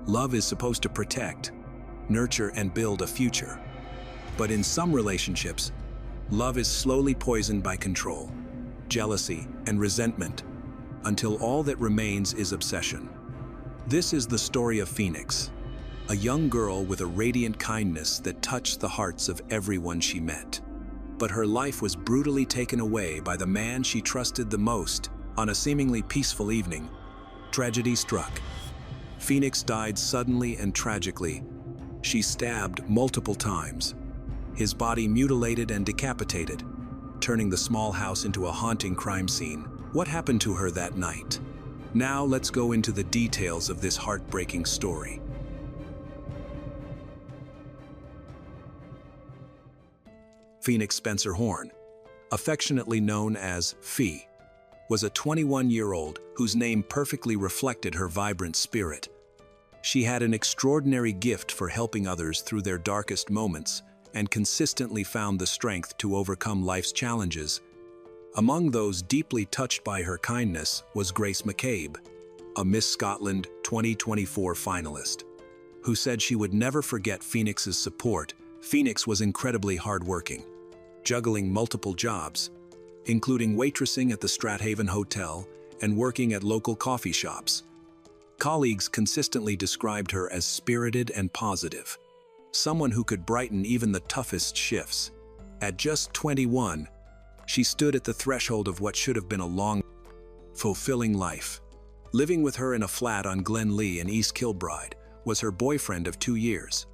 Love is supposed to protect, nurture, and build a future. But in some relationships, love is slowly poisoned by control, jealousy, and resentment, until all that remains is obsession. This is the story of Phoenix, a young girl with a radiant kindness that touched the hearts of everyone she met. But her life was brutally taken away by the man she trusted the most. On a seemingly peaceful evening, tragedy struck. Phoenix died suddenly and tragically. She stabbed multiple times, his body mutilated and decapitated, turning the small house into a haunting crime scene. What happened to her that night? Now let's go into the details of this heartbreaking story. Phoenix Spencer Horn, affectionately known as Fee, was a 21-year-old whose name perfectly reflected her vibrant spirit. She had an extraordinary gift for helping others through their darkest moments and consistently found the strength to overcome life's challenges. Among those deeply touched by her kindness was Grace McCabe, a Miss Scotland 2024 finalist, who said she would never forget Phoenix's support. Phoenix was incredibly hardworking, juggling multiple jobs, including waitressing at the Strathaven Hotel and working at local coffee shops. Colleagues consistently described her as spirited and positive, someone who could brighten even the toughest shifts. At just 21, she stood at the threshold of what should have been a long, fulfilling life. Living with her in a flat on Glen Lee in East Kilbride was her boyfriend of 2 years,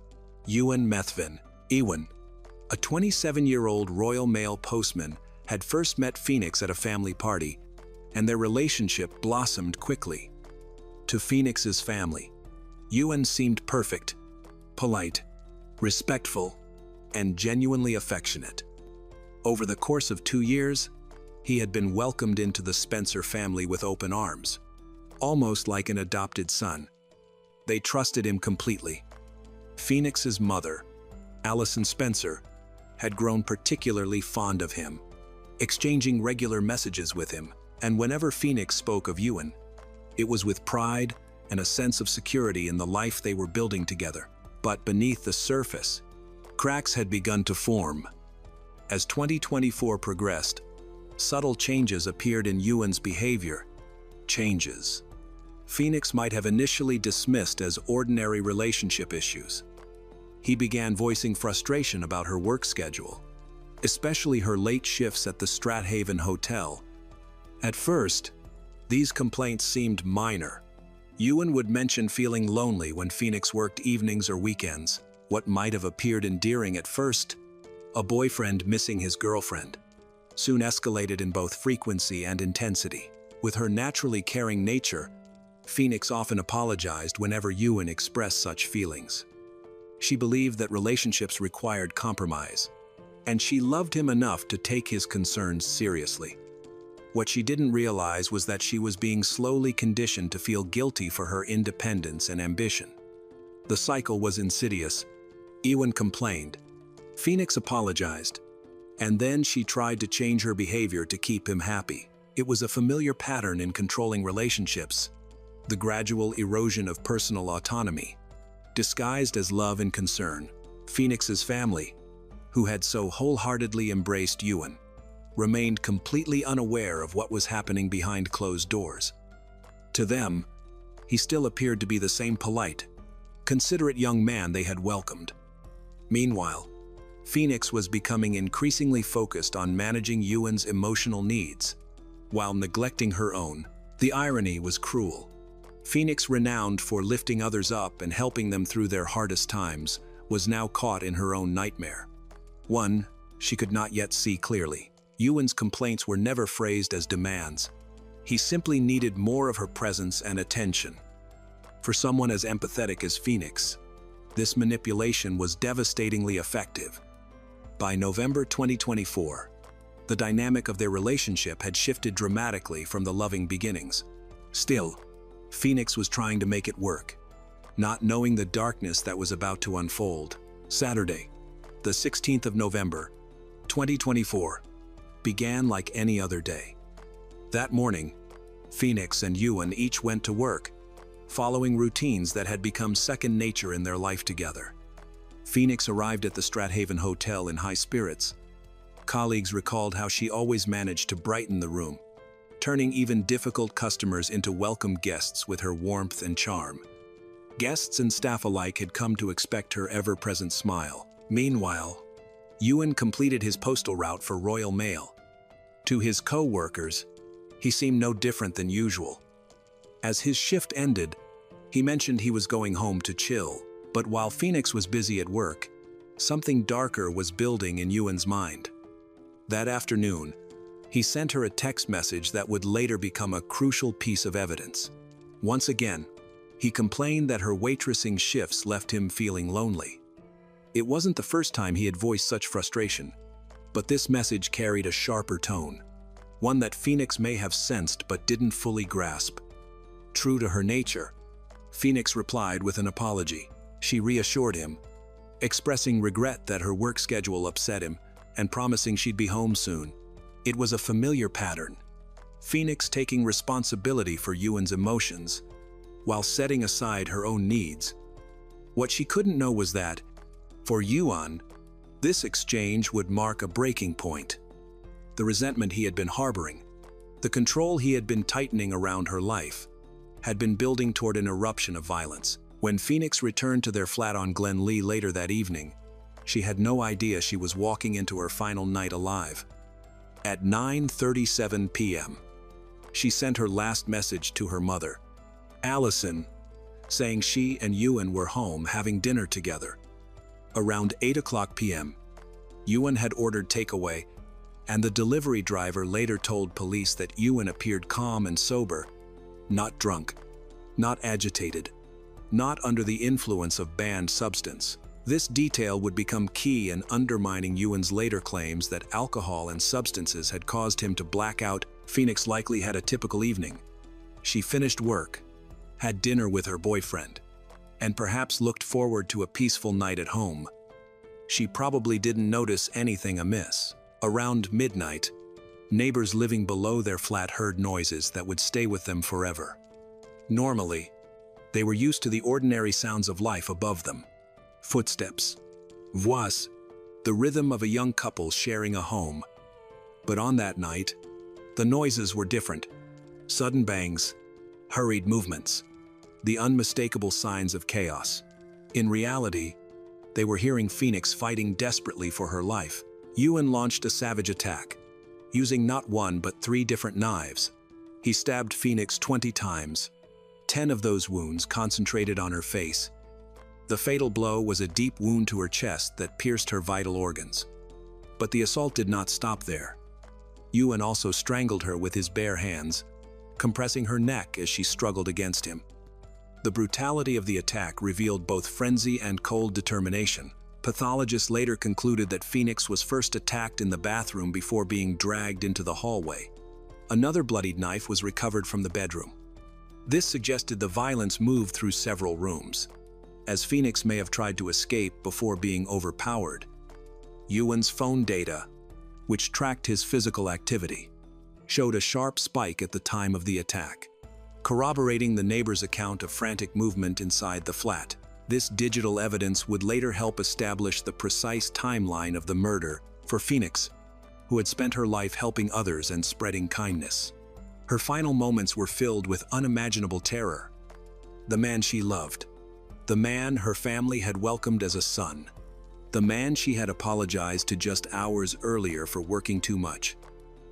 Ewan Methvin. Ewan, a 27-year-old Royal Mail postman, had first met Phoenix at a family party, and their relationship blossomed quickly. To Phoenix's family, Ewan seemed perfect, polite, respectful, and genuinely affectionate. Over the course of 2 years, he had been welcomed into the Spencer family with open arms, almost like an adopted son. They trusted him completely. Phoenix's mother, Alison Spencer, had grown particularly fond of him, exchanging regular messages with him, and whenever Phoenix spoke of Ewan, it was with pride and a sense of security in the life they were building together. But beneath the surface, cracks had begun to form. As 2024 progressed, subtle changes appeared in Ewan's behavior. Changes Phoenix might have initially dismissed as ordinary relationship issues. He began voicing frustration about her work schedule, especially her late shifts at the Strathaven Hotel. At first, these complaints seemed minor. Ewan would mention feeling lonely when Phoenix worked evenings or weekends. What might have appeared endearing at first, a boyfriend missing his girlfriend, soon escalated in both frequency and intensity. With her naturally caring nature, Phoenix often apologized whenever Ewan expressed such feelings. She believed that relationships required compromise, and she loved him enough to take his concerns seriously. What she didn't realize was that she was being slowly conditioned to feel guilty for her independence and ambition. The cycle was insidious. Ewan complained. Phoenix apologized, and then she tried to change her behavior to keep him happy. It was a familiar pattern in controlling relationships, the gradual erosion of personal autonomy. Disguised as love and concern, Phoenix's family, who had so wholeheartedly embraced Ewan, remained completely unaware of what was happening behind closed doors. To them, he still appeared to be the same polite, considerate young man they had welcomed. Meanwhile, Phoenix was becoming increasingly focused on managing Ewan's emotional needs, while neglecting her own. The irony was cruel. Phoenix, renowned for lifting others up and helping them through their hardest times, was now caught in her own nightmare. One she could not yet see clearly. Ewan's complaints were never phrased as demands. He simply needed more of her presence and attention. For someone as empathetic as Phoenix, this manipulation was devastatingly effective. By November 2024, the dynamic of their relationship had shifted dramatically from the loving beginnings. Still, Phoenix was trying to make it work, not knowing the darkness that was about to unfold. Saturday, the 16th of November, 2024, began like any other day. That morning, Phoenix and Ewan each went to work, following routines that had become second nature in their life together. Phoenix arrived at the Strathaven Hotel in high spirits. Colleagues recalled how she always managed to brighten the room, turning even difficult customers into welcome guests with her warmth and charm. Guests and staff alike had come to expect her ever-present smile. Meanwhile, Ewan completed his postal route for Royal Mail. To his co-workers, he seemed no different than usual. As his shift ended, he mentioned he was going home to chill, but while Phoenix was busy at work, something darker was building in Ewan's mind. That afternoon, he sent her a text message that would later become a crucial piece of evidence. Once again, he complained that her waitressing shifts left him feeling lonely. It wasn't the first time he had voiced such frustration, but this message carried a sharper tone, one that Phoenix may have sensed but didn't fully grasp. True to her nature, Phoenix replied with an apology. She reassured him, expressing regret that her work schedule upset him and promising she'd be home soon. It was a familiar pattern, Phoenix taking responsibility for Ewan's emotions, while setting aside her own needs. What she couldn't know was that, for Ewan, this exchange would mark a breaking point. The resentment he had been harboring, the control he had been tightening around her life, had been building toward an eruption of violence. When Phoenix returned to their flat on Glen Lee later that evening, she had no idea she was walking into her final night alive. At 9:37 p.m., she sent her last message to her mother, Allison, saying she and Ewan were home having dinner together. Around 8 p.m., Ewan had ordered takeaway, and the delivery driver later told police that Ewan appeared calm and sober, not drunk, not agitated, not under the influence of banned substance. This detail would become key in undermining Ewan's later claims that alcohol and substances had caused him to black out. Phoenix likely had a typical evening. She finished work, had dinner with her boyfriend, and perhaps looked forward to a peaceful night at home. She probably didn't notice anything amiss. Around midnight, neighbors living below their flat heard noises that would stay with them forever. Normally, they were used to the ordinary sounds of life above them. Footsteps, voix, the rhythm of a young couple sharing a home. But on that night, the noises were different. Sudden bangs, hurried movements, the unmistakable signs of chaos. In reality, they were hearing Phoenix fighting desperately for her life. Ewan launched a savage attack, using not one but 3 different knives. He stabbed Phoenix 20 times, 10 of those wounds concentrated on her face. The fatal blow was a deep wound to her chest that pierced her vital organs. But the assault did not stop there. Ewan also strangled her with his bare hands, compressing her neck as she struggled against him. The brutality of the attack revealed both frenzy and cold determination. Pathologists later concluded that Phoenix was first attacked in the bathroom before being dragged into the hallway. Another bloodied knife was recovered from the bedroom. This suggested the violence moved through several rooms, as Phoenix may have tried to escape before being overpowered. Ewan's phone data, which tracked his physical activity, showed a sharp spike at the time of the attack, corroborating the neighbor's account of frantic movement inside the flat. This digital evidence would later help establish the precise timeline of the murder for Phoenix, who had spent her life helping others and spreading kindness. Her final moments were filled with unimaginable terror. The man she loved, the man her family had welcomed as a son, the man she had apologized to just hours earlier for working too much,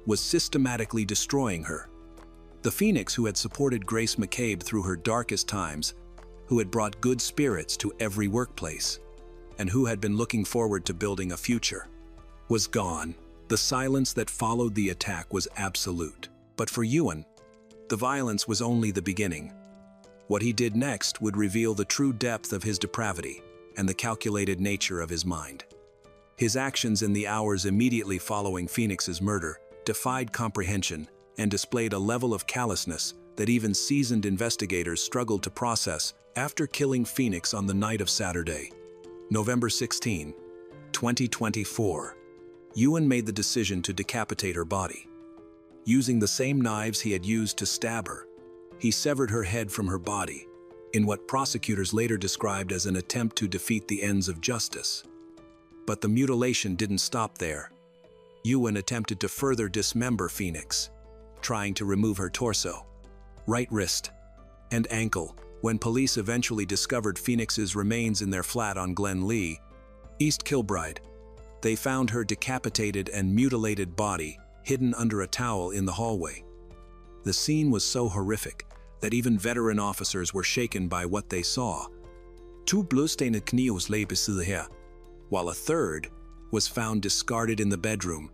was systematically destroying her. The Phoenix who had supported Grace McCabe through her darkest times, who had brought good spirits to every workplace, and who had been looking forward to building a future, was gone. The silence that followed the attack was absolute. But for Ewan, the violence was only the beginning. What he did next would reveal the true depth of his depravity and the calculated nature of his mind. His actions in the hours immediately following Phoenix's murder defied comprehension and displayed a level of callousness that even seasoned investigators struggled to process. After killing Phoenix on the night of Saturday, November 16, 2024, Ewan made the decision to decapitate her body. Using the same knives he had used to stab her, he severed her head from her body, in what prosecutors later described as an attempt to defeat the ends of justice. But the mutilation didn't stop there. Ewan attempted to further dismember Phoenix, trying to remove her torso, right wrist, and ankle. When police eventually discovered Phoenix's remains in their flat on Glen Lee, East Kilbride, they found her decapitated and mutilated body hidden under a towel in the hallway. The scene was so horrific that even veteran officers were shaken by what they saw. 2 blodstainede knives lay beside her, while a third was found discarded in the bedroom.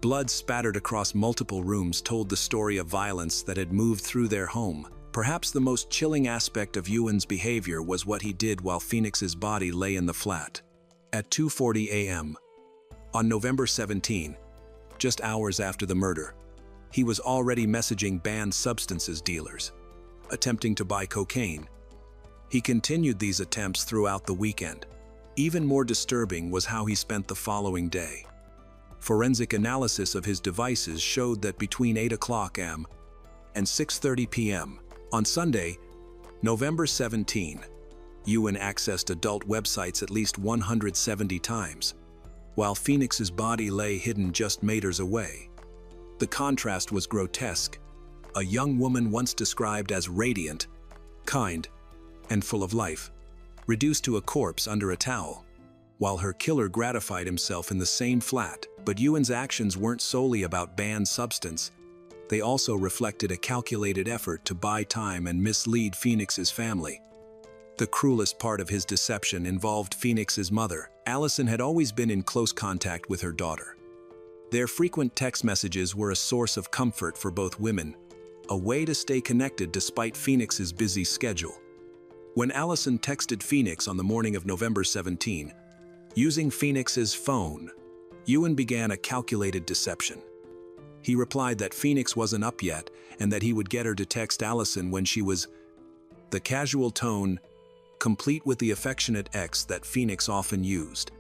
Blood spattered across multiple rooms told the story of violence that had moved through their home. Perhaps the most chilling aspect of Ewan's behavior was what he did while Phoenix's body lay in the flat. At 2:40 a.m. on November 17, just hours after the murder, he was already messaging banned substances dealers, attempting to buy cocaine. He continued these attempts throughout the weekend. Even more disturbing was how he spent the following day. Forensic analysis of his devices showed that between 8 o'clock a.m. and 6:30 p.m. on Sunday, November 17, Ewan accessed adult websites at least 170 times, while Phoenix's body lay hidden just meters away. The contrast was grotesque. A young woman once described as radiant, kind, and full of life, reduced to a corpse under a towel, while her killer gratified himself in the same flat. But Ewan's actions weren't solely about banned substance. They also reflected a calculated effort to buy time and mislead Phoenix's family. The cruelest part of his deception involved Phoenix's mother. Allison had always been in close contact with her daughter. Their frequent text messages were a source of comfort for both women, a way to stay connected despite Phoenix's busy schedule. When Allison texted Phoenix on the morning of November 17, using Phoenix's phone, Ewan began a calculated deception. He replied that Phoenix wasn't up yet and that he would get her to text Allison when she was. The casual tone, complete with the affectionate X that Phoenix often used,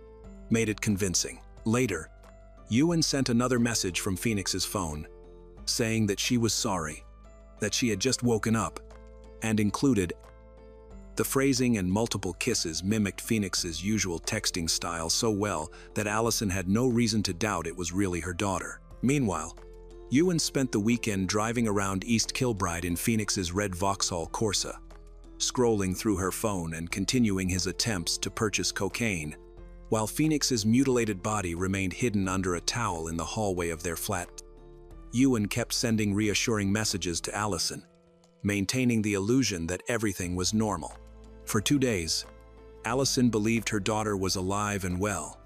made it convincing. Later, Ewan sent another message from Phoenix's phone, saying that she was sorry, that she had just woken up, and included. The phrasing and multiple kisses mimicked Phoenix's usual texting style so well that Allison had no reason to doubt it was really her daughter. Meanwhile, Ewan spent the weekend driving around East Kilbride in Phoenix's red Vauxhall Corsa, scrolling through her phone and continuing his attempts to purchase cocaine, while Phoenix's mutilated body remained hidden under a towel in the hallway of their flat. Ewan kept sending reassuring messages to Allison, maintaining the illusion that everything was normal. For 2 days, Allison believed her daughter was alive and well,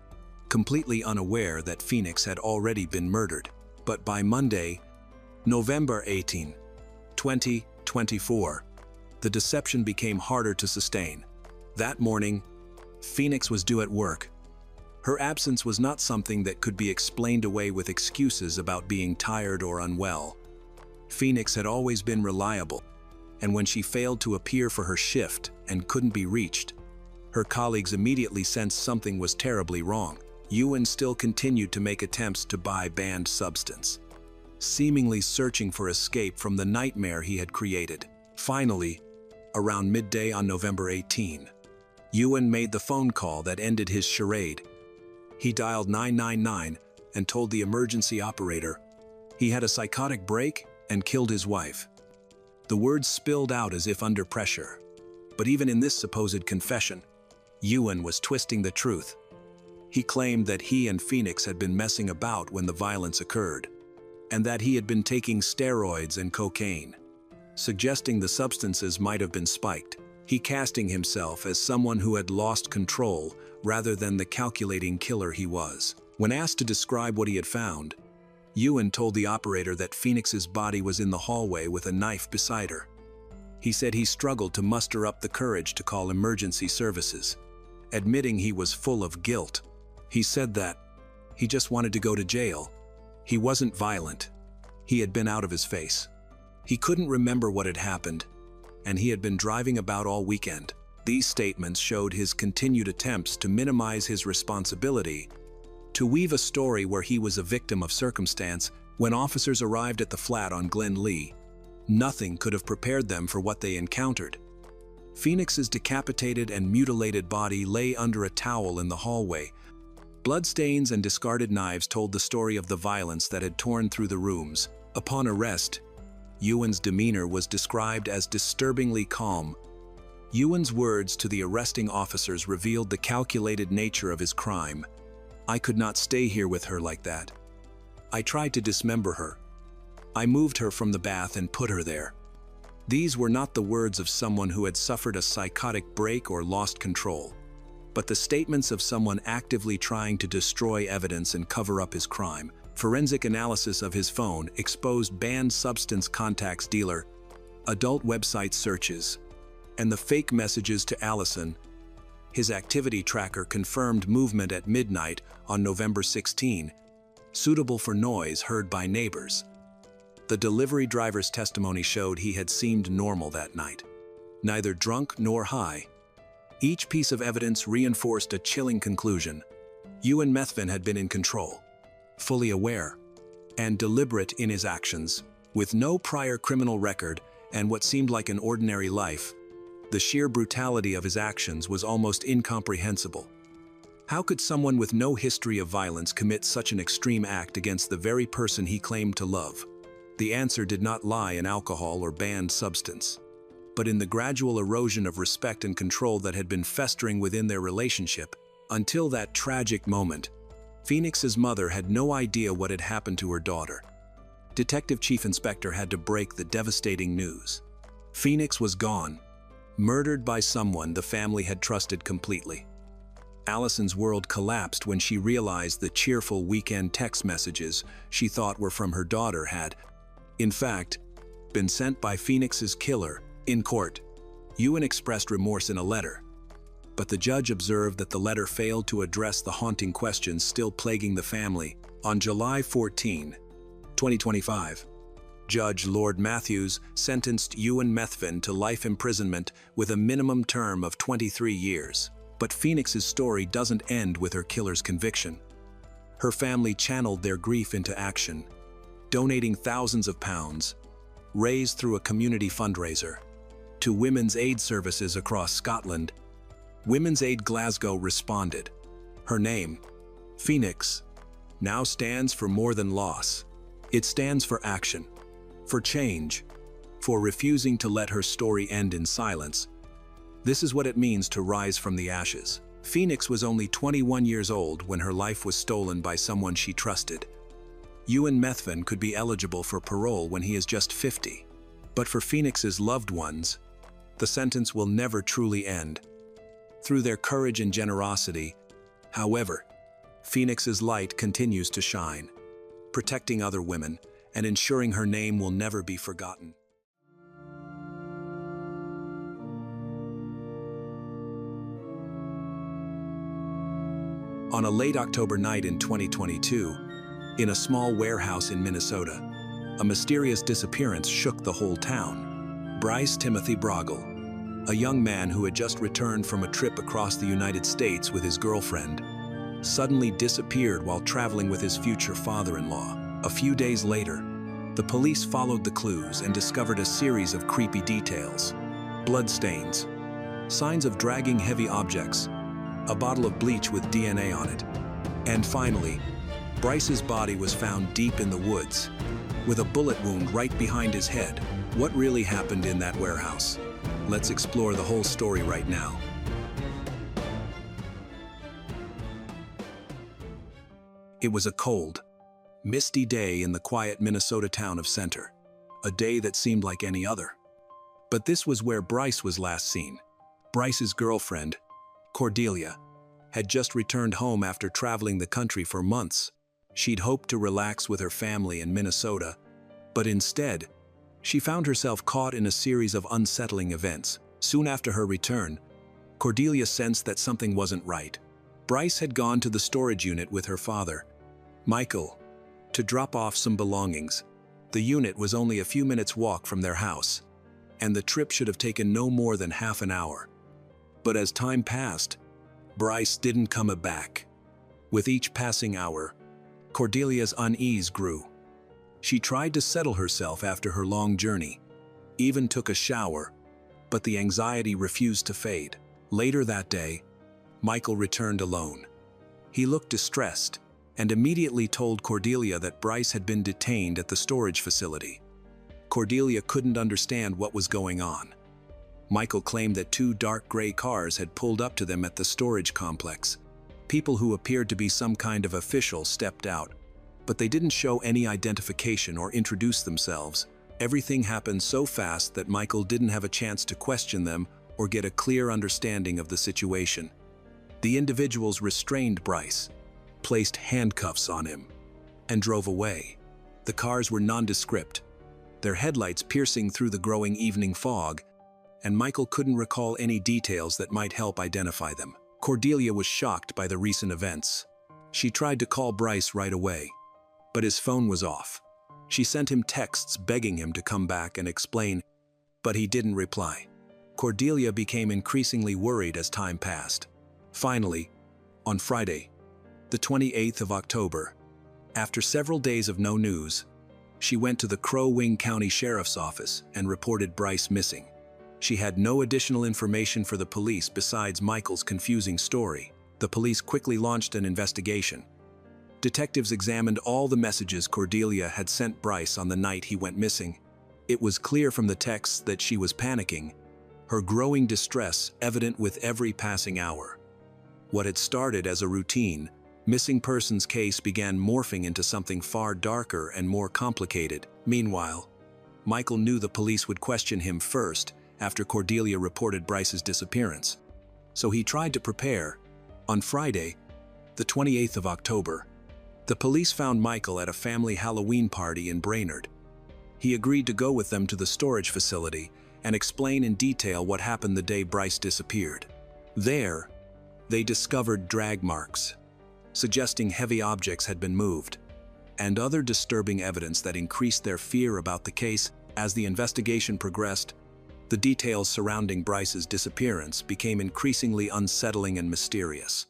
completely unaware that Phoenix had already been murdered. But by Monday, November 18, 2024, the deception became harder to sustain. That morning, Phoenix was due at work. Her absence was not something that could be explained away with excuses about being tired or unwell. Phoenix had always been reliable, and when she failed to appear for her shift and couldn't be reached, her colleagues immediately sensed something was terribly wrong. Ewan still continued to make attempts to buy banned substance, seemingly searching for escape from the nightmare he had created. Finally, around midday on November 18, Ewan made the phone call that ended his charade. He dialed 999 and told the emergency operator he had a psychotic break and killed his wife. The words spilled out as if under pressure. But even in this supposed confession, Ewan was twisting the truth. He claimed that he and Phoenix had been messing about when the violence occurred, and that he had been taking steroids and cocaine, suggesting the substances might have been spiked. He casting himself as someone who had lost control rather than the calculating killer he was. When asked to describe what he had found, Ewan told the operator that Phoenix's body was in the hallway with a knife beside her. He said he struggled to muster up the courage to call emergency services, admitting he was full of guilt. He said that he just wanted to go to jail. He wasn't violent. He had been out of his face. He couldn't remember what had happened, and he had been driving about all weekend. These statements showed his continued attempts to minimize his responsibility, to weave a story where he was a victim of circumstance. When officers arrived at the flat on Glen Lee, nothing could have prepared them for what they encountered. Phoenix's decapitated and mutilated body lay under a towel in the hallway. Bloodstains and discarded knives told the story of the violence that had torn through the rooms. Upon arrest, Ewan's demeanor was described as disturbingly calm. Ewan's words to the arresting officers revealed the calculated nature of his crime. "I could not stay here with her like that. I tried to dismember her. I moved her from the bath and put her there." These were not the words of someone who had suffered a psychotic break or lost control, but the statements of someone actively trying to destroy evidence and cover up his crime. Forensic analysis of his phone exposed banned substance contacts dealer, adult website searches, and the fake messages to Allison. His activity tracker confirmed movement at midnight on November 16, suitable for noise heard by neighbors. The delivery driver's testimony showed he had seemed normal that night, neither drunk nor high. Each piece of evidence reinforced a chilling conclusion. Ewan Methvin had been in control, fully aware, and deliberate in his actions, with no prior criminal record and what seemed like an ordinary life. The sheer brutality of his actions was almost incomprehensible. How could someone with no history of violence commit such an extreme act against the very person he claimed to love? The answer did not lie in alcohol or banned substance, but in the gradual erosion of respect and control that had been festering within their relationship. Until that tragic moment, Phoenix's mother had no idea what had happened to her daughter. Detective Chief Inspector had to break the devastating news. Phoenix was gone, murdered by someone the family had trusted completely. Allison's world collapsed when she realized the cheerful weekend text messages she thought were from her daughter had, in fact, been sent by Phoenix's killer. In court, Ewan expressed remorse in a letter, but the judge observed that the letter failed to address the haunting questions still plaguing the family. On July 14, 2025, Judge Lord Matthews sentenced Ewan Methvin to life imprisonment with a minimum term of 23 years. But Phoenix's story doesn't end with her killer's conviction. Her family channeled their grief into action, donating thousands of pounds, raised through a community fundraiser, to women's aid services across Scotland. Women's Aid Glasgow responded. Her name, Phoenix, now stands for more than loss. It stands for action, for change, for refusing to let her story end in silence. This is what it means to rise from the ashes. Phoenix was only 21 years old when her life was stolen by someone she trusted. Ewan Methvin could be eligible for parole when he is just 50. But for Phoenix's loved ones, the sentence will never truly end. Through their courage and generosity, however, Phoenix's light continues to shine, protecting other women and ensuring her name will never be forgotten. On a late October night in 2022, in a small warehouse in Minnesota, a mysterious disappearance shook the whole town. Bryce Timothy Broggle, a young man who had just returned from a trip across the United States with his girlfriend, suddenly disappeared while traveling with his future father-in-law. A few days later, the police followed the clues and discovered a series of creepy details. Bloodstains, signs of dragging heavy objects, a bottle of bleach with DNA on it. And finally, Bryce's body was found deep in the woods, with a bullet wound right behind his head. What really happened in that warehouse? Let's explore the whole story right now. It was a cold, misty day in the quiet Minnesota town of Center, a day that seemed like any other. But this was where Bryce was last seen. Bryce's girlfriend, Cordelia, had just returned home after traveling the country for months. She'd hoped to relax with her family in Minnesota, but instead, she found herself caught in a series of unsettling events. Soon after her return, Cordelia sensed that something wasn't right. Bryce had gone to the storage unit with her father, Michael, to drop off some belongings. The unit was only a few minutes' walk from their house, and the trip should have taken no more than half an hour. But as time passed, Bryce didn't come back. With each passing hour, Cordelia's unease grew. She tried to settle herself after her long journey, even took a shower, but the anxiety refused to fade. Later that day, Michael returned alone. He looked distressed and immediately told Cordelia that Bryce had been detained at the storage facility. Cordelia couldn't understand what was going on. Michael claimed that two dark gray cars had pulled up to them at the storage complex. People who appeared to be some kind of official stepped out, but they didn't show any identification or introduce themselves. Everything happened so fast that Michael didn't have a chance to question them or get a clear understanding of the situation. The individuals restrained Bryce, placed handcuffs on him, and drove away. The cars were nondescript, their headlights piercing through the growing evening fog, and Michael couldn't recall any details that might help identify them. Cordelia was shocked by the recent events. She tried to call Bryce right away, but his phone was off. She sent him texts begging him to come back and explain, but he didn't reply. Cordelia became increasingly worried as time passed. Finally, on Friday, the 28th of October, after several days of no news, she went to the Crow Wing County Sheriff's Office and reported Bryce missing. She had no additional information for the police besides Michael's confusing story. The police quickly launched an investigation. Detectives examined all the messages Cordelia had sent Bryce on the night he went missing. It was clear from the texts that she was panicking, her growing distress evident with every passing hour. What had started as a routine, missing persons case began morphing into something far darker and more complicated. Meanwhile, Michael knew the police would question him first after Cordelia reported Bryce's disappearance. So he tried to prepare. On Friday, the 28th of October, the police found Michael at a family Halloween party in Brainerd. He agreed to go with them to the storage facility and explain in detail what happened the day Bryce disappeared. There, they discovered drag marks, suggesting heavy objects had been moved, and other disturbing evidence that increased their fear about the case. As the investigation progressed, the details surrounding Bryce's disappearance became increasingly unsettling and mysterious.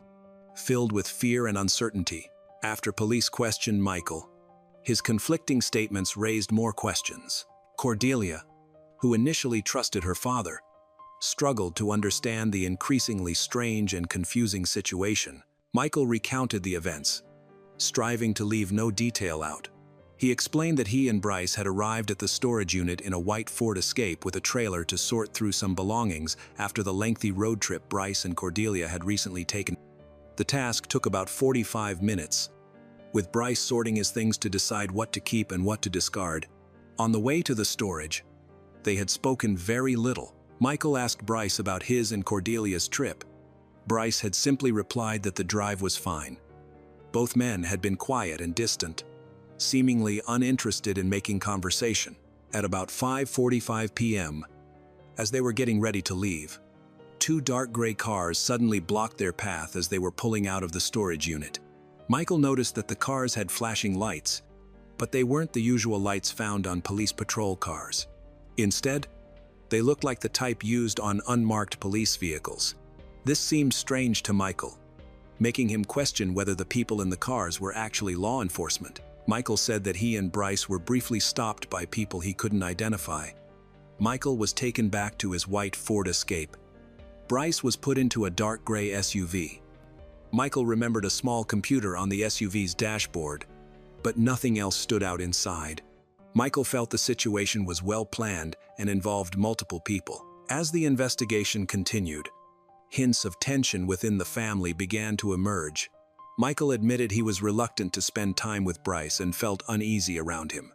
Filled with fear and uncertainty, after police questioned Michael, his conflicting statements raised more questions. Cordelia, who initially trusted her father, struggled to understand the increasingly strange and confusing situation. Michael recounted the events, striving to leave no detail out. He explained that he and Bryce had arrived at the storage unit in a white Ford Escape with a trailer to sort through some belongings after the lengthy road trip Bryce and Cordelia had recently taken. The task took about 45 minutes, with Bryce sorting his things to decide what to keep and what to discard. On the way to the storage, they had spoken very little. Michael asked Bryce about his and Cordelia's trip. Bryce had simply replied that the drive was fine. Both men had been quiet and distant, seemingly uninterested in making conversation. At about 5:45 p.m., as they were getting ready to leave, two dark gray cars suddenly blocked their path as they were pulling out of the storage unit. Michael noticed that the cars had flashing lights, but they weren't the usual lights found on police patrol cars. Instead, they looked like the type used on unmarked police vehicles. This seemed strange to Michael, making him question whether the people in the cars were actually law enforcement. Michael said that he and Bryce were briefly stopped by people he couldn't identify. Michael was taken back to his white Ford Escape. Bryce was put into a dark gray SUV. Michael remembered a small computer on the SUV's dashboard, but nothing else stood out inside. Michael felt the situation was well planned and involved multiple people. As the investigation continued, hints of tension within the family began to emerge. Michael admitted he was reluctant to spend time with Bryce and felt uneasy around him.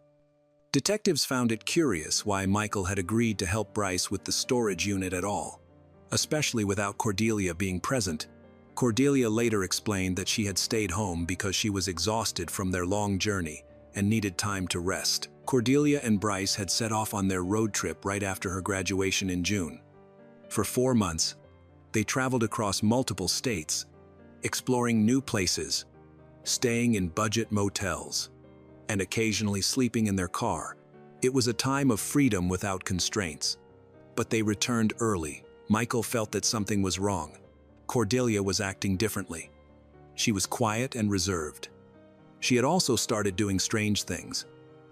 Detectives found it curious why Michael had agreed to help Bryce with the storage unit at all, especially without Cordelia being present. Cordelia later explained that she had stayed home because she was exhausted from their long journey and needed time to rest. Cordelia and Bryce had set off on their road trip right after her graduation in June. For 4 months, they traveled across multiple states, exploring new places, staying in budget motels, and occasionally sleeping in their car. It was a time of freedom without constraints. But they returned early. Michael felt that something was wrong. Cordelia was acting differently. She was quiet and reserved. She had also started doing strange things,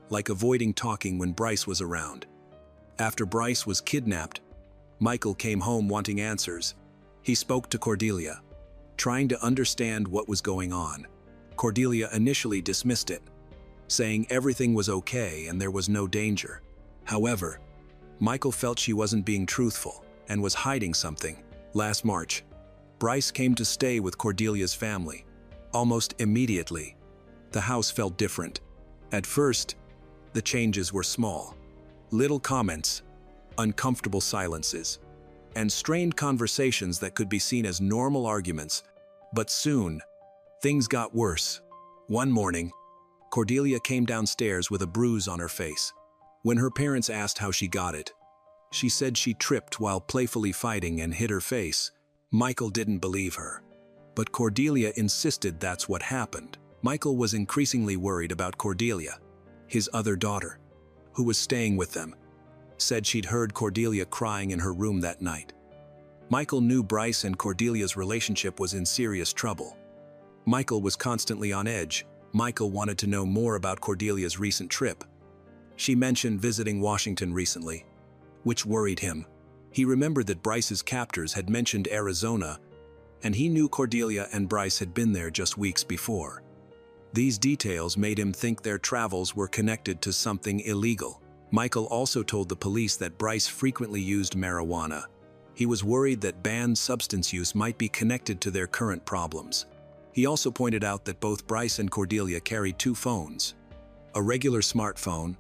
like avoiding talking when Bryce was around. After Bryce was kidnapped, Michael came home wanting answers. He spoke to Cordelia, trying to understand what was going on. Cordelia initially dismissed it, saying everything was okay and there was no danger. However, Michael felt she wasn't being truthful and was hiding something. Last March, Bryce came to stay with Cordelia's family. Almost immediately, the house felt different. At first, the changes were small. Little comments, uncomfortable silences, and strained conversations that could be seen as normal arguments. But soon, things got worse. One morning, Cordelia came downstairs with a bruise on her face. When her parents asked how she got it, she said she tripped while playfully fighting and hit her face. Michael didn't believe her, but Cordelia insisted that's what happened. Michael was increasingly worried about Cordelia. His other daughter, who was staying with them, said she'd heard Cordelia crying in her room that night. Michael knew Bryce and Cordelia's relationship was in serious trouble. Michael was constantly on edge. Michael wanted to know more about Cordelia's recent trip. She mentioned visiting Washington recently, which worried him. He remembered that Bryce's captors had mentioned Arizona, and he knew Cordelia and Bryce had been there just weeks before. These details made him think their travels were connected to something illegal. Michael also told the police that Bryce frequently used marijuana. He was worried that banned substance use might be connected to their current problems. He also pointed out that both Bryce and Cordelia carried two phones, a regular smartphone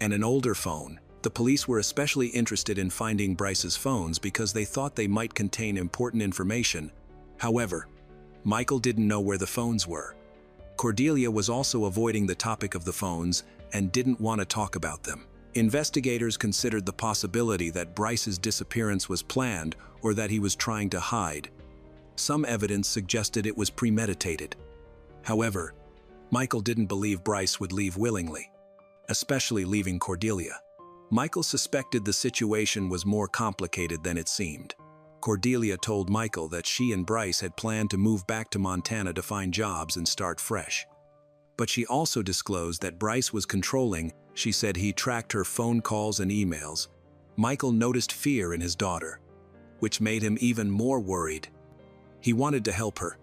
and an older phone. The police were especially interested in finding Bryce's phones because they thought they might contain important information. However, Michael didn't know where the phones were. Cordelia was also avoiding the topic of the phones and didn't want to talk about them. Investigators considered the possibility that Bryce's disappearance was planned or that he was trying to hide. Some evidence suggested it was premeditated. However, Michael didn't believe Bryce would leave willingly, especially leaving Cordelia. Michael suspected the situation was more complicated than it seemed. Cordelia told Michael that she and Bryce had planned to move back to Montana to find jobs and start fresh. But she also disclosed that Bryce was controlling. She said he tracked her phone calls and emails. Michael noticed fear in his daughter, which made him even more worried. He wanted to help her,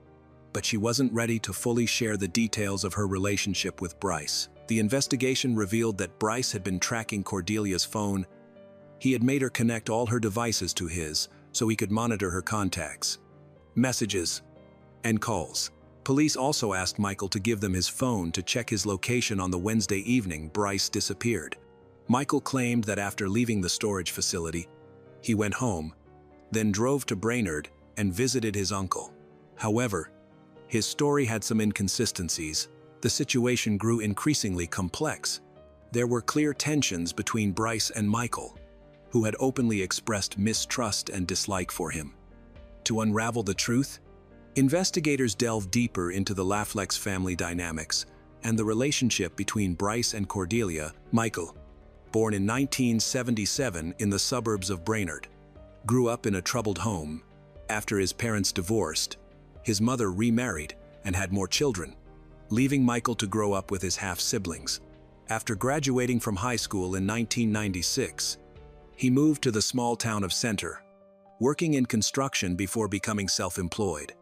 but she wasn't ready to fully share the details of her relationship with Bryce. The investigation revealed that Bryce had been tracking Cordelia's phone. He had made her connect all her devices to his, so he could monitor her contacts, messages, and calls. Police also asked Michael to give them his phone to check his location on the Wednesday evening Bryce disappeared. Michael claimed that after leaving the storage facility, he went home, then drove to Brainerd and visited his uncle. However, his story had some inconsistencies. The situation grew increasingly complex. There were clear tensions between Bryce and Michael, who had openly expressed mistrust and dislike for him. To unravel the truth, investigators delved deeper into the Laflex family dynamics and the relationship between Bryce and Cordelia. Michael, born in 1977 in the suburbs of Brainerd, grew up in a troubled home. After his parents divorced, his mother remarried and had more children, leaving Michael to grow up with his half-siblings. After graduating from high school in 1996, he moved to the small town of Center, working in construction before becoming self-employed,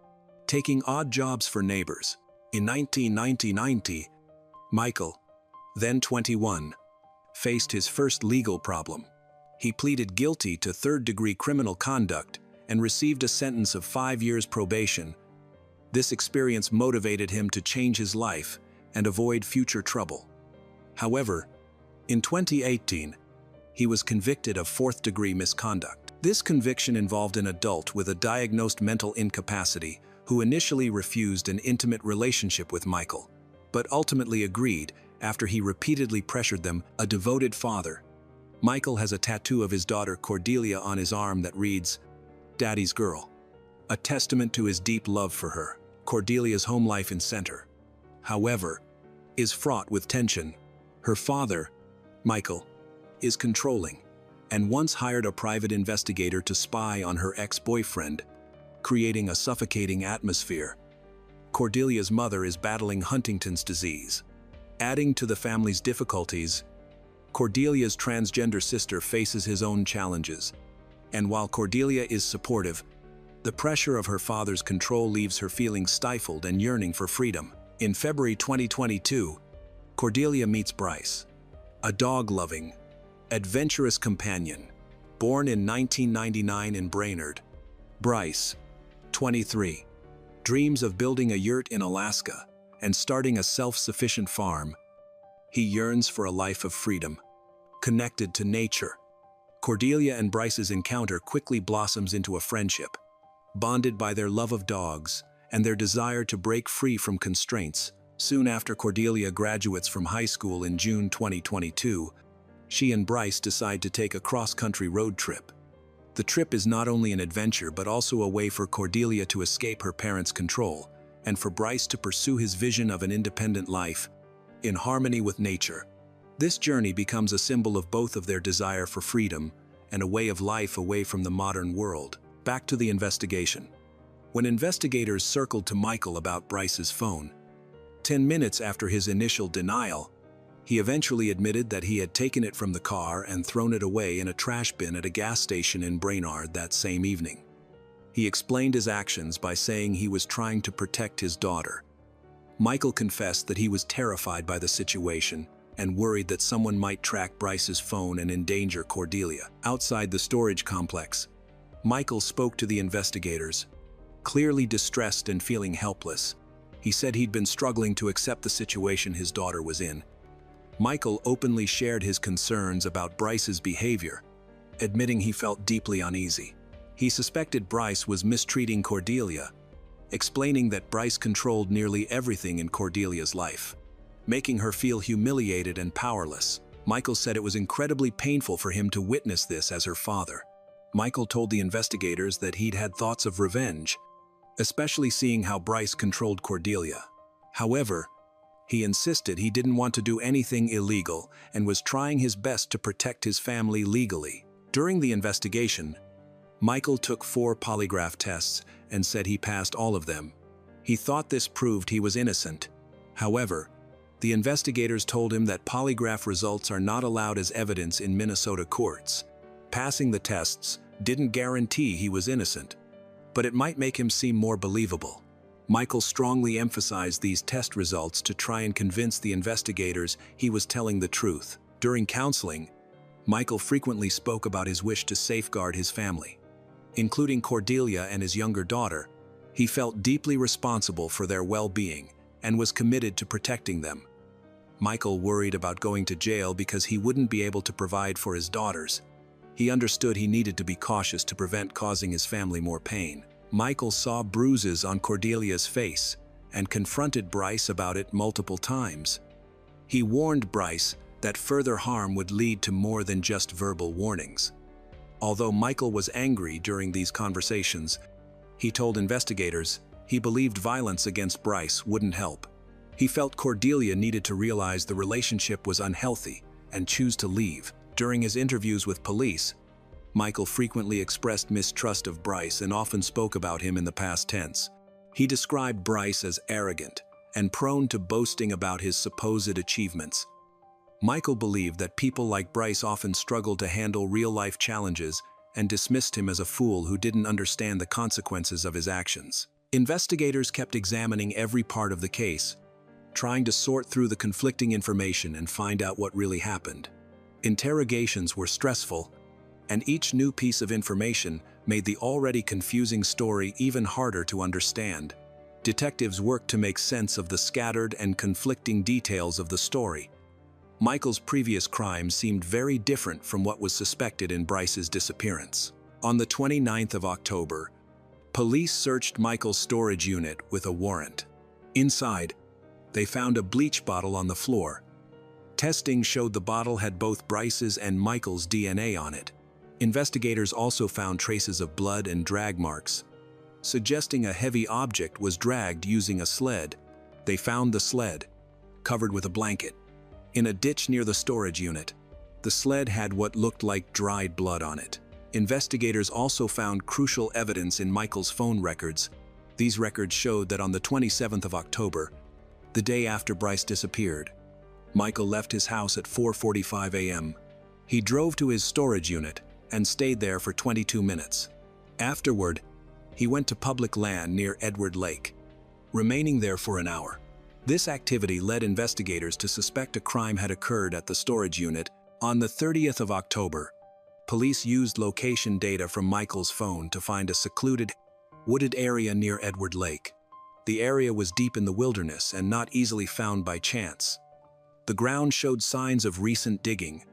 taking odd jobs for neighbors. In 1990, Michael, then 21, faced his first legal problem. He pleaded guilty to third-degree criminal conduct and received a sentence of 5 years probation. This experience motivated him to change his life and avoid future trouble. However, in 2018, he was convicted of fourth-degree misconduct. This conviction involved an adult with a diagnosed mental incapacity who initially refused an intimate relationship with Michael, but ultimately agreed after he repeatedly pressured them. A devoted father, Michael has a tattoo of his daughter Cordelia on his arm that reads, "Daddy's Girl," a testament to his deep love for her. Cordelia's home life in Center, however, is fraught with tension. Her father, Michael, is controlling and once hired a private investigator to spy on her ex-boyfriend, creating a suffocating atmosphere. Cordelia's mother is battling Huntington's disease. Adding to the family's difficulties, Cordelia's transgender sister faces his own challenges. And while Cordelia is supportive, the pressure of her father's control leaves her feeling stifled and yearning for freedom. In February 2022, Cordelia meets Bryce, a dog-loving, adventurous companion, born in 1999 in Brainerd. Bryce, 23, dreams of building a yurt in Alaska and starting a self-sufficient farm. He yearns for a life of freedom, connected to nature. Cordelia and Bryce's encounter quickly blossoms into a friendship, bonded by their love of dogs and their desire to break free from constraints. Soon after Cordelia graduates from high school in June 2022, she and Bryce decide to take a cross-country road trip. The trip is not only an adventure but also a way for Cordelia to escape her parents' control and for Bryce to pursue his vision of an independent life in harmony with nature. This journey becomes a symbol of both of their desire for freedom and a way of life away from the modern world. Back to the investigation. When investigators circled to Michael about Bryce's phone, 10 minutes after his initial denial, he eventually admitted that he had taken it from the car and thrown it away in a trash bin at a gas station in Brainerd that same evening. He explained his actions by saying he was trying to protect his daughter. Michael confessed that he was terrified by the situation and worried that someone might track Bryce's phone and endanger Cordelia. Outside the storage complex, Michael spoke to the investigators, clearly distressed and feeling helpless. He said he'd been struggling to accept the situation his daughter was in. Michael openly shared his concerns about Bryce's behavior, admitting he felt deeply uneasy. He suspected Bryce was mistreating Cordelia, explaining that Bryce controlled nearly everything in Cordelia's life, making her feel humiliated and powerless. Michael said it was incredibly painful for him to witness this as her father. Michael told the investigators that he'd had thoughts of revenge, especially seeing how Bryce controlled Cordelia. However, he insisted he didn't want to do anything illegal and was trying his best to protect his family legally. During the investigation, Michael took 4 polygraph tests and said he passed all of them. He thought this proved he was innocent. However, the investigators told him that polygraph results are not allowed as evidence in Minnesota courts. Passing the tests didn't guarantee he was innocent, but it might make him seem more believable. Michael strongly emphasized these test results to try and convince the investigators he was telling the truth. During counseling, Michael frequently spoke about his wish to safeguard his family, including Cordelia and his younger daughter. He felt deeply responsible for their well-being and was committed to protecting them. Michael worried about going to jail because he wouldn't be able to provide for his daughters. He understood he needed to be cautious to prevent causing his family more pain. Michael saw bruises on Cordelia's face and confronted Bryce about it multiple times. He warned Bryce that further harm would lead to more than just verbal warnings. Although Michael was angry during these conversations, he told investigators he believed violence against Bryce wouldn't help. He felt Cordelia needed to realize the relationship was unhealthy and choose to leave. During his interviews with police, Michael frequently expressed mistrust of Bryce and often spoke about him in the past tense. He described Bryce as arrogant and prone to boasting about his supposed achievements. Michael believed that people like Bryce often struggled to handle real-life challenges and dismissed him as a fool who didn't understand the consequences of his actions. Investigators kept examining every part of the case, trying to sort through the conflicting information and find out what really happened. Interrogations were stressful, and each new piece of information made the already confusing story even harder to understand. Detectives worked to make sense of the scattered and conflicting details of the story. Michael's previous crimes seemed very different from what was suspected in Bryce's disappearance. On the 29th of October, police searched Michael's storage unit with a warrant. Inside, they found a bleach bottle on the floor. Testing showed the bottle had both Bryce's and Michael's DNA on it. Investigators also found traces of blood and drag marks, suggesting a heavy object was dragged using a sled. They found the sled, covered with a blanket, in a ditch near the storage unit. The sled had what looked like dried blood on it. Investigators also found crucial evidence in Michael's phone records. These records showed that on the 27th of October, the day after Bryce disappeared, Michael left his house at 4:45 a.m. He drove to his storage unit and stayed there for 22 minutes. Afterward, he went to public land near Edward Lake, remaining there for an hour. This activity led investigators to suspect a crime had occurred at the storage unit. On the 30th of October, police used location data from Michael's phone to find a secluded, wooded area near Edward Lake. The area was deep in the wilderness and not easily found by chance. The ground showed signs of recent digging.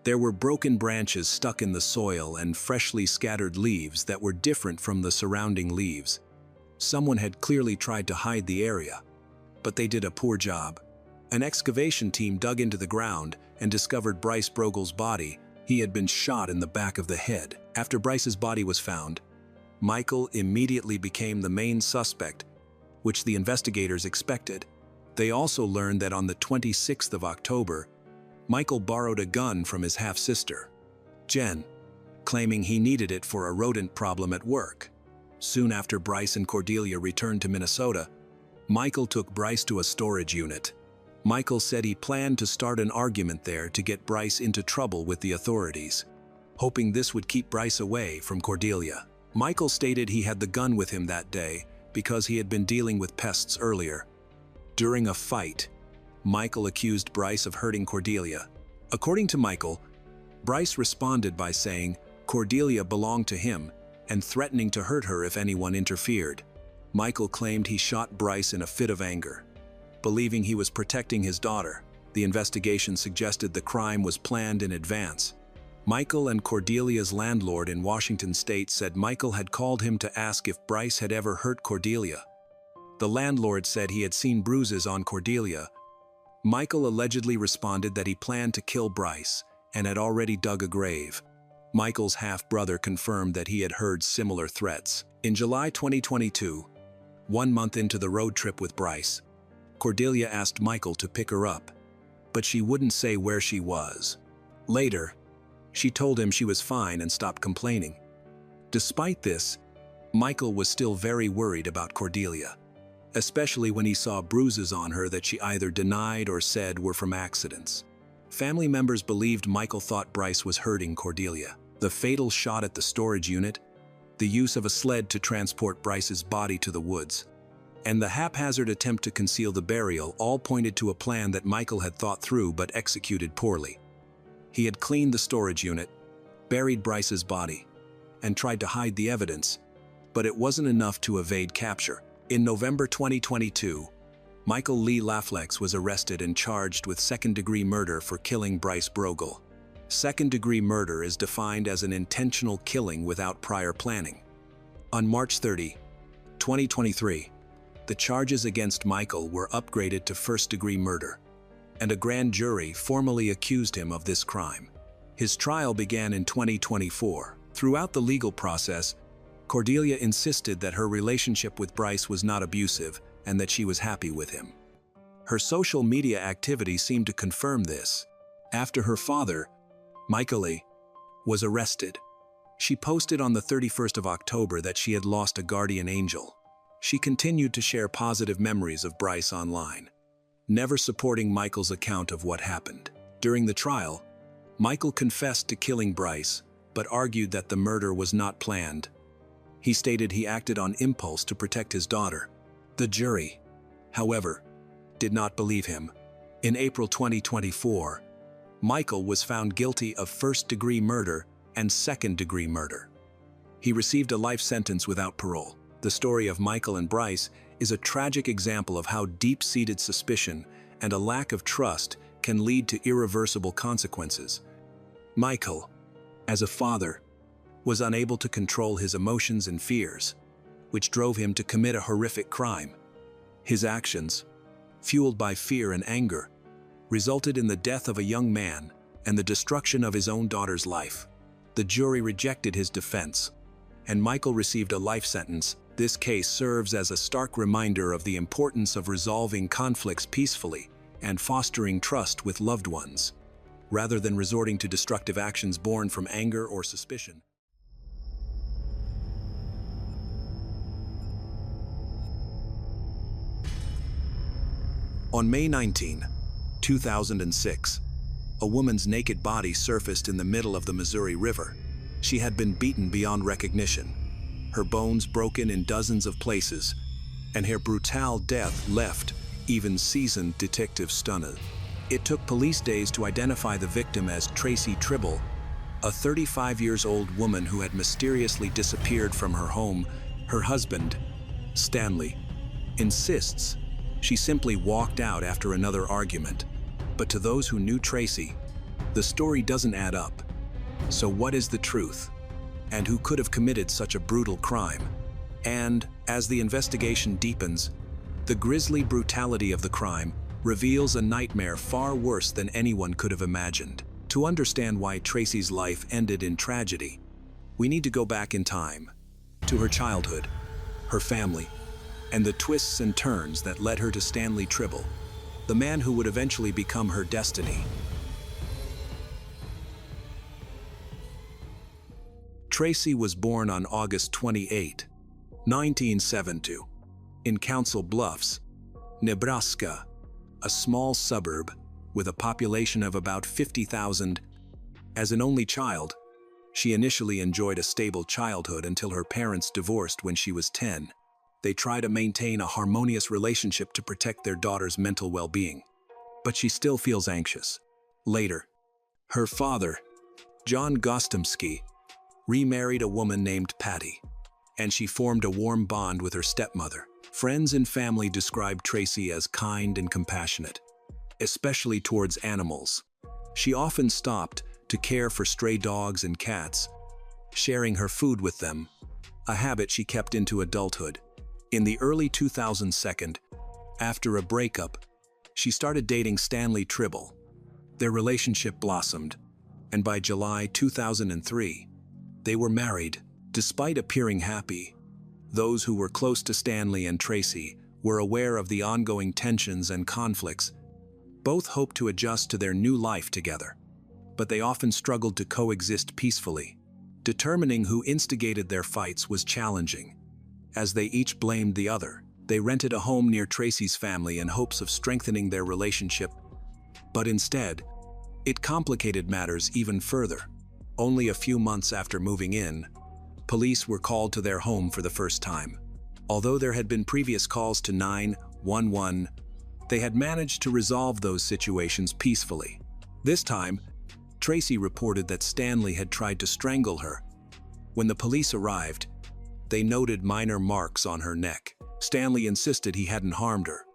There were broken branches stuck in the soil and freshly scattered leaves that were different from the surrounding leaves. Someone had clearly tried to hide the area, but they did a poor job. An excavation team dug into the ground and discovered Bryce Brogel's body. He had been shot in the back of the head. After Bryce's body was found, Michael immediately became the main suspect, which the investigators expected. They also learned that on the 26th of October, Michael borrowed a gun from his half-sister, Jen, claiming he needed it for a rodent problem at work. Soon after Bryce and Cordelia returned to Minnesota, Michael took Bryce to a storage unit. Michael said he planned to start an argument there to get Bryce into trouble with the authorities, hoping this would keep Bryce away from Cordelia. Michael stated he had the gun with him that day because he had been dealing with pests earlier. During a fight, Michael accused Bryce of hurting Cordelia. According to Michael, Bryce responded by saying Cordelia belonged to him and threatening to hurt her if anyone interfered. Michael claimed he shot Bryce in a fit of anger. Believing he was protecting his daughter, the investigation suggested the crime was planned in advance. Michael and Cordelia's landlord in Washington state said Michael had called him to ask if Bryce had ever hurt Cordelia. The landlord said he had seen bruises on Cordelia. Michael allegedly responded that he planned to kill Bryce and had already dug a grave. Michael's half-brother confirmed that he had heard similar threats. In July 2022, 1 month into the road trip with Bryce, Cordelia asked Michael to pick her up, but she wouldn't say where she was. Later, she told him she was fine and stopped complaining. Despite this, Michael was still very worried about Cordelia, especially when he saw bruises on her that she either denied or said were from accidents. Family members believed Michael thought Bryce was hurting Cordelia. The fatal shot at the storage unit, the use of a sled to transport Bryce's body to the woods, and the haphazard attempt to conceal the burial all pointed to a plan that Michael had thought through but executed poorly. He had cleaned the storage unit, buried Bryce's body, and tried to hide the evidence, but it wasn't enough to evade capture. In November 2022, Michael Lee Laflex was arrested and charged with second-degree murder for killing Bryce Brogel. Second-degree murder is defined as an intentional killing without prior planning. On March 30, 2023, the charges against Michael were upgraded to first-degree murder, and a grand jury formally accused him of this crime. His trial began in 2024. Throughout the legal process, Cordelia insisted that her relationship with Bryce was not abusive and that she was happy with him. Her social media activity seemed to confirm this. After her father, Michael Lee, was arrested, she posted on the 31st of October that she had lost a guardian angel. She continued to share positive memories of Bryce online, never supporting Michael's account of what happened. During the trial, Michael confessed to killing Bryce, but argued that the murder was not planned. He stated he acted on impulse to protect his daughter. The jury, however, did not believe him. In April 2024, Michael was found guilty of first-degree murder and second-degree murder. He received a life sentence without parole. The story of Michael and Bryce is a tragic example of how deep-seated suspicion and a lack of trust can lead to irreversible consequences. Michael, as a father, was unable to control his emotions and fears, which drove him to commit a horrific crime. His actions, fueled by fear and anger, resulted in the death of a young man and the destruction of his own daughter's life. The jury rejected his defense, and Michael received a life sentence. This case serves as a stark reminder of the importance of resolving conflicts peacefully and fostering trust with loved ones, rather than resorting to destructive actions born from anger or suspicion. On May 19, 2006, a woman's naked body surfaced in the middle of the Missouri River. She had been beaten beyond recognition, her bones broken in dozens of places, and her brutal death left even seasoned detectives stunned. It took police days to identify the victim as Tracy Tribble, a 35-year-old woman who had mysteriously disappeared from her home. Her husband, Stanley, insists she simply walked out after another argument. But to those who knew Tracy, the story doesn't add up. So what is the truth? And who could have committed such a brutal crime? And, as the investigation deepens, the grisly brutality of the crime reveals a nightmare far worse than anyone could have imagined. To understand why Tracy's life ended in tragedy, we need to go back in time, to her childhood, her family, and the twists and turns that led her to Stanley Tribble, the man who would eventually become her destiny. Tracy was born on August 28, 1972, in Council Bluffs, Nebraska, a small suburb with a population of about 50,000. As an only child, she initially enjoyed a stable childhood until her parents divorced when she was 10. They try to maintain a harmonious relationship to protect their daughter's mental well-being, but she still feels anxious. Later, her father, John Gostomsky, remarried a woman named Patty, and she formed a warm bond with her stepmother. Friends and family described Tracy as kind and compassionate, especially towards animals. She often stopped to care for stray dogs and cats, sharing her food with them, a habit she kept into adulthood. In the early 2000s, after a breakup, she started dating Stanley Tribble. Their relationship blossomed, and by July 2003, they were married. Despite appearing happy, those who were close to Stanley and Tracy were aware of the ongoing tensions and conflicts. Both hoped to adjust to their new life together, but they often struggled to coexist peacefully. Determining who instigated their fights was challenging, as they each blamed the other. They rented a home near Tracy's family in hopes of strengthening their relationship, but instead, it complicated matters even further. Only a few months after moving in, police were called to their home for the first time. Although there had been previous calls to 911, they had managed to resolve those situations peacefully. This time, Tracy reported that Stanley had tried to strangle her. When the police arrived, they noted minor marks on her neck. Stanley insisted he hadn't harmed her,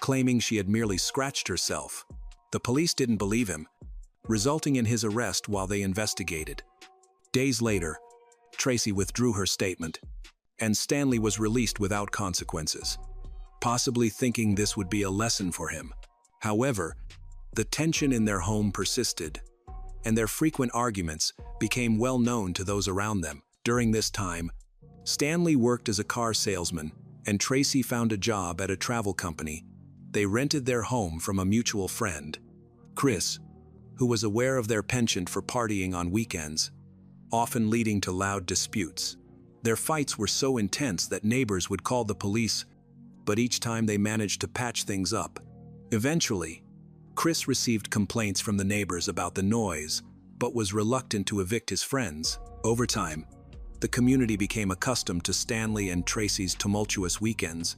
claiming she had merely scratched herself. The police didn't believe him, resulting in his arrest while they investigated. Days later, Tracy withdrew her statement, and Stanley was released without consequences, possibly thinking this would be a lesson for him. However, the tension in their home persisted, and their frequent arguments became well known to those around them. During this time, Stanley worked as a car salesman, and Tracy found a job at a travel company. They rented their home from a mutual friend, Chris, who was aware of their penchant for partying on weekends, often leading to loud disputes. Their fights were so intense that neighbors would call the police, but each time they managed to patch things up. Eventually, Chris received complaints from the neighbors about the noise, but was reluctant to evict his friends. Over time, the community became accustomed to Stanley and Tracy's tumultuous weekends.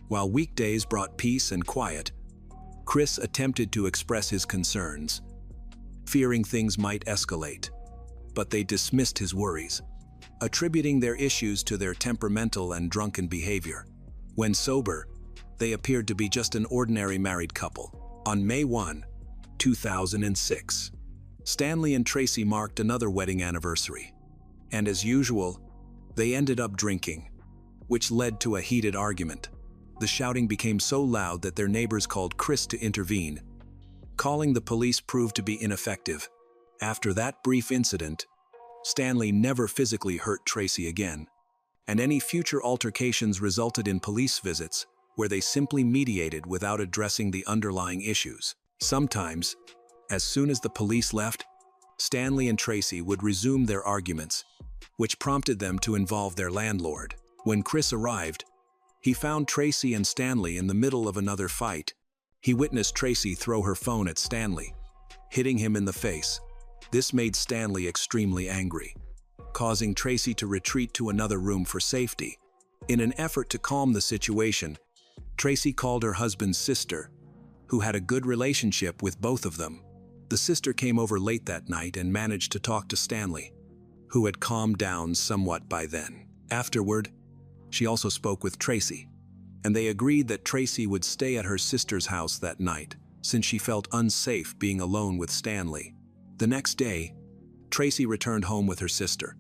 While weekdays brought peace and quiet, Chris attempted to express his concerns, fearing things might escalate, but they dismissed his worries, attributing their issues to their temperamental and drunken behavior. When sober, they appeared to be just an ordinary married couple. On May 1, 2006, Stanley and Tracy marked another wedding anniversary, and as usual, they ended up drinking, which led to a heated argument. The shouting became so loud that their neighbors called Chris to intervene. Calling the police proved to be ineffective. After that brief incident, Stanley never physically hurt Tracy again, and any future altercations resulted in police visits where they simply mediated without addressing the underlying issues. Sometimes, as soon as the police left, Stanley and Tracy would resume their arguments, which prompted them to involve their landlord. When Chris arrived, he found Tracy and Stanley in the middle of another fight. He witnessed Tracy throw her phone at Stanley, hitting him in the face. This made Stanley extremely angry. causing Tracy to retreat to another room for safety. In an effort to calm the situation, Tracy called her husband's sister, who had a good relationship with both of them. The sister came over late that night and managed to talk to Stanley, who had calmed down somewhat by then. Afterward, she also spoke with Tracy, and they agreed that Tracy would stay at her sister's house that night, since she felt unsafe being alone with Stanley. The next day, Tracy returned home with her sister,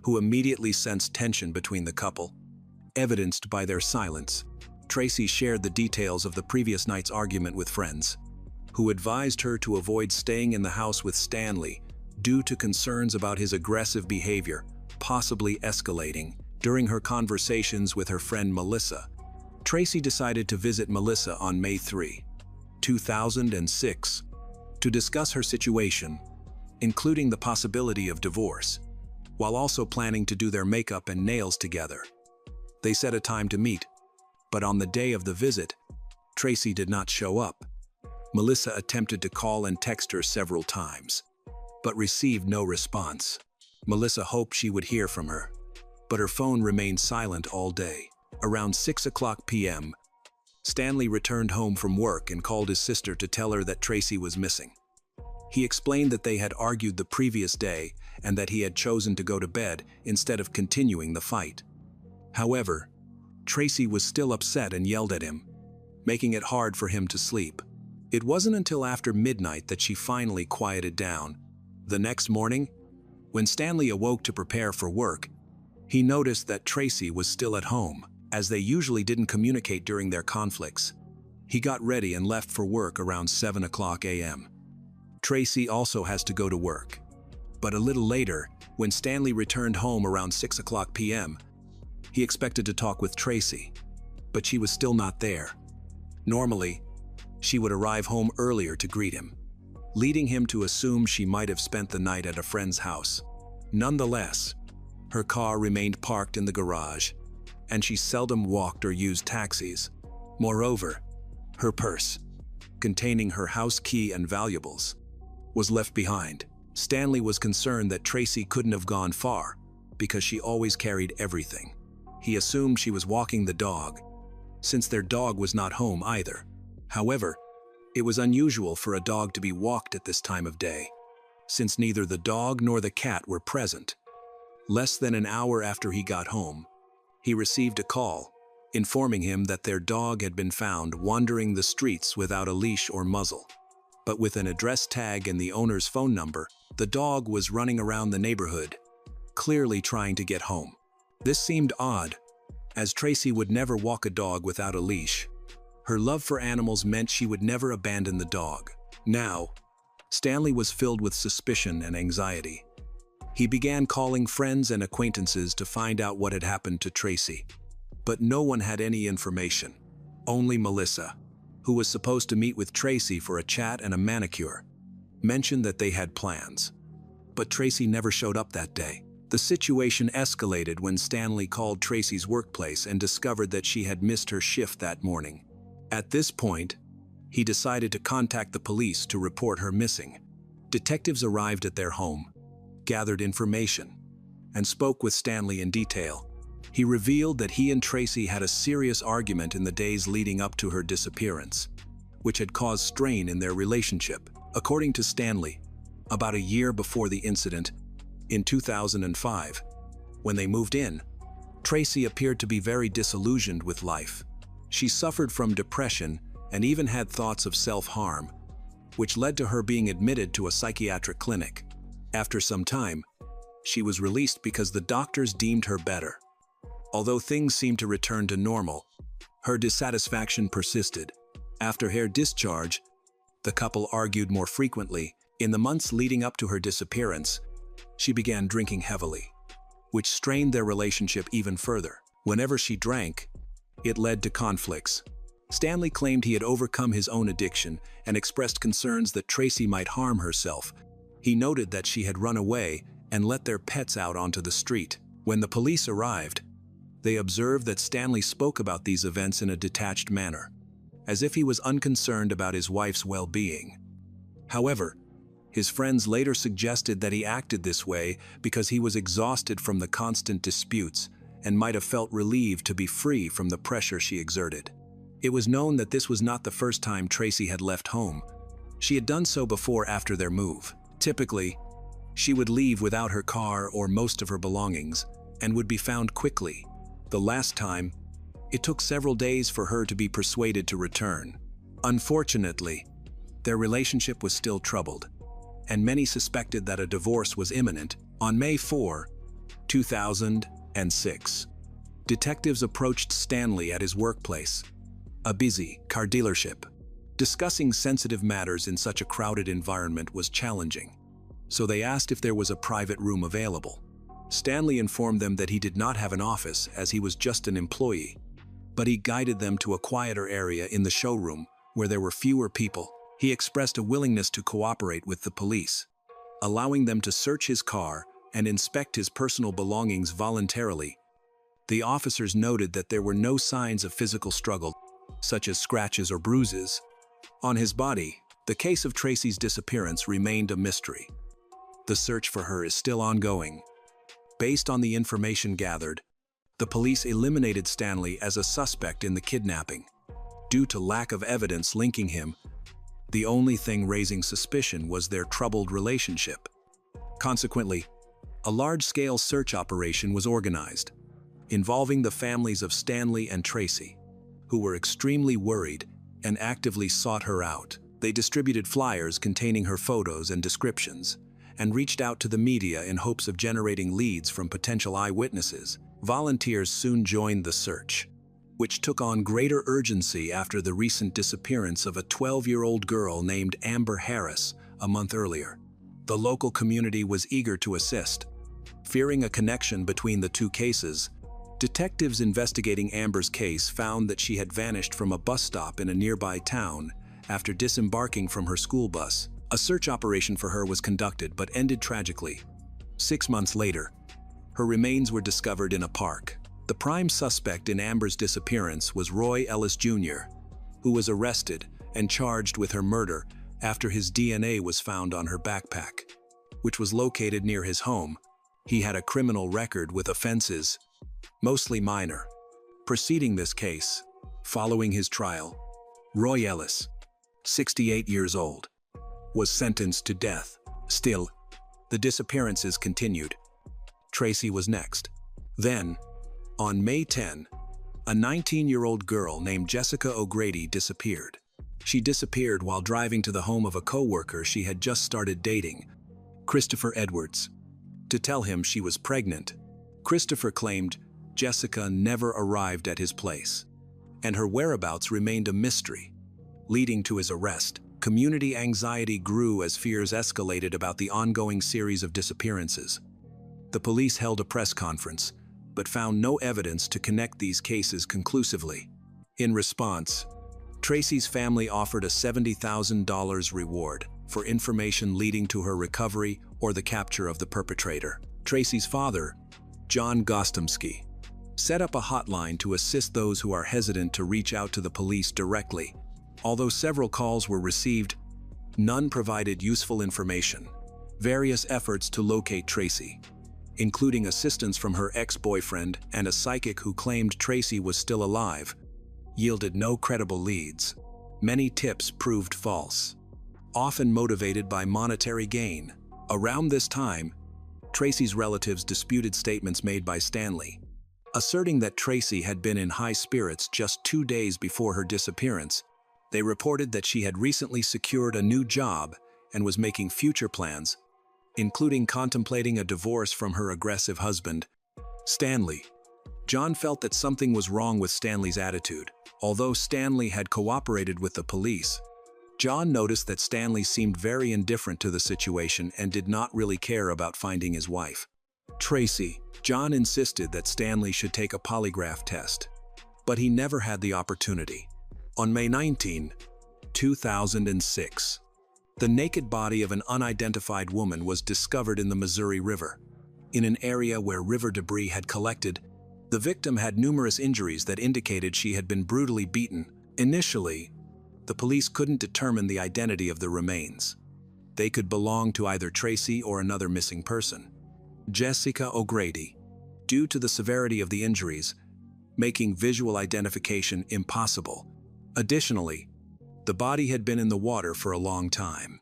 who immediately sensed tension between the couple, evidenced by their silence. Tracy shared the details of the previous night's argument with friends, who advised her to avoid staying in the house with Stanley due to concerns about his aggressive behavior, possibly escalating. During her conversations with her friend Melissa, Tracy decided to visit Melissa on May 3, 2006, to discuss her situation, including the possibility of divorce, while also planning to do their makeup and nails together. They set a time to meet, but on the day of the visit, Tracy did not show up. Melissa attempted to call and text her several times, but received no response. Melissa hoped she would hear from her, but her phone remained silent all day. Around 6:00 p.m., Stanley returned home from work and called his sister to tell her that Tracy was missing. He explained that they had argued the previous day and that he had chosen to go to bed instead of continuing the fight. However, Tracy was still upset and yelled at him, making it hard for him to sleep. It wasn't until after midnight that she finally quieted down. The next morning, when Stanley awoke to prepare for work, he noticed that Tracy was still at home, as they usually didn't communicate during their conflicts. He got ready and left for work around 7:00 a.m. Tracy also has to go to work. But a little later, when Stanley returned home around 6:00 p.m., he expected to talk with Tracy, but she was still not there. Normally, she would arrive home earlier to greet him, leading him to assume she might have spent the night at a friend's house. Nonetheless, her car remained parked in the garage, and she seldom walked or used taxis. Moreover, her purse, containing her house key and valuables, was left behind. Stanley was concerned that Tracy couldn't have gone far because she always carried everything. He assumed she was walking the dog, since their dog was not home either. However, it was unusual for a dog to be walked at this time of day, since neither the dog nor the cat were present. Less than an hour after he got home, he received a call, informing him that their dog had been found wandering the streets without a leash or muzzle. But with an address tag and the owner's phone number, the dog was running around the neighborhood, clearly trying to get home. This seemed odd, as Tracy would never walk a dog without a leash. Her love for animals meant she would never abandon the dog. Now, Stanley was filled with suspicion and anxiety. He began calling friends and acquaintances to find out what had happened to Tracy. But no one had any information. Only Melissa, who was supposed to meet with Tracy for a chat and a manicure, mentioned that they had plans. But Tracy never showed up that day. The situation escalated when Stanley called Tracy's workplace and discovered that she had missed her shift that morning. At this point, he decided to contact the police to report her missing. Detectives arrived at their home, gathered information, and spoke with Stanley in detail. He revealed that he and Tracy had a serious argument in the days leading up to her disappearance, which had caused strain in their relationship. According to Stanley, about a year before the incident, in 2005, when they moved in, Tracy appeared to be very disillusioned with life. She suffered from depression and even had thoughts of self-harm, which led to her being admitted to a psychiatric clinic. After some time, she was released because the doctors deemed her better. Although things seemed to return to normal, her dissatisfaction persisted. After her discharge, the couple argued more frequently. In the months leading up to her disappearance, she began drinking heavily, which strained their relationship even further. Whenever she drank, it led to conflicts. Stanley claimed he had overcome his own addiction and expressed concerns that Tracy might harm herself. He noted that she had run away and let their pets out onto the street. When the police arrived, they observed that Stanley spoke about these events in a detached manner, as if he was unconcerned about his wife's well-being. However, His friends later suggested that he acted this way because he was exhausted from the constant disputes and might have felt relieved to be free from the pressure she exerted. It was known that this was not the first time Tracy had left home. She had done so before after their move. Typically, she would leave without her car or most of her belongings and would be found quickly. The last time, it took several days for her to be persuaded to return. Unfortunately, their relationship was still troubled, and many suspected that a divorce was imminent. On May 4, 2006, detectives approached Stanley at his workplace, a busy car dealership. Discussing sensitive matters in such a crowded environment was challenging, so they asked if there was a private room available. Stanley informed them that he did not have an office as he was just an employee, but he guided them to a quieter area in the showroom where there were fewer people. He expressed a willingness to cooperate with the police, allowing them to search his car and inspect his personal belongings voluntarily. The officers noted that there were no signs of physical struggle, such as scratches or bruises, on his body. The case of Tracy's disappearance remained a mystery. The search for her is still ongoing. Based on the information gathered, the police eliminated Stanley as a suspect in the kidnapping. Due to lack of evidence linking him, the only thing raising suspicion was their troubled relationship. Consequently, a large-scale search operation was organized, involving the families of Stanley and Tracy, who were extremely worried and actively sought her out. They distributed flyers containing her photos and descriptions, and reached out to the media in hopes of generating leads from potential eyewitnesses. Volunteers soon joined the search, which took on greater urgency after the recent disappearance of a 12-year-old girl named Amber Harris a month earlier. The local community was eager to assist. Fearing a connection between the two cases, detectives investigating Amber's case found that she had vanished from a bus stop in a nearby town after disembarking from her school bus. A search operation for her was conducted but ended tragically. 6 months later, her remains were discovered in a park. The prime suspect in Amber's disappearance was Roy Ellis Jr., who was arrested and charged with her murder after his DNA was found on her backpack, which was located near his home. He had a criminal record with offenses, mostly minor. Preceding this case, following his trial, Roy Ellis, 68 years old, was sentenced to death. Still, the disappearances continued. Tracy was next. Then, on May 10, a 19-year-old girl named Jessica O'Grady disappeared. She disappeared while driving to the home of a co-worker she had just started dating, Christopher Edwards, to tell him she was pregnant. Christopher claimed Jessica never arrived at his place, and her whereabouts remained a mystery, leading to his arrest. Community anxiety grew as fears escalated about the ongoing series of disappearances. The police held a press conference, but found no evidence to connect these cases conclusively. In response, Tracy's family offered a $70,000 reward for information leading to her recovery or the capture of the perpetrator. Tracy's father, John Gostomsky, set up a hotline to assist those who are hesitant to reach out to the police directly. Although several calls were received, none provided useful information. Various efforts to locate Tracy, including assistance from her ex-boyfriend and a psychic who claimed Tracy was still alive, yielded no credible leads. Many tips proved false, often motivated by monetary gain. Around this time, Tracy's relatives disputed statements made by Stanley, asserting that Tracy had been in high spirits just 2 days before her disappearance. They reported that she had recently secured a new job and was making future plans, including contemplating a divorce from her aggressive husband, Stanley. John felt that something was wrong with Stanley's attitude. Although Stanley had cooperated with the police, John noticed that Stanley seemed very indifferent to the situation and did not really care about finding his wife, Tracy. John insisted that Stanley should take a polygraph test, but he never had the opportunity. On May 19, 2006, the naked body of an unidentified woman was discovered in the Missouri River. In an area where river debris had collected, the victim had numerous injuries that indicated she had been brutally beaten. Initially, the police couldn't determine the identity of the remains. They could belong to either Tracy or another missing person. Jessica O'Grady, due to the severity of the injuries, making visual identification impossible. Additionally, the body had been in the water for a long time.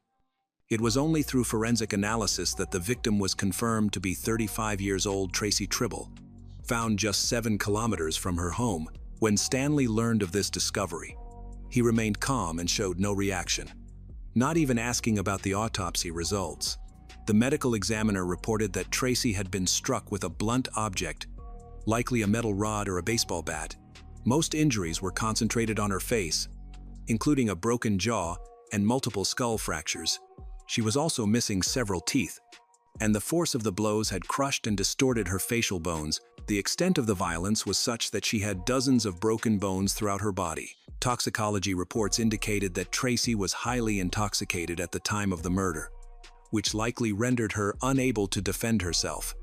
It was only through forensic analysis that the victim was confirmed to be 35 years old Tracy Tribble, found just 7 kilometers from her home. When Stanley learned of this discovery, he remained calm and showed no reaction, not even asking about the autopsy results. The medical examiner reported that Tracy had been struck with a blunt object, likely a metal rod or a baseball bat. Most injuries were concentrated on her face, including a broken jaw and multiple skull fractures. She was also missing several teeth, and the force of the blows had crushed and distorted her facial bones. The extent of the violence was such that she had dozens of broken bones throughout her body. Toxicology reports indicated that Tracy was highly intoxicated at the time of the murder, which likely rendered her unable to defend herself.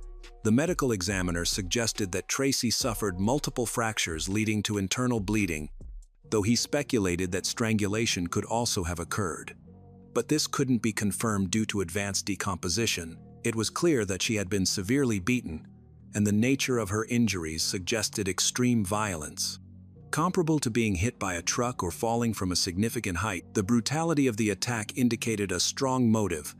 The medical examiner suggested that Tracy suffered multiple fractures leading to internal bleeding, though he speculated that strangulation could also have occurred. But this couldn't be confirmed due to advanced decomposition. It was clear that she had been severely beaten, and the nature of her injuries suggested extreme violence. Comparable to being hit by a truck or falling from a significant height, the brutality of the attack indicated a strong motive,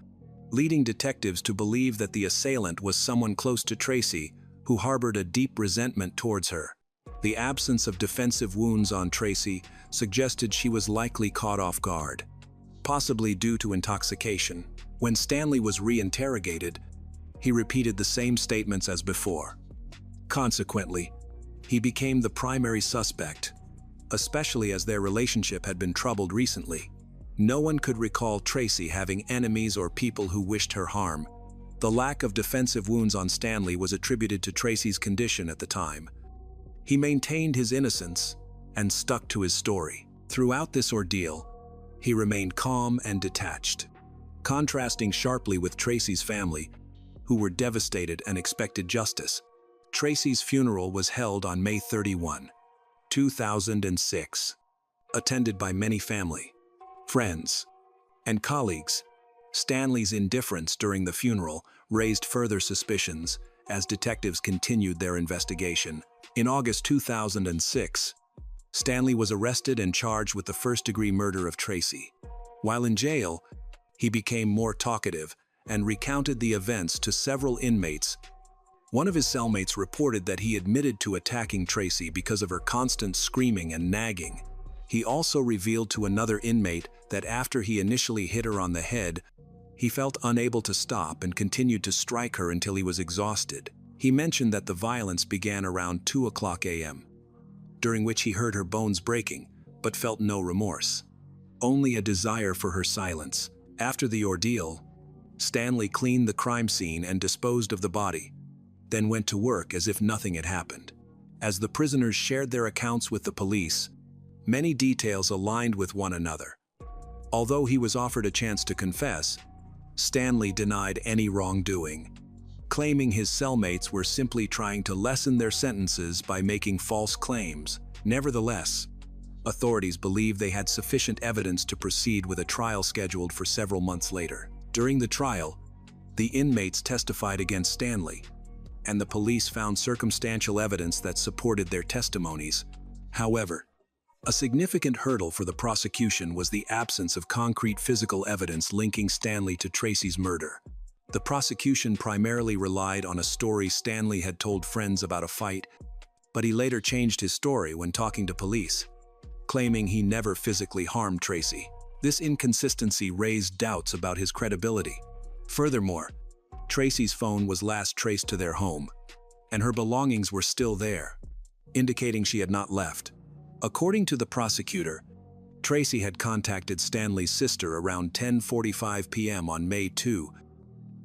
leading detectives to believe that the assailant was someone close to Tracy, who harbored a deep resentment towards her. The absence of defensive wounds on Tracy suggested she was likely caught off guard, possibly due to intoxication. When Stanley was re-interrogated, he repeated the same statements as before. Consequently, he became the primary suspect, especially as their relationship had been troubled recently. No one could recall Tracy having enemies or people who wished her harm. The lack of defensive wounds on Stanley was attributed to Tracy's condition at the time. He maintained his innocence and stuck to his story. Throughout this ordeal, he remained calm and detached, contrasting sharply with Tracy's family, who were devastated and expected justice. Tracy's funeral was held on May 31, 2006, attended by many family, friends, and colleagues. Stanley's indifference during the funeral raised further suspicions as detectives continued their investigation. In August 2006, Stanley was arrested and charged with the first-degree murder of Tracy. While in jail, he became more talkative and recounted the events to several inmates. One of his cellmates reported that he admitted to attacking Tracy because of her constant screaming and nagging. He also revealed to another inmate that after he initially hit her on the head, he felt unable to stop and continued to strike her until he was exhausted. He mentioned that the violence began around 2:00 a.m., during which he heard her bones breaking, but felt no remorse, only a desire for her silence. After the ordeal, Stanley cleaned the crime scene and disposed of the body, then went to work as if nothing had happened. As the prisoners shared their accounts with the police, many details aligned with one another. Although he was offered a chance to confess, Stanley denied any wrongdoing, claiming his cellmates were simply trying to lessen their sentences by making false claims. Nevertheless, authorities believed they had sufficient evidence to proceed with a trial scheduled for several months later. During the trial, the inmates testified against Stanley, and the police found circumstantial evidence that supported their testimonies. However, a significant hurdle for the prosecution was the absence of concrete physical evidence linking Stanley to Tracy's murder. The prosecution primarily relied on a story Stanley had told friends about a fight, but he later changed his story when talking to police, claiming he never physically harmed Tracy. This inconsistency raised doubts about his credibility. Furthermore, Tracy's phone was last traced to their home, and her belongings were still there, indicating she had not left. According to the prosecutor, Tracy had contacted Stanley's sister around 10:45 p.m. on May 2,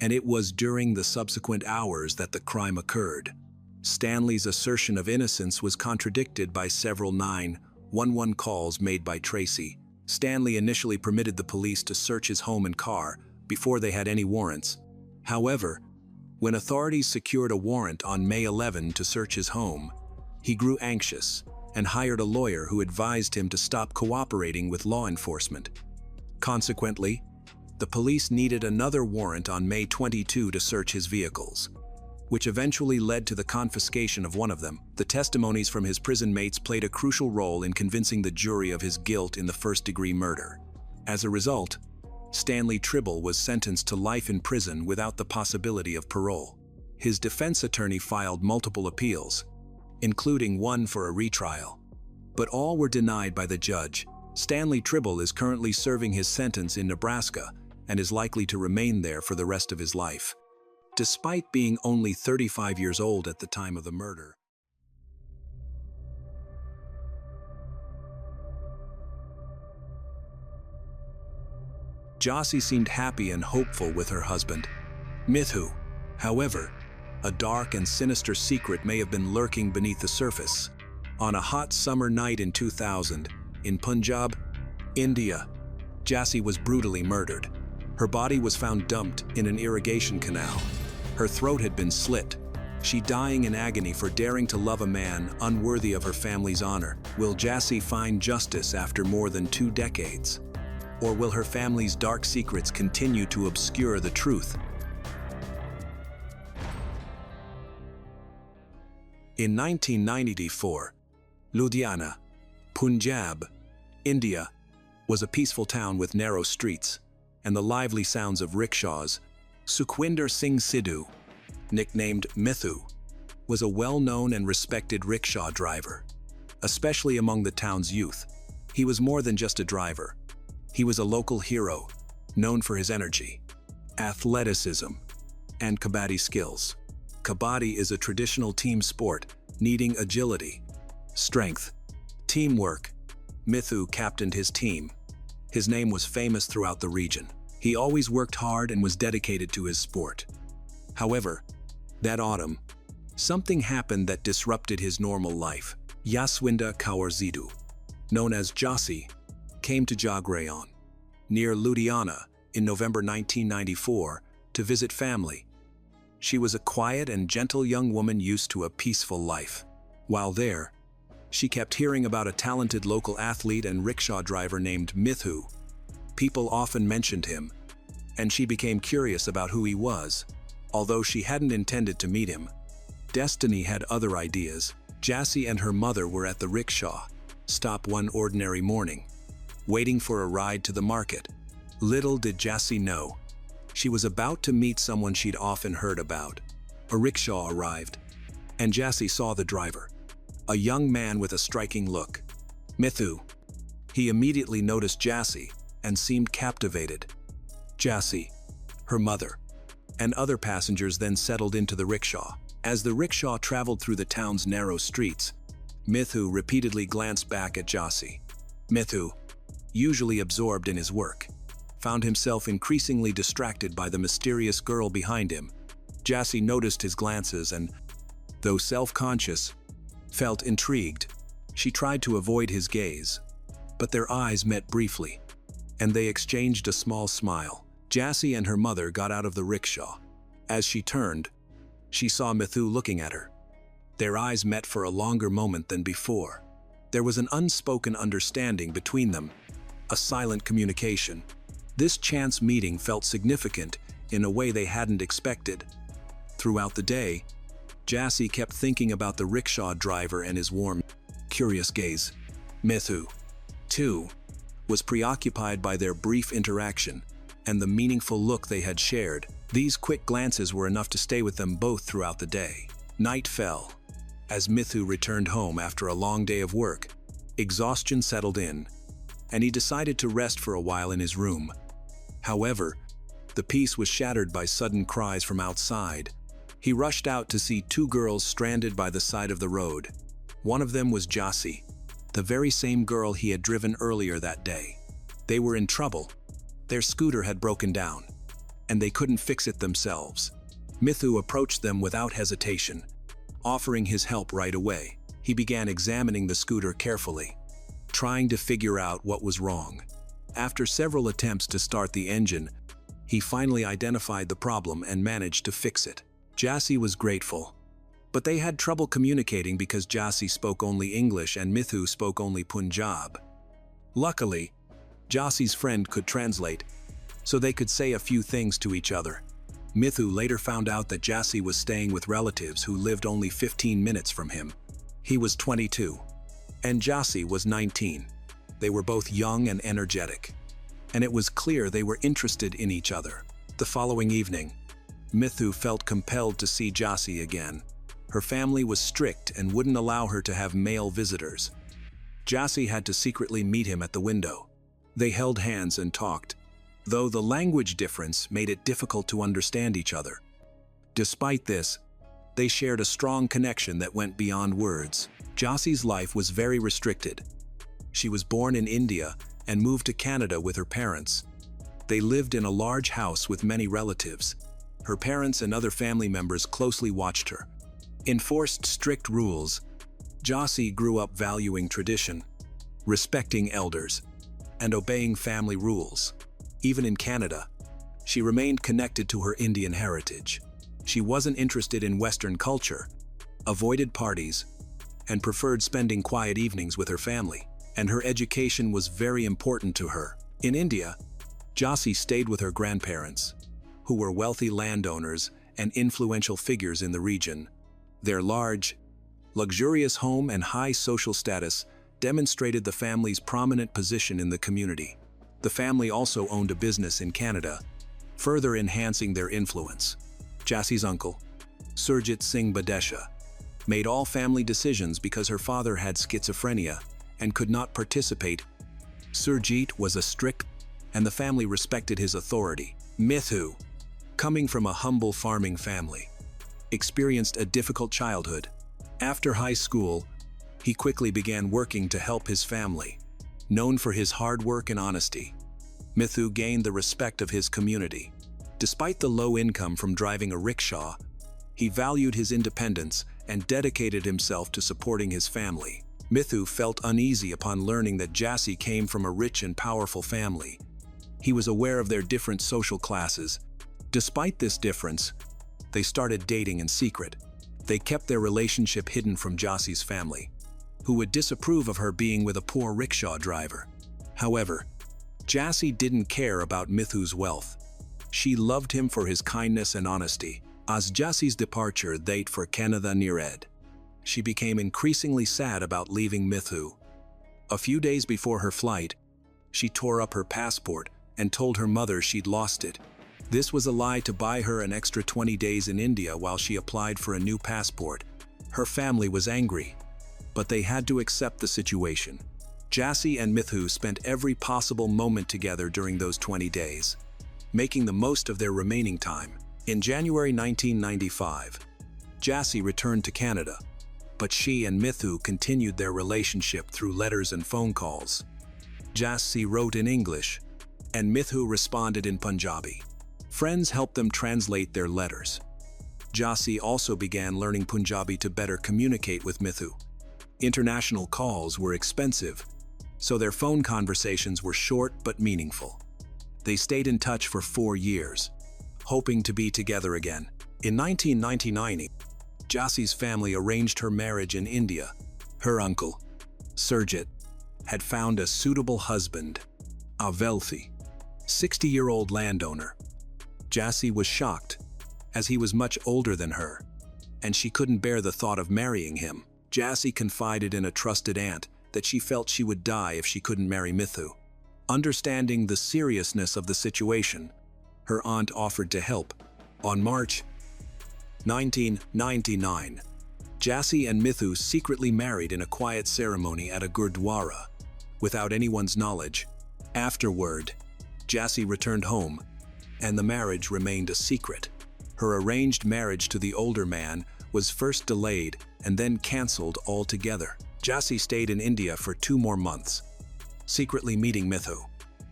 and it was during the subsequent hours that the crime occurred. Stanley's assertion of innocence was contradicted by several 911 calls made by Tracy. Stanley initially permitted the police to search his home and car before they had any warrants. However, when authorities secured a warrant on May 11 to search his home, he grew anxious and hired a lawyer who advised him to stop cooperating with law enforcement. Consequently, The police needed another warrant on May 22 to search his vehicles, which eventually led to the confiscation of one of them. The testimonies from his prison mates played a crucial role in convincing the jury of his guilt in the first-degree murder. As a result, Stanley Tribble was sentenced to life in prison without the possibility of parole. His defense attorney filed multiple appeals, including one for a retrial, but all were denied by the judge. Stanley Tribble is currently serving his sentence in Nebraska and is likely to remain there for the rest of his life, despite being only 35 years old at the time of the murder. Jasse seemed happy and hopeful with her husband, Mithu. However, a dark and sinister secret may have been lurking beneath the surface. On a hot summer night in 2000, in Punjab, India, Jasse was brutally murdered. Her body was found dumped in an irrigation canal. Her throat had been slit, she dying in agony for daring to love a man unworthy of her family's honor. Will Jasse find justice after more than 2 decades? Or will her family's dark secrets continue to obscure the truth? In 1994, Ludhiana, Punjab, India, was a peaceful town with narrow streets and the lively sounds of rickshaws. Sukhwinder Singh Sidhu, nicknamed Mithu, was a well-known and respected rickshaw driver, especially among the town's youth. He was more than just a driver. He was a local hero, known for his energy, athleticism, and kabaddi skills. Kabaddi is a traditional team sport needing agility, strength, teamwork. Mithu captained his team. His name was famous throughout the region. He always worked hard and was dedicated to his sport. However, that autumn, something happened that disrupted his normal life. Yaswinda Kaur Zidhu, known as Jasse, came to Jagraon, near Ludhiana, in November 1994 to visit family. She was a quiet and gentle young woman used to a peaceful life. While there, she kept hearing about a talented local athlete and rickshaw driver named Mithu. People often mentioned him, and she became curious about who he was. Although she hadn't intended to meet him, destiny had other ideas. Jasse and her mother were at the rickshaw stop one ordinary morning, waiting for a ride to the market. Little did Jasse know, she was about to meet someone she'd often heard about. A rickshaw arrived, and Jasse saw the driver, a young man with a striking look. Mithu. He immediately noticed Jasse and seemed captivated. Jasse, her mother, and other passengers then settled into the rickshaw. As the rickshaw traveled through the town's narrow streets, Mithu repeatedly glanced back at Jasse. Mithu, usually absorbed in his work, found himself increasingly distracted by the mysterious girl behind him. Jasse noticed his glances and, though self-conscious, felt intrigued. She tried to avoid his gaze, but their eyes met briefly, and they exchanged a small smile. Jasse and her mother got out of the rickshaw. As she turned, she saw Mithu looking at her. Their eyes met for a longer moment than before. There was an unspoken understanding between them, a silent communication. This chance meeting felt significant in a way they hadn't expected. Throughout the day, Jasse kept thinking about the rickshaw driver and his warm, curious gaze. Mithu, too, was preoccupied by their brief interaction and the meaningful look they had shared. These quick glances were enough to stay with them both throughout the day. Night fell. As Mithu returned home after a long day of work, exhaustion settled in, and he decided to rest for a while in his room. However, the peace was shattered by sudden cries from outside. He rushed out to see 2 girls stranded by the side of the road. One of them was Jasse, the very same girl he had driven earlier that day. They were in trouble. Their scooter had broken down, and they couldn't fix it themselves. Mithu approached them without hesitation, offering his help right away. He began examining the scooter carefully, trying to figure out what was wrong. After several attempts to start the engine, he finally identified the problem and managed to fix it. Jasse was grateful, but they had trouble communicating because Jasse spoke only English and Mithu spoke only Punjab. Luckily, Jasse's friend could translate. so they could say a few things to each other. Mithu later found out that Jasse was staying with relatives who lived only 15 minutes from him. He was 22, and Jasse was 19. They were both young and energetic, and it was clear they were interested in each other. The following evening, Mithu felt compelled to see Jasse again. Her family was strict and wouldn't allow her to have male visitors. Jasse had to secretly meet him at the window. They held hands and talked, though the language difference made it difficult to understand each other. Despite this, they shared a strong connection that went beyond words. Jasse's life was very restricted. She was born in India and moved to Canada with her parents. They lived in a large house with many relatives. Her parents and other family members closely watched her. Enforced strict rules, Jasse grew up valuing tradition, respecting elders, and obeying family rules. Even in Canada, she remained connected to her Indian heritage. She wasn't interested in Western culture, avoided parties, and preferred spending quiet evenings with her family. And her education was very important to her. In India, Jasse stayed with her grandparents, who were wealthy landowners and influential figures in the region. Their large, luxurious home and high social status demonstrated the family's prominent position in the community. The family also owned a business in Canada, further enhancing their influence. Jasse's uncle, Surjit Singh Badesha, made all family decisions because her father had schizophrenia and could not participate. Surjit was a strict, and the family respected his authority. Mithu, coming from a humble farming family, experienced a difficult childhood. After high school, he quickly began working to help his family. Known for his hard work and honesty, Mithu gained the respect of his community. Despite the low income from driving a rickshaw, he valued his independence and dedicated himself to supporting his family. Mithu felt uneasy upon learning that Jasse came from a rich and powerful family. He was aware of their different social classes. Despite this difference, they started dating in secret. They kept their relationship hidden from Jasse's family, who would disapprove of her being with a poor rickshaw driver. However, Jasse didn't care about Mithu's wealth. She loved him for his kindness and honesty. As Jasse's departure date for Canada neared, she became increasingly sad about leaving Mithu. A few days before her flight, she tore up her passport and told her mother she'd lost it. This was a lie to buy her an extra 20 days in India while she applied for a new passport. Her family was angry, but they had to accept the situation. Jasse and Mithu spent every possible moment together during those 20 days, making the most of their remaining time. In January 1995, Jasse returned to Canada, but she and Mithu continued their relationship through letters and phone calls. Jasse wrote in English, and Mithu responded in Punjabi. Friends helped them translate their letters. Jasse also began learning Punjabi to better communicate with Mithu. International calls were expensive, so their phone conversations were short but meaningful. They stayed in touch for 4 years, hoping to be together again. In 1999, Jasse's family arranged her marriage in India. Her uncle, Surjit, had found a suitable husband, a wealthy, 60-year-old landowner. Jasse was shocked, as he was much older than her, and she couldn't bear the thought of marrying him. Jasse confided in a trusted aunt that she felt she would die if she couldn't marry Mithu. Understanding the seriousness of the situation, her aunt offered to help. On March 1999, Jasse and Mithu secretly married in a quiet ceremony at a gurdwara, without anyone's knowledge. Afterward, Jasse returned home, and the marriage remained a secret. Her arranged marriage to the older man was first delayed and then cancelled altogether. Jasse stayed in India for 2 more months, secretly meeting Mithu,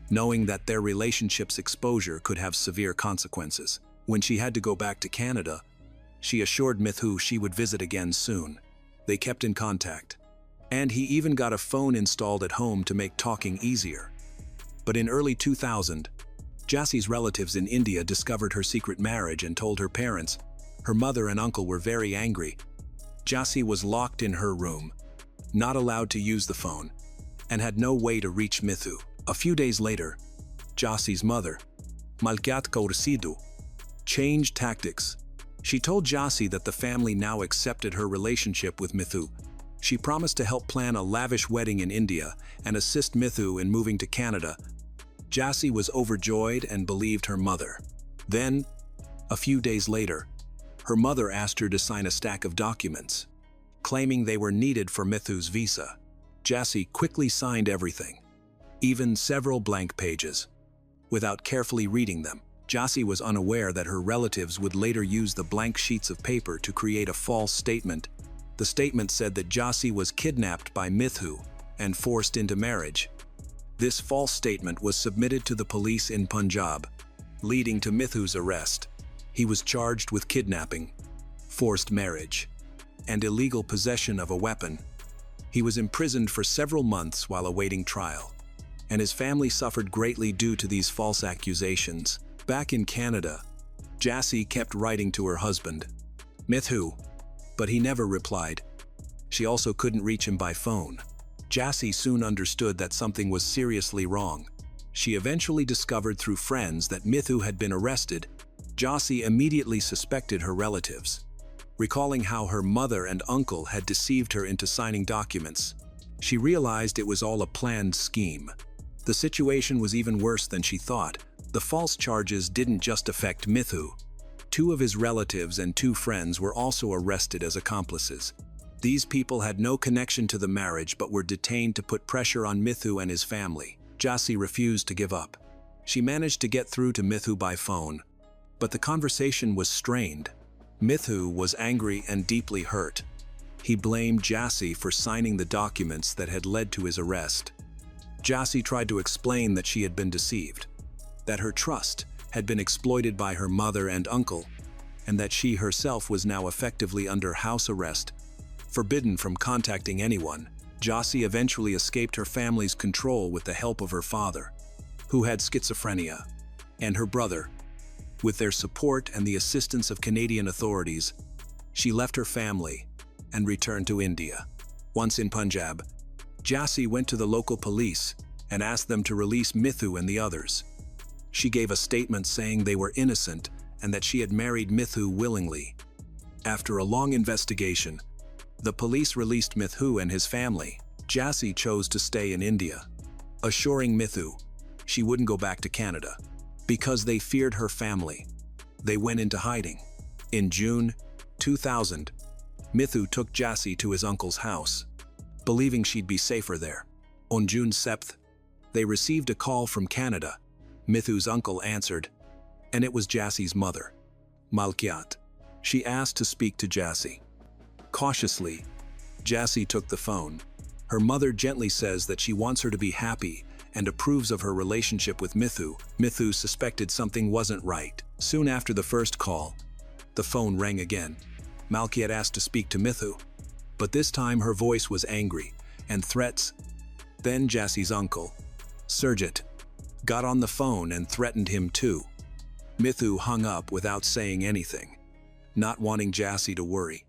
knowing that their relationship's exposure could have severe consequences. When she had to go back to Canada, she assured Mithu she would visit again soon. They kept in contact, and he even got a phone installed at home to make talking easier. But in early 2000, Jasse's relatives in India discovered her secret marriage and told her parents. Her mother and uncle were very angry. Jasse was locked in her room, not allowed to use the phone, and had no way to reach Mithu. A few days later, Jasse's mother, Malkiat Kaursidu. Change tactics. She told Jasse that the family now accepted her relationship with Mithu. She promised to help plan a lavish wedding in India and assist Mithu in moving to Canada. Jasse was overjoyed and believed her mother. Then, a few days later, her mother asked her to sign a stack of documents, claiming they were needed for Mithu's visa. Jasse quickly signed everything, even several blank pages. Without carefully reading them, Jasse was unaware that her relatives would later use the blank sheets of paper to create a false statement. The statement said that Jasse was kidnapped by Mithu and forced into marriage. This false statement was submitted to the police in Punjab, leading to Mithu's arrest. He was charged with kidnapping, forced marriage, and illegal possession of a weapon. He was imprisoned for several months while awaiting trial, and his family suffered greatly due to these false accusations. Back in Canada, Jasse kept writing to her husband, Mithu, but he never replied. She also couldn't reach him by phone. Jasse soon understood that something was seriously wrong. She eventually discovered through friends that Mithu had been arrested. Jasse immediately suspected her relatives, recalling how her mother and uncle had deceived her into signing documents. She realized it was all a planned scheme. The situation was even worse than she thought. The false charges didn't just affect Mithu. 2 of his relatives and 2 friends were also arrested as accomplices. These people had no connection to the marriage but were detained to put pressure on Mithu and his family. Jasse refused to give up. She managed to get through to Mithu by phone, but the conversation was strained. Mithu was angry and deeply hurt. He blamed Jasse for signing the documents that had led to his arrest. Jasse tried to explain that she had been deceived, that her trust had been exploited by her mother and uncle, and that she herself was now effectively under house arrest, forbidden from contacting anyone. Jasse eventually escaped her family's control with the help of her father, who had schizophrenia, and her brother. With their support and the assistance of Canadian authorities, she left her family and returned to India. Once in Punjab, Jasse went to the local police and asked them to release Mithu and the others. She gave a statement saying they were innocent and that she had married Mithu willingly. After a long investigation, the police released Mithu and his family. Jasse chose to stay in India, assuring Mithu she wouldn't go back to Canada. Because they feared her family, they went into hiding. In June 2000, Mithu took Jasse to his uncle's house, believing she'd be safer there. On June 7th, they received a call from Canada. Mithu's uncle answered, and it was Jasse's mother, Malkiat. She asked to speak to Jasse. Cautiously, Jasse took the phone. Her mother gently says that she wants her to be happy and approves of her relationship with Mithu. Mithu suspected something wasn't right. Soon after the first call, the phone rang again. Malkiat asked to speak to Mithu, but this time her voice was angry and threats. Then Jasse's uncle, Surjit, got on the phone and threatened him too. Mithu hung up without saying anything, not wanting Jasse to worry,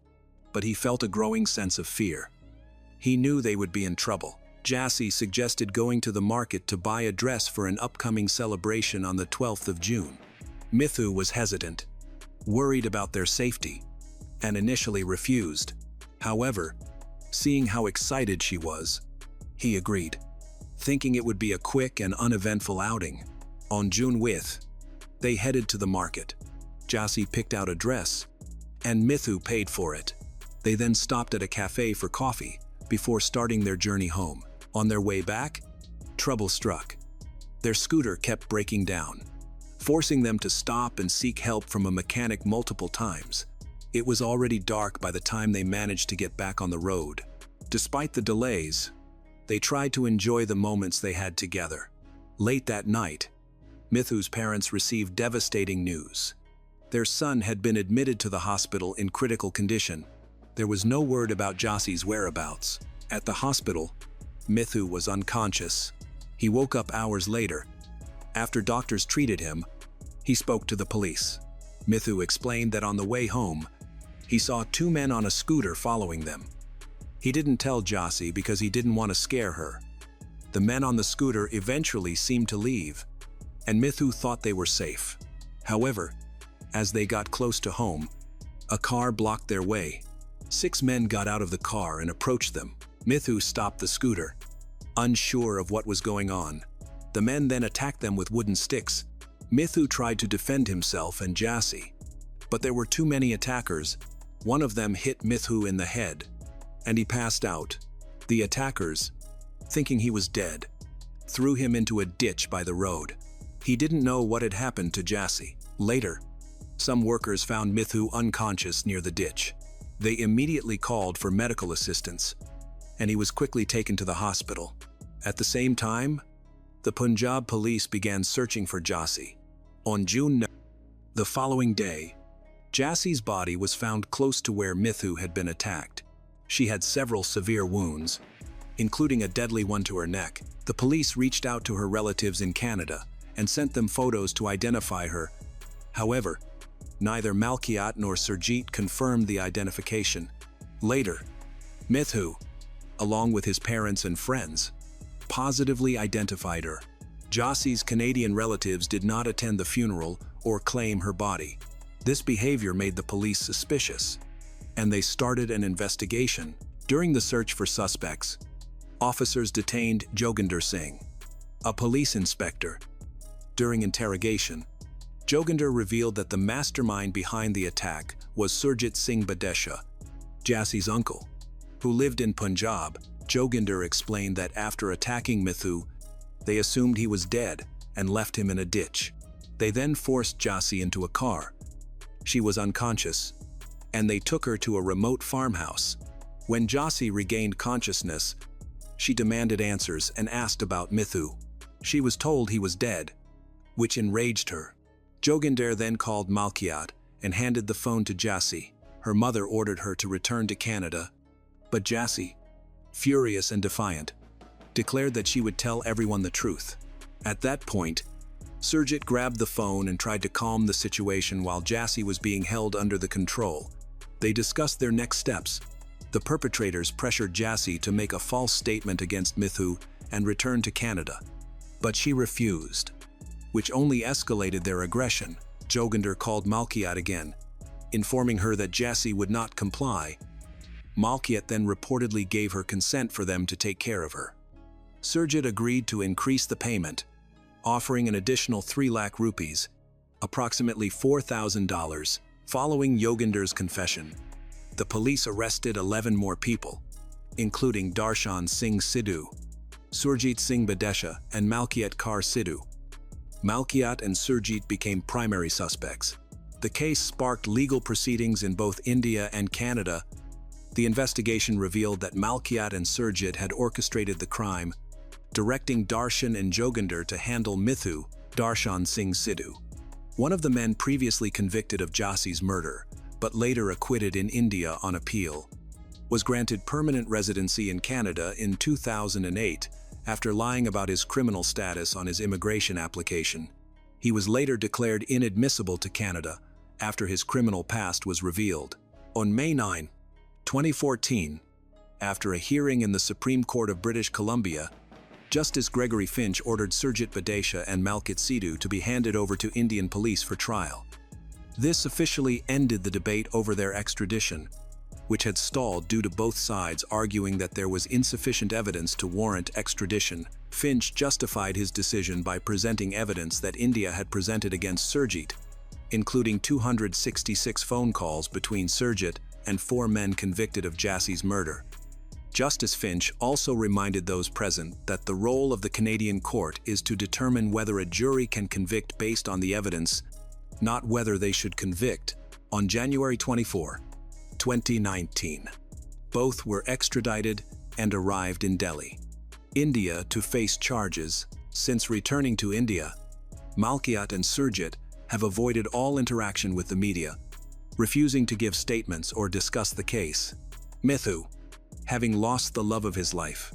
but he felt a growing sense of fear. He knew they would be in trouble. Jasse suggested going to the market to buy a dress for an upcoming celebration on the 12th of June. Mithu was hesitant, worried about their safety, and initially refused. However, seeing how excited she was, he agreed, thinking it would be a quick and uneventful outing. On June 5th, they headed to the market. Jasse picked out a dress, and Mithu paid for it. They then stopped at a cafe for coffee before starting their journey home. On their way back, trouble struck. Their scooter kept breaking down, forcing them to stop and seek help from a mechanic multiple times. It was already dark by the time they managed to get back on the road. Despite the delays, they tried to enjoy the moments they had together. Late that night, Mithu's parents received devastating news. Their son had been admitted to the hospital in critical condition. There was no word about Jasse's whereabouts. At the hospital, Mithu was unconscious. He woke up hours later. After doctors treated him, he spoke to the police. Mithu explained that on the way home, he saw 2 men on a scooter following them. He didn't tell Jasse because he didn't want to scare her. The men on the scooter eventually seemed to leave. and Mithu thought they were safe. However, as they got close to home, a car blocked their way. 6 men got out of the car and approached them. Mithu stopped the scooter, unsure of what was going on. The men then attacked them with wooden sticks. Mithu tried to defend himself and Jasse, but there were too many attackers. One of them hit Mithu in the head, and he passed out. The attackers, thinking he was dead, threw him into a ditch by the road. He didn't know what had happened to Jasse. Later, some workers found Mithu unconscious near the ditch. They immediately called for medical assistance, and he was quickly taken to the hospital. At the same time, the Punjab police began searching for Jasse. On June 9, the following day, Jasse's body was found close to where Mithu had been attacked. She had several severe wounds, including a deadly one to her neck. The police reached out to her relatives in Canada and sent them photos to identify her. However, neither Malkiat nor Surjit confirmed the identification. Later, Mithu, along with his parents and friends, positively identified her. Jasse's Canadian relatives did not attend the funeral or claim her body. This behavior made the police suspicious, and they started an investigation. During the search for suspects, officers detained Joginder Singh, a police inspector. During interrogation, Joginder revealed that the mastermind behind the attack was Surjit Singh Badesha, Jasse's uncle, who lived in Punjab. Joginder explained that after attacking Mithu, they assumed he was dead and left him in a ditch. They then forced Jasse into a car. She was unconscious, and they took her to a remote farmhouse. When Jasse regained consciousness, she demanded answers and asked about Mithu. She was told he was dead, which enraged her. Joginder then called Malkiat and handed the phone to Jasse. Her mother ordered her to return to Canada, but Jasse, furious and defiant, declared that she would tell everyone the truth. At that point, Surjit grabbed the phone and tried to calm the situation while Jasse was being held under the control. They discussed their next steps. The perpetrators pressured Jasse to make a false statement against Mithu and return to Canada, but she refused, which only escalated their aggression. Joginder called Malkiat again, informing her that Jasse would not comply. Malkiat then reportedly gave her consent for them to take care of her. Surjit agreed to increase the payment, offering an additional 3 lakh rupees, approximately $4,000. Following Joginder's confession, the police arrested 11 more people, including Darshan Singh Sidhu, Surjit Singh Badesha, and Malkiat Kaur Sidhu. Malkiat and Surjit became primary suspects. The case sparked legal proceedings in both India and Canada. The investigation revealed that Malkiat and Surjit had orchestrated the crime, directing Darshan and Joginder to handle Mithu. Darshan Singh Sidhu, one of the men previously convicted of Jasse's murder, but later acquitted in India on appeal, was granted permanent residency in Canada in 2008 after lying about his criminal status on his immigration application. He was later declared inadmissible to Canada after his criminal past was revealed. On May 9, 2014, after a hearing in the Supreme Court of British Columbia, Justice Gregory Finch ordered Surjit Badesha and Malkiat Sidhu to be handed over to Indian police for trial. This officially ended the debate over their extradition, which had stalled due to both sides arguing that there was insufficient evidence to warrant extradition. Finch justified his decision by presenting evidence that India had presented against Surjit, including 266 phone calls between Surjit and 4 men convicted of Jasse's murder. Justice Finch also reminded those present that the role of the Canadian court is to determine whether a jury can convict based on the evidence, not whether they should convict. On January 24, 2019, both were extradited and arrived in Delhi, India, to face charges. Since returning to India, Malkiat and Surjit have avoided all interaction with the media, refusing to give statements or discuss the case. Mithu, having lost the love of his life,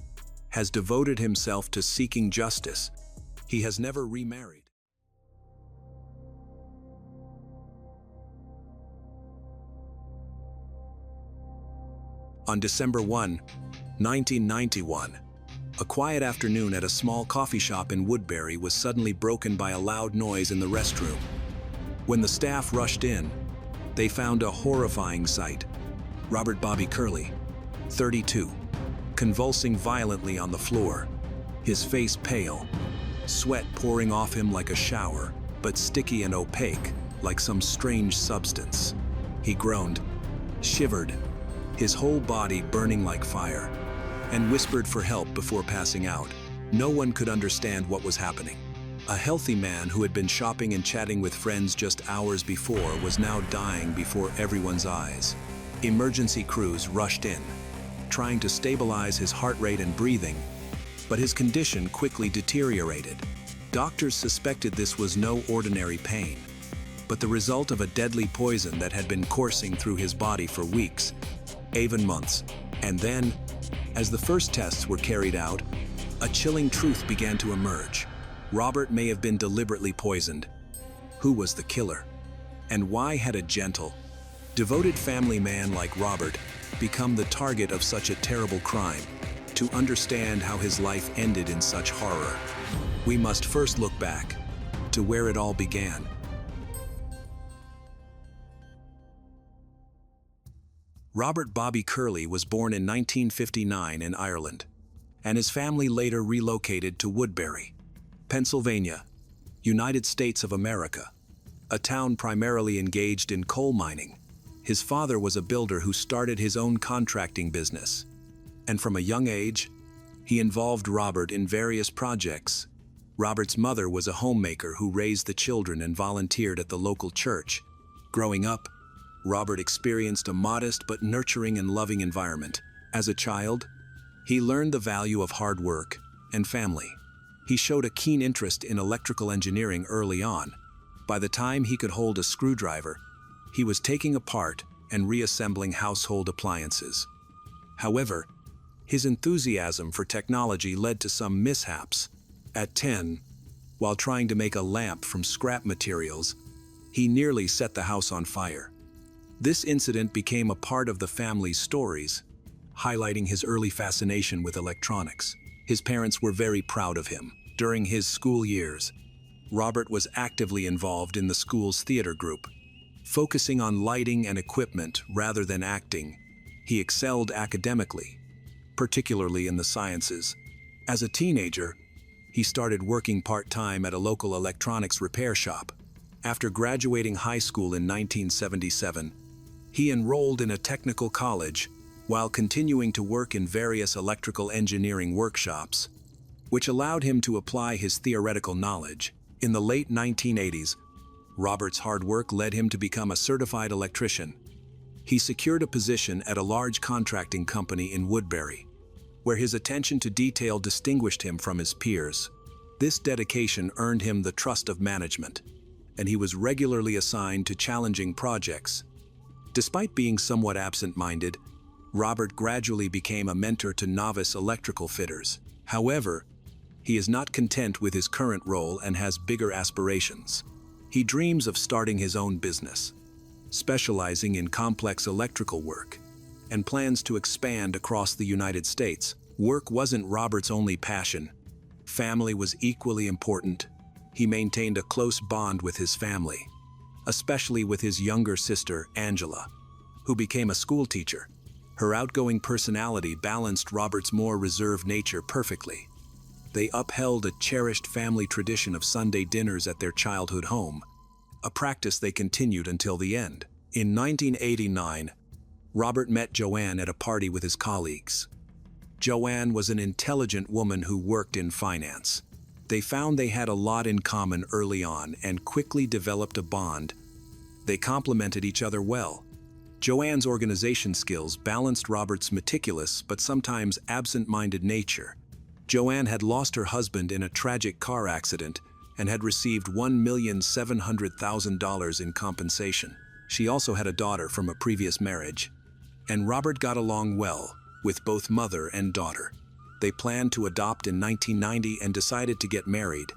has devoted himself to seeking justice. He has never remarried. On December 1, 1991, A quiet afternoon at a small coffee shop in Woodbury was suddenly broken by a loud noise in the restroom. When the staff rushed in, they found a horrifying sight. Robert Bobby Curley, 32, convulsing violently on the floor, his face pale, sweat pouring off him like a shower, but sticky and opaque, like some strange substance. He groaned, shivered, his whole body burning like fire, and whispered for help before passing out. No one could understand what was happening. A healthy man who had been shopping and chatting with friends just hours before was now dying before everyone's eyes. Emergency crews rushed in, trying to stabilize his heart rate and breathing, but his condition quickly deteriorated. Doctors suspected this was no ordinary pain, but the result of a deadly poison that had been coursing through his body for weeks, even months. And then, as the first tests were carried out, a chilling truth began to emerge. Robert may have been deliberately poisoned. Who was the killer? And why had a gentle, devoted family man like Robert become the target of such a terrible crime? To understand how his life ended in such horror, we must first look back to where it all began. Robert Bobby Curley was born in 1959 in Ireland, and his family later relocated to Woodbury, Pennsylvania, United States of America, a town primarily engaged in coal mining. His father was a builder who started his own contracting business, and from a young age, he involved Robert in various projects. Robert's mother was a homemaker who raised the children and volunteered at the local church. Growing up, Robert experienced a modest but nurturing and loving environment. As a child, he learned the value of hard work and family. He showed a keen interest in electrical engineering early on. By the time he could hold a screwdriver, he was taking apart and reassembling household appliances. However, his enthusiasm for technology led to some mishaps. At 10, while trying to make a lamp from scrap materials, he nearly set the house on fire. This incident became a part of the family's stories, highlighting his early fascination with electronics. His parents were very proud of him. During his school years, Robert was actively involved in the school's theater group, focusing on lighting and equipment rather than acting. He excelled academically, particularly in the sciences. As a teenager, he started working part-time at a local electronics repair shop. After graduating high school in 1977, he enrolled in a technical college while continuing to work in various electrical engineering workshops, which allowed him to apply his theoretical knowledge. In the late 1980s, Robert's hard work led him to become a certified electrician. He secured a position at a large contracting company in Woodbury, where his attention to detail distinguished him from his peers. This dedication earned him the trust of management, and he was regularly assigned to challenging projects. Despite being somewhat absent-minded, Robert gradually became a mentor to novice electrical fitters. However, he is not content with his current role and has bigger aspirations. He dreams of starting his own business, specializing in complex electrical work, and plans to expand across the United States. Work wasn't Robert's only passion. Family was equally important. He maintained a close bond with his family, especially with his younger sister, Angela, who became a schoolteacher. Her outgoing personality balanced Robert's more reserved nature perfectly. They upheld a cherished family tradition of Sunday dinners at their childhood home, a practice they continued until the end. In 1989, Robert met Joanne at a party with his colleagues. Joanne was an intelligent woman who worked in finance. They found they had a lot in common early on and quickly developed a bond. They complemented each other well. Joanne's organization skills balanced Robert's meticulous but sometimes absent-minded nature. Joanne had lost her husband in a tragic car accident and had received $1,700,000 in compensation. She also had a daughter from a previous marriage, and Robert got along well with both mother and daughter. They planned to adopt in 1990 and decided to get married.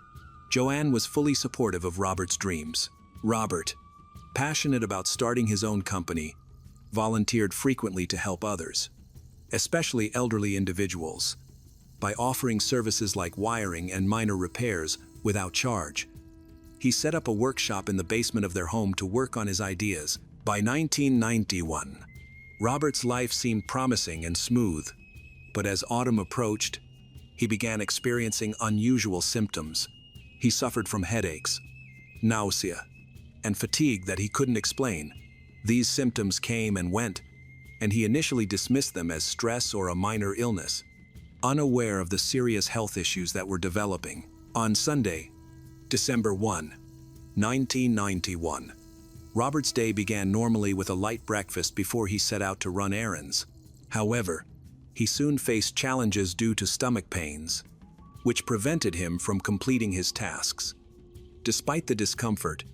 Joanne was fully supportive of Robert's dreams. Robert, passionate about starting his own company, volunteered frequently to help others, especially elderly individuals. by offering services like wiring and minor repairs without charge. He set up a workshop in the basement of their home to work on his ideas. By 1991, Robert's life seemed promising and smooth, but as autumn approached, he began experiencing unusual symptoms. He suffered from headaches, nausea, and fatigue that he couldn't explain. These symptoms came and went, and he initially dismissed them as stress or a minor illness, unaware of the serious health issues that were developing. On Sunday, December 1, 1991, Robert's day began normally with a light breakfast before he set out to run errands. However, he soon faced challenges due to stomach pains, which prevented him from completing his tasks. Despite the discomfort,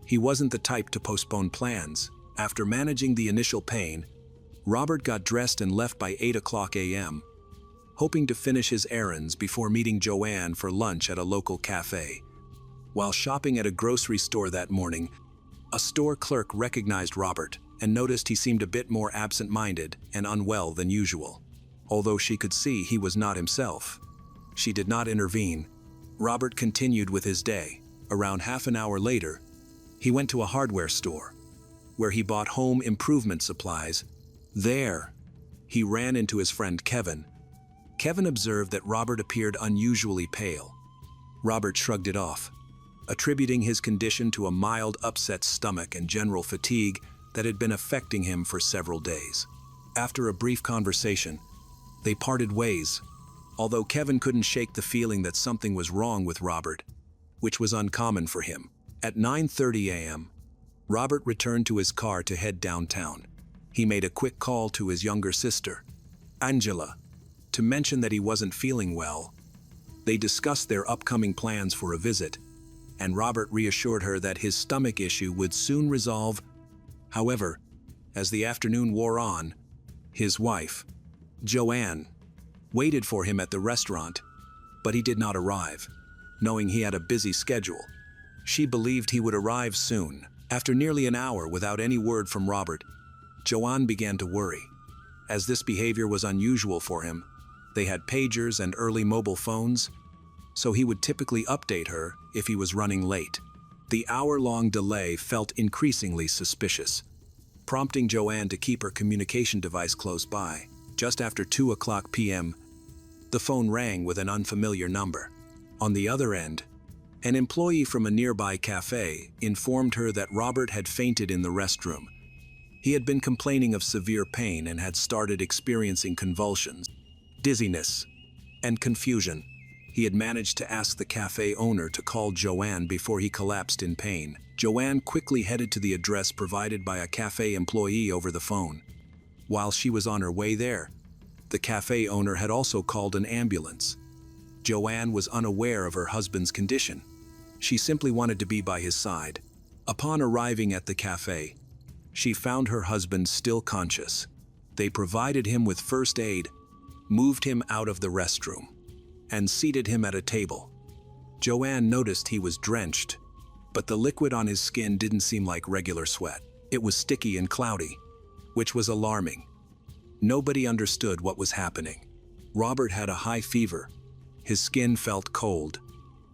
he wasn't the type to postpone plans. After managing the initial pain, Robert got dressed and left by 8 a.m., hoping to finish his errands before meeting Joanne for lunch at a local cafe. While shopping at a grocery store that morning, a store clerk recognized Robert and noticed he seemed a bit more absent-minded and unwell than usual. Although she could see he was not himself, she did not intervene. Robert continued with his day. Around half an hour later, he went to a hardware store, where he bought home improvement supplies. There, he ran into his friend Kevin. Kevin observed that Robert appeared unusually pale. Robert shrugged it off, attributing his condition to a mild upset stomach and general fatigue that had been affecting him for several days. After a brief conversation, they parted ways, although Kevin couldn't shake the feeling that something was wrong with Robert, which was uncommon for him. At 9:30 a.m., Robert returned to his car to head downtown. He made a quick call to his younger sister, Angela, to mention that he wasn't feeling well. They discussed their upcoming plans for a visit, and Robert reassured her that his stomach issue would soon resolve. However, as the afternoon wore on, his wife, Joanne, waited for him at the restaurant, but he did not arrive. Knowing he had a busy schedule, she believed he would arrive soon. After nearly an hour without any word from Robert, Joanne began to worry. As this behavior was unusual for him, they had pagers and early mobile phones, so he would typically update her if he was running late. The hour-long delay felt increasingly suspicious, prompting Joanne to keep her communication device close by. Just after 2 p.m., the phone rang with an unfamiliar number. On the other end, an employee from a nearby cafe informed her that Robert had fainted in the restroom. He had been complaining of severe pain and had started experiencing convulsions, dizziness, and confusion. He had managed to ask the cafe owner to call Joanne before he collapsed in pain. Joanne quickly headed to the address provided by a cafe employee over the phone. While she was on her way there, the cafe owner had also called an ambulance. Joanne was unaware of her husband's condition. She simply wanted to be by his side. Upon arriving at the cafe, she found her husband still conscious. They provided him with first aid, moved him out of the restroom, and seated him at a table. Joanne noticed he was drenched, but the liquid on his skin didn't seem like regular sweat. It was sticky and cloudy, which was alarming. Nobody understood what was happening. Robert had a high fever. His skin felt cold,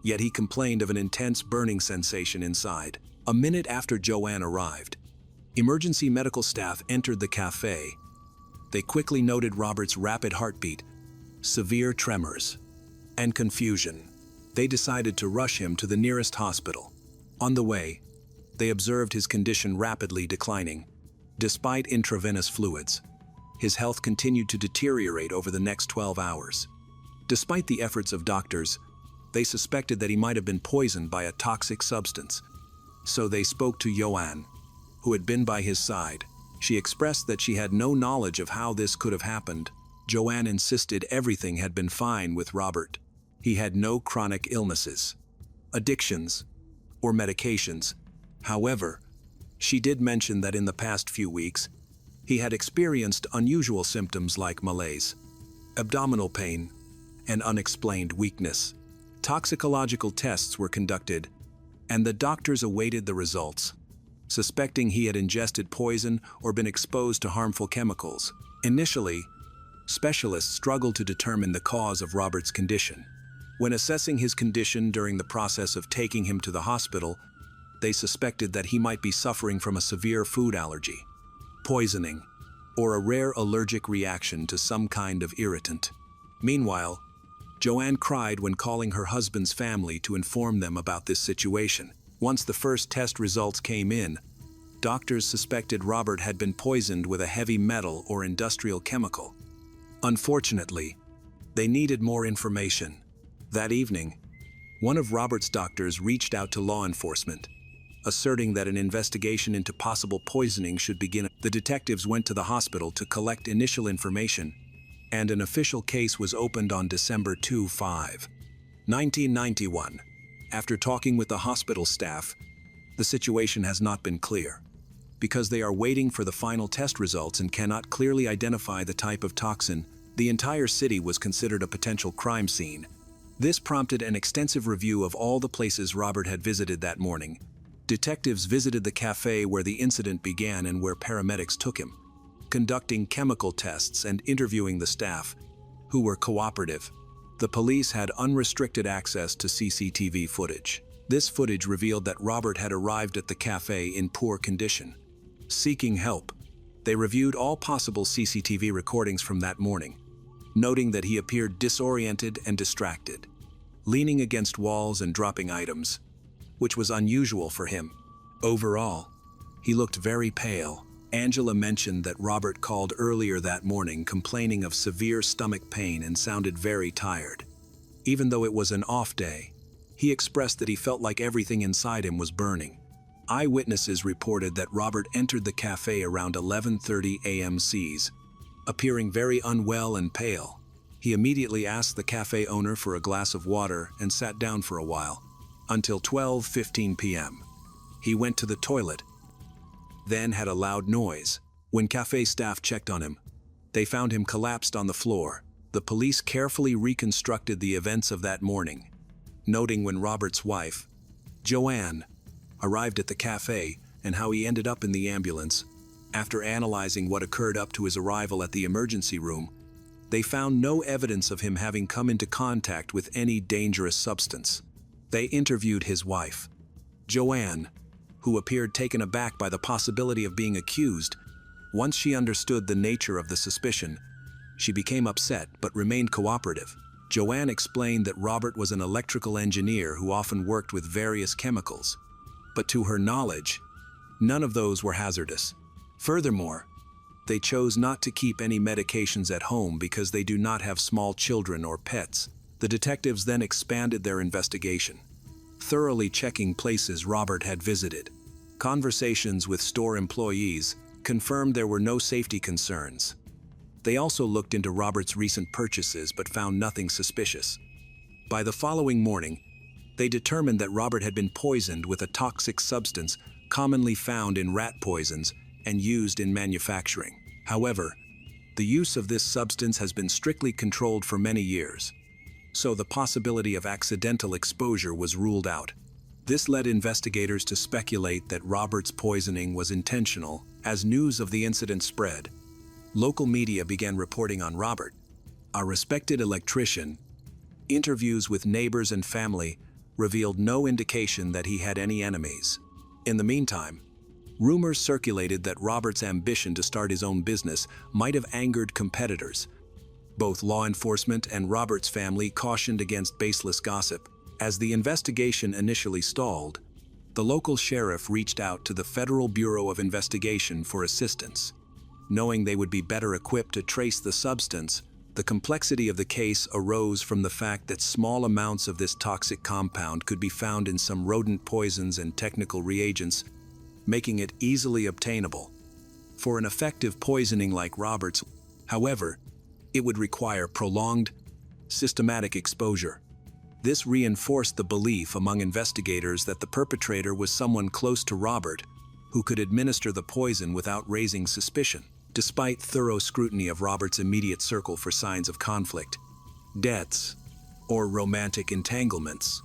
yet he complained of an intense burning sensation inside. A minute after Joanne arrived, emergency medical staff entered the cafe. They quickly noted Robert's rapid heartbeat, severe tremors, and confusion. They decided to rush him to the nearest hospital. On the way, they observed his condition rapidly declining. Despite intravenous fluids, his health continued to deteriorate over the next 12 hours. Despite the efforts of doctors, they suspected that he might have been poisoned by a toxic substance. So they spoke to Joanne, who had been by his side. She expressed that she had no knowledge of how this could have happened. Joanne insisted everything had been fine with Robert. He had no chronic illnesses, addictions, or medications. However, she did mention that in the past few weeks, he had experienced unusual symptoms like malaise, abdominal pain, and unexplained weakness. Toxicological tests were conducted, and the doctors awaited the results, suspecting he had ingested poison or been exposed to harmful chemicals. Initially, Specialists struggled to determine the cause of Robert's condition. When assessing his condition during the process of taking him to the hospital, they suspected that he might be suffering from a severe food allergy, poisoning, or a rare allergic reaction to some kind of irritant. Meanwhile, Joanne cried when calling her husband's family to inform them about this situation. Once the first test results came in, doctors suspected Robert had been poisoned with a heavy metal or industrial chemical. Unfortunately, they needed more information. That evening, one of Robert's doctors reached out to law enforcement, asserting that an investigation into possible poisoning should begin. The detectives went to the hospital to collect initial information, and an official case was opened on December 5, 1991. After talking with the hospital staff, the situation has not been clear. Because they are waiting for the final test results and cannot clearly identify the type of toxin, the entire city was considered a potential crime scene. This prompted an extensive review of all the places Robert had visited that morning. Detectives visited the cafe where the incident began and where paramedics took him, conducting chemical tests and interviewing the staff, who were cooperative. The police had unrestricted access to CCTV footage. This footage revealed that Robert had arrived at the cafe in poor condition. Seeking help, they reviewed all possible CCTV recordings from that morning, noting that he appeared disoriented and distracted, leaning against walls and dropping items, which was unusual for him. Overall, he looked very pale. Angela mentioned that Robert called earlier that morning complaining of severe stomach pain and sounded very tired. Even though it was an off day, he expressed that he felt like everything inside him was burning. Eyewitnesses reported that Robert entered the cafe around 11:30 a.m. Cs, appearing very unwell and pale. He immediately asked the cafe owner for a glass of water and sat down for a while, until 12:15 p.m. He went to the toilet, then had a loud noise. When cafe staff checked on him, they found him collapsed on the floor. The police carefully reconstructed the events of that morning, noting when Robert's wife, Joanne, arrived at the cafe and how he ended up in the ambulance. After analyzing what occurred up to his arrival at the emergency room, they found no evidence of him having come into contact with any dangerous substance. They interviewed his wife, Joanne, who appeared taken aback by the possibility of being accused. Once she understood the nature of the suspicion, she became upset but remained cooperative. Joanne explained that Robert was an electrical engineer who often worked with various chemicals, but to her knowledge, none of those were hazardous. Furthermore, they chose not to keep any medications at home because they do not have small children or pets. The detectives then expanded their investigation, thoroughly checking places Robert had visited. Conversations with store employees confirmed there were no safety concerns. They also looked into Robert's recent purchases but found nothing suspicious. By the following morning, they determined that Robert had been poisoned with a toxic substance commonly found in rat poisons and used in manufacturing. However, the use of this substance has been strictly controlled for many years, so the possibility of accidental exposure was ruled out. This led investigators to speculate that Robert's poisoning was intentional. As news of the incident spread, local media began reporting on Robert, a respected electrician. Interviews with neighbors and family revealed no indication that he had any enemies. In the meantime, rumors circulated that Robert's ambition to start his own business might have angered competitors. Both law enforcement and Robert's family cautioned against baseless gossip. As the investigation initially stalled, the local sheriff reached out to the Federal Bureau of Investigation for assistance. Knowing they would be better equipped to trace the substance, the complexity of the case arose from the fact that small amounts of this toxic compound could be found in some rodent poisons and technical reagents, making it easily obtainable. For an effective poisoning like Robert's, however, it would require prolonged, systematic exposure. This reinforced the belief among investigators that the perpetrator was someone close to Robert, who could administer the poison without raising suspicion. Despite thorough scrutiny of Robert's immediate circle for signs of conflict, deaths, or romantic entanglements,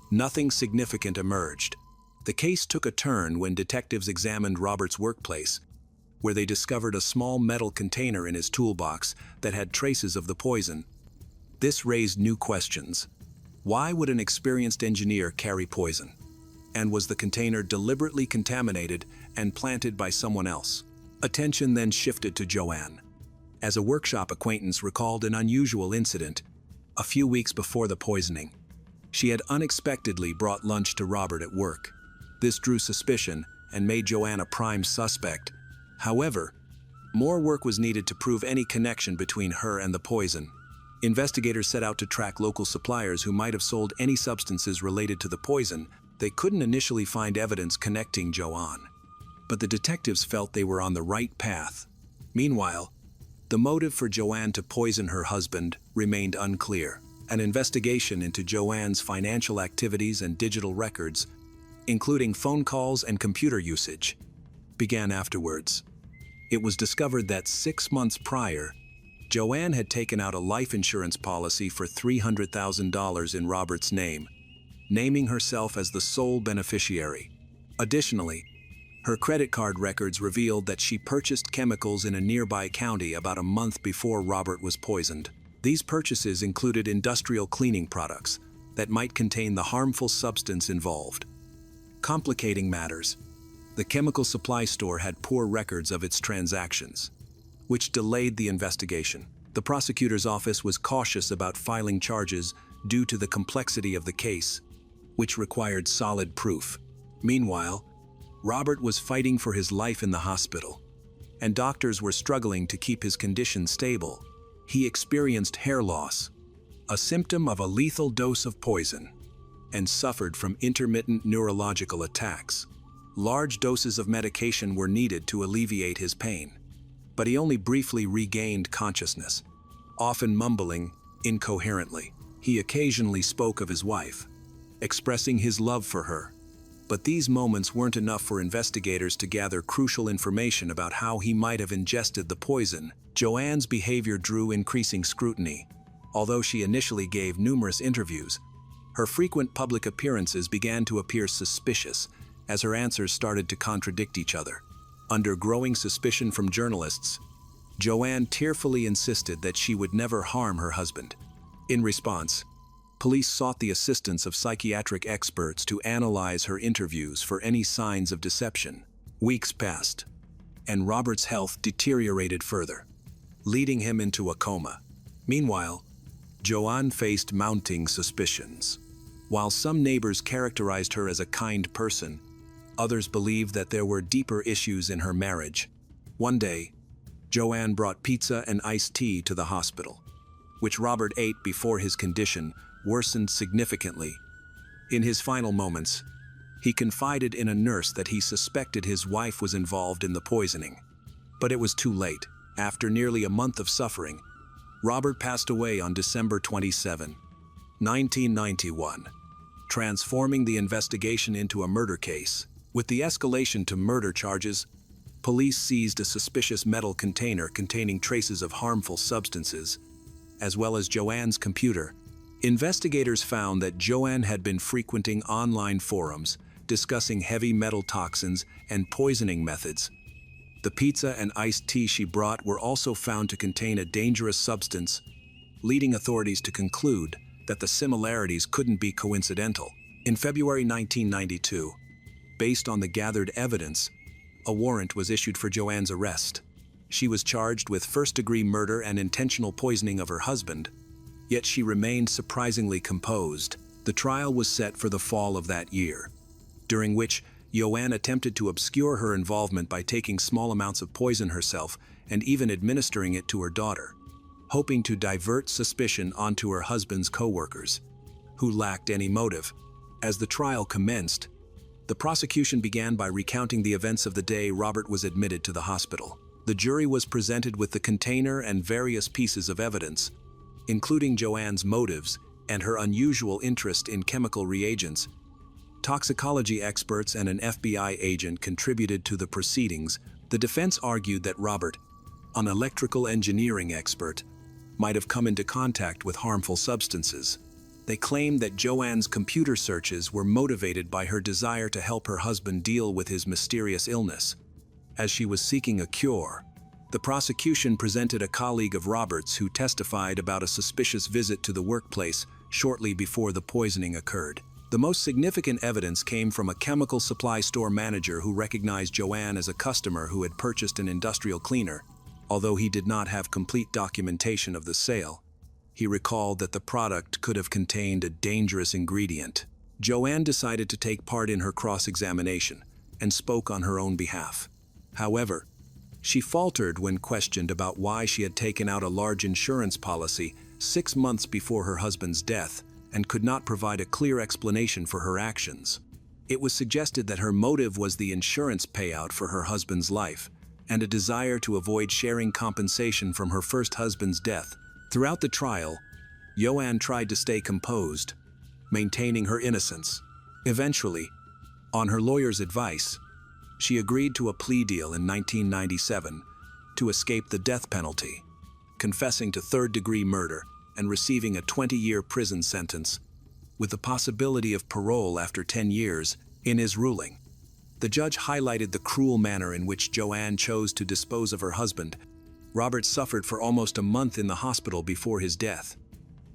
nothing significant emerged. The case took a turn when detectives examined Robert's workplace, where they discovered a small metal container in his toolbox that had traces of the poison. This raised new questions. Why would an experienced engineer carry poison? And was the container deliberately contaminated and planted by someone else? Attention then shifted to Joanne, as a workshop acquaintance recalled an unusual incident. A few weeks before the poisoning, she had unexpectedly brought lunch to Robert at work. This drew suspicion and made Joanne a prime suspect. However, more work was needed to prove any connection between her and the poison. Investigators set out to track local suppliers who might have sold any substances related to the poison. They couldn't initially find evidence connecting Joanne, but the detectives felt they were on the right path. Meanwhile, the motive for Joanne to poison her husband remained unclear. An investigation into Joanne's financial activities and digital records, including phone calls and computer usage, began afterwards. It was discovered that 6 months prior, Joanne had taken out a life insurance policy for $300,000 in Robert's name, naming herself as the sole beneficiary. Additionally, her credit card records revealed that she purchased chemicals in a nearby county about a month before Robert was poisoned. These purchases included industrial cleaning products that might contain the harmful substance involved. Complicating matters, the chemical supply store had poor records of its transactions, which delayed the investigation. The prosecutor's office was cautious about filing charges due to the complexity of the case, which required solid proof. Meanwhile, Robert was fighting for his life in the hospital, and doctors were struggling to keep his condition stable. He experienced hair loss, a symptom of a lethal dose of poison, and suffered from intermittent neurological attacks. Large doses of medication were needed to alleviate his pain, but he only briefly regained consciousness, often mumbling incoherently. He occasionally spoke of his wife, expressing his love for her. But these moments weren't enough for investigators to gather crucial information about how he might have ingested the poison. Joanne's behavior drew increasing scrutiny. Although she initially gave numerous interviews, her frequent public appearances began to appear suspicious as her answers started to contradict each other. Under growing suspicion from journalists, Joanne tearfully insisted that she would never harm her husband. In response, police sought the assistance of psychiatric experts to analyze her interviews for any signs of deception. Weeks passed, and Robert's health deteriorated further, leading him into a coma. Meanwhile, Joanne faced mounting suspicions. While some neighbors characterized her as a kind person, others believed that there were deeper issues in her marriage. One day, Joanne brought pizza and iced tea to the hospital, which Robert ate before his condition worsened significantly. In his final moments, he confided in a nurse that he suspected his wife was involved in the poisoning. But it was too late. After nearly a month of suffering, Robert passed away on December 27, 1991, transforming the investigation into a murder case. With the escalation to murder charges, police seized a suspicious metal container containing traces of harmful substances, as well as Joanne's computer. Investigators found that Joanne had been frequenting online forums discussing heavy metal toxins and poisoning methods. The pizza and iced tea she brought were also found to contain a dangerous substance, leading authorities to conclude that the similarities couldn't be coincidental. In February 1992, based on the gathered evidence, a warrant was issued for Joanne's arrest. She was charged with first-degree murder and intentional poisoning of her husband, yet she remained surprisingly composed. The trial was set for the fall of that year, during which Joanne attempted to obscure her involvement by taking small amounts of poison herself and even administering it to her daughter, hoping to divert suspicion onto her husband's co-workers, who lacked any motive. As the trial commenced, the prosecution began by recounting the events of the day Robert was admitted to the hospital. The jury was presented with the container and various pieces of evidence, including Joanne's motives and her unusual interest in chemical reagents. Toxicology experts and an FBI agent contributed to the proceedings. The defense argued that Robert, an electrical engineering expert, might have come into contact with harmful substances. They claimed that Joanne's computer searches were motivated by her desire to help her husband deal with his mysterious illness. as she was seeking a cure. The prosecution presented a colleague of Roberts who testified about a suspicious visit to the workplace shortly before the poisoning occurred. The most significant evidence came from a chemical supply store manager who recognized Joanne as a customer who had purchased an industrial cleaner. Although he did not have complete documentation of the sale, he recalled that the product could have contained a dangerous ingredient. Joanne decided to take part in her cross-examination and spoke on her own behalf. However, she faltered when questioned about why she had taken out a large insurance policy 6 months before her husband's death and could not provide a clear explanation for her actions. It was suggested that her motive was the insurance payout for her husband's life and a desire to avoid sharing compensation from her first husband's death. Throughout the trial, Joanne tried to stay composed, maintaining her innocence. Eventually, on her lawyer's advice, she agreed to a plea deal in 1997 to escape the death penalty, confessing to third-degree murder and receiving a 20-year prison sentence, with the possibility of parole after 10 years. In his ruling, the judge highlighted the cruel manner in which Joanne chose to dispose of her husband. Robert suffered for almost a month in the hospital before his death.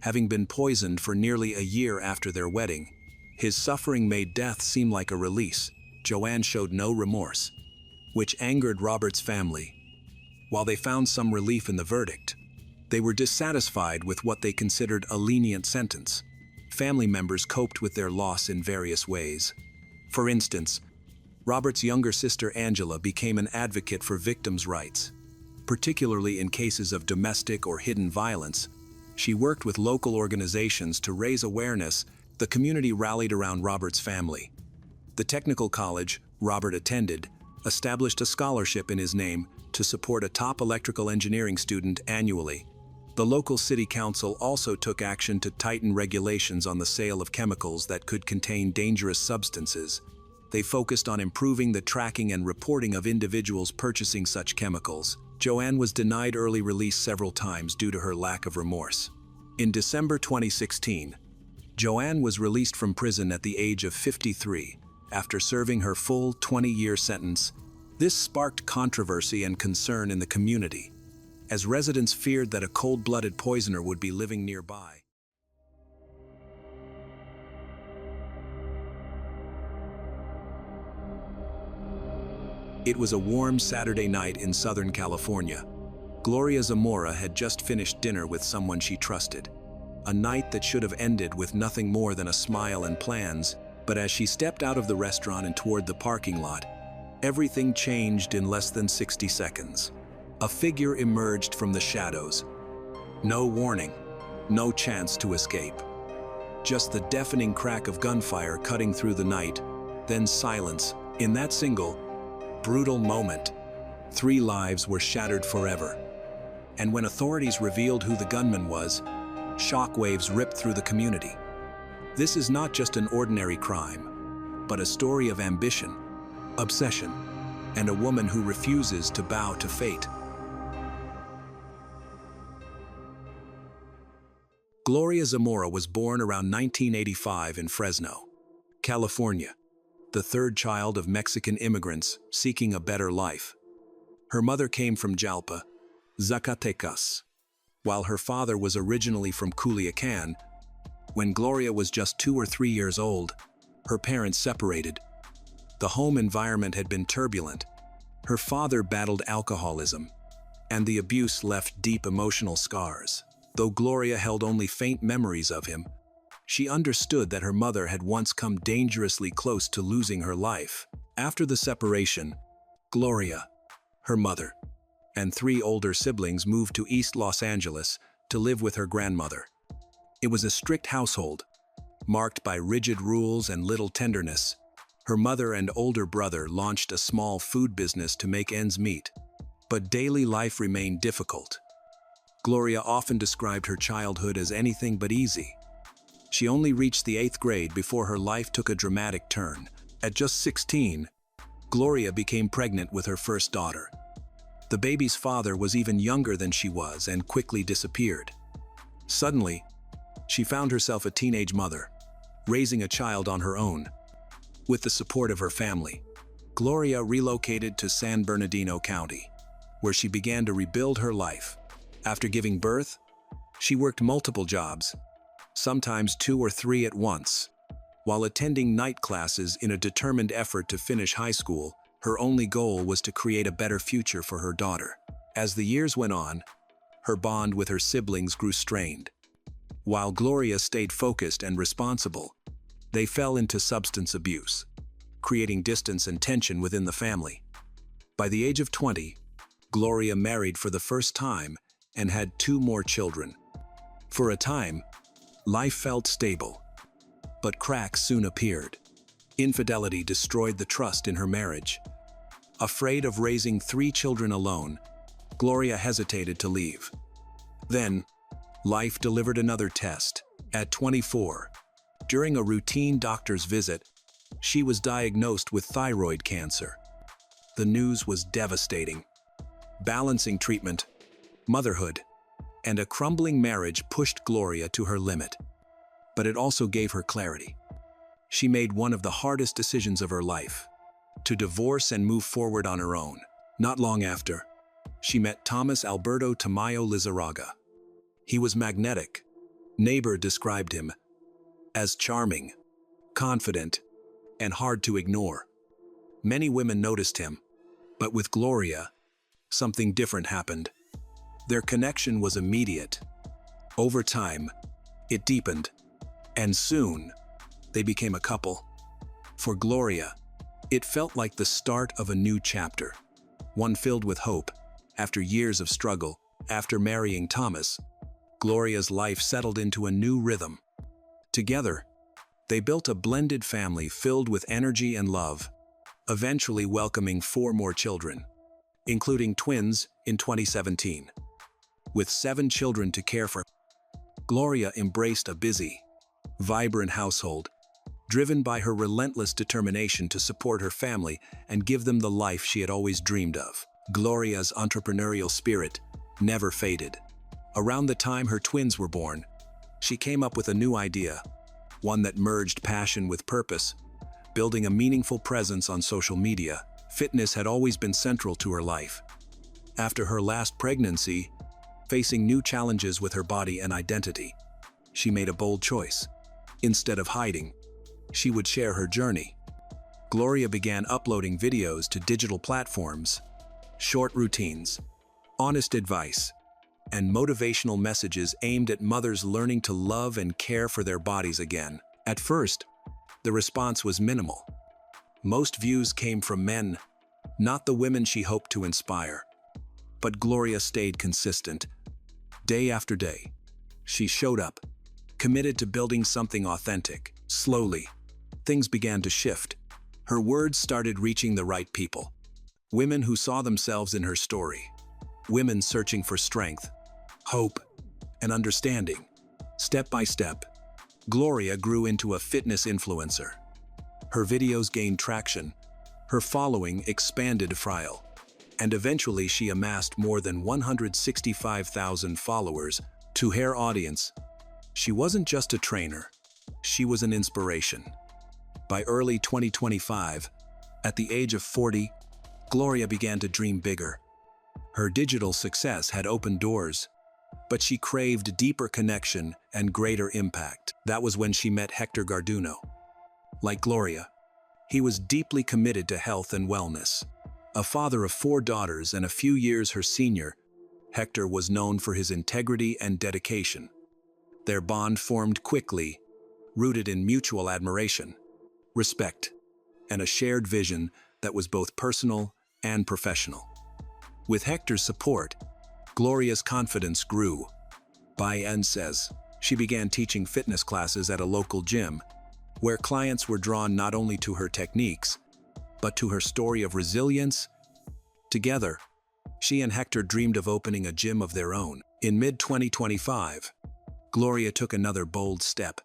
Having been poisoned for nearly a year after their wedding, his suffering made death seem like a release. Joanne showed no remorse, which angered Robert's family. While they found some relief in the verdict, they were dissatisfied with what they considered a lenient sentence. Family members coped with their loss in various ways. For instance, Robert's younger sister Angela became an advocate for victims' rights, particularly in cases of domestic or hidden violence. She worked with local organizations to raise awareness. The community rallied around Robert's family. The technical college Robert attended established a scholarship in his name to support a top electrical engineering student annually. The local city council also took action to tighten regulations on the sale of chemicals that could contain dangerous substances. They focused on improving the tracking and reporting of individuals purchasing such chemicals. Joanne was denied early release several times due to her lack of remorse. In December 2016, Joanne was released from prison at the age of 53 after serving her full 20-year sentence. This sparked controversy and concern in the community, as residents feared that a cold-blooded poisoner would be living nearby. It was a warm Saturday night in Southern California. Gloria Zamora had just finished dinner with someone she trusted. A night that should have ended with nothing more than a smile and plans, but as she stepped out of the restaurant and toward the parking lot, everything changed in less than 60 seconds. A figure emerged from the shadows. No warning, no chance to escape. Just the deafening crack of gunfire cutting through the night, then silence. In that single, brutal moment, 3 lives were shattered forever. And when authorities revealed who the gunman was, shockwaves ripped through the community. This is not just an ordinary crime, but a story of ambition, obsession, and a woman who refuses to bow to fate. Gloria Zamora was born around 1985 in Fresno, California, the third child of Mexican immigrants seeking a better life. Her mother came from Jalpa, Zacatecas, while her father was originally from Culiacan. When Gloria was just 2 or 3 years old, her parents separated. The home environment had been turbulent. Her father battled alcoholism, and the abuse left deep emotional scars. Though Gloria held only faint memories of him, she understood that her mother had once come dangerously close to losing her life. After the separation, Gloria, her mother, and 3 older siblings moved to East Los Angeles to live with her grandmother. It was a strict household, marked by rigid rules and little tenderness. Her mother and older brother launched a small food business to make ends meet, but daily life remained difficult. Gloria often described her childhood as anything but easy. She only reached the 8th grade before her life took a dramatic turn. At just 16, Gloria became pregnant with her first daughter. The baby's father was even younger than she was and quickly disappeared. Suddenly, she found herself a teenage mother, raising a child on her own. With the support of her family, Gloria relocated to San Bernardino County, where she began to rebuild her life. After giving birth, she worked multiple jobs, sometimes 2 or 3 at once. While attending night classes in a determined effort to finish high school, her only goal was to create a better future for her daughter. As the years went on, her bond with her siblings grew strained. While Gloria stayed focused and responsible, they fell into substance abuse, creating distance and tension within the family. By the age of 20, Gloria married for the first time and had 2 more children. For a time, life felt stable, but cracks soon appeared. Infidelity destroyed the trust in her marriage. Afraid of raising 3 children alone, Gloria hesitated to leave. Then, life delivered another test. At 24, during a routine doctor's visit, she was diagnosed with thyroid cancer. The news was devastating. Balancing treatment, motherhood, and a crumbling marriage pushed Gloria to her limit. But it also gave her clarity. She made one of the hardest decisions of her life, to divorce and move forward on her own. Not long after, she met Thomas Alberto Tamayo Lizarraga. He was magnetic. Neighbor described him as charming, confident, and hard to ignore. Many women noticed him, but with Gloria, something different happened. Their connection was immediate. Over time, it deepened, and soon, they became a couple. For Gloria, it felt like the start of a new chapter, one filled with hope. After years of struggle, after marrying Thomas, Gloria's life settled into a new rhythm. Together, they built a blended family filled with energy and love, eventually welcoming 4 more children, including twins in 2017. With 7 children to care for, Gloria embraced a busy, vibrant household, driven by her relentless determination to support her family and give them the life she had always dreamed of. Gloria's entrepreneurial spirit never faded. Around the time her twins were born, she came up with a new idea, one that merged passion with purpose, building a meaningful presence on social media. Fitness had always been central to her life. After her last pregnancy, facing new challenges with her body and identity, she made a bold choice. Instead of hiding, she would share her journey. Gloria began uploading videos to digital platforms, short routines, honest advice, and motivational messages aimed at mothers learning to love and care for their bodies again. At first, the response was minimal. Most views came from men, not the women she hoped to inspire. But Gloria stayed consistent. Day after day, she showed up, committed to building something authentic. Slowly, things began to shift. Her words started reaching the right people. Women who saw themselves in her story. Women searching for strength, hope, and understanding. Step by step, Gloria grew into a fitness influencer. Her videos gained traction, her following expanded frile, and eventually she amassed more than 165,000 followers. To her audience, she wasn't just a trainer, she was an inspiration. By early 2025, at the age of 40, Gloria began to dream bigger. Her digital success had opened doors, but she craved deeper connection and greater impact. That was when she met Hector Garduno. Like Gloria, he was deeply committed to health and wellness. A father of 4 daughters and a few years her senior, Hector was known for his integrity and dedication. Their bond formed quickly, rooted in mutual admiration, respect, and a shared vision that was both personal and professional. With Hector's support, Gloria's confidence grew. By says, she began teaching fitness classes at a local gym, where clients were drawn not only to her techniques, but to her story of resilience. Together, she and Hector dreamed of opening a gym of their own. In mid-2025, Gloria took another bold step.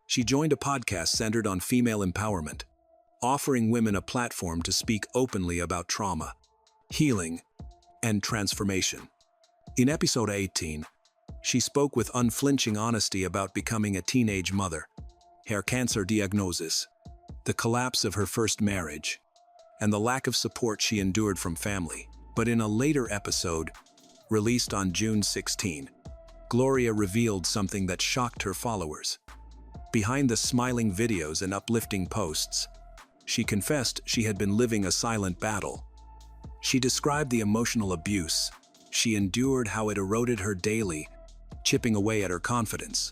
She joined a podcast centered on female empowerment, offering women a platform to speak openly about trauma, healing, and transformation. In episode 18, she spoke with unflinching honesty about becoming a teenage mother, her cancer diagnosis, the collapse of her first marriage, and the lack of support she endured from family. But in a later episode, released on June 16, Gloria revealed something that shocked her followers. Behind the smiling videos and uplifting posts, she confessed she had been living a silent battle. She described the emotional abuse she endured, how it eroded her daily, chipping away at her confidence,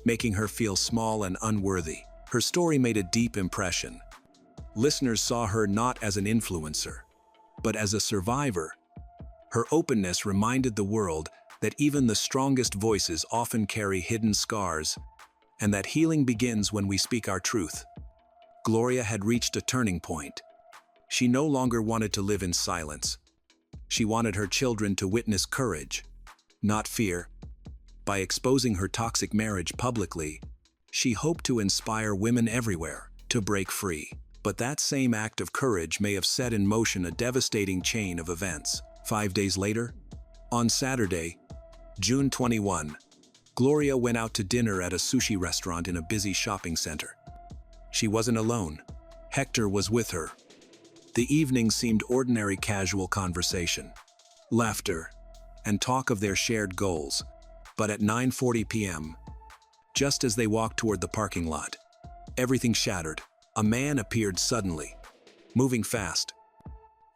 making her feel small and unworthy. Her story made a deep impression. Listeners saw her not as an influencer, but as a survivor. Her openness reminded the world that even the strongest voices often carry hidden scars, and that healing begins when we speak our truth. Gloria had reached a turning point. She no longer wanted to live in silence. She wanted her children to witness courage, not fear. By exposing her toxic marriage publicly, she hoped to inspire women everywhere to break free. But that same act of courage may have set in motion a devastating chain of events. 5 days later, on Saturday, June 21, Gloria went out to dinner at a sushi restaurant in a busy shopping center. She wasn't alone. Hector was with her. The evening seemed ordinary casual conversation, laughter, and talk of their shared goals. But at 9:40 p.m., just as they walked toward the parking lot, everything shattered. A man appeared suddenly, moving fast.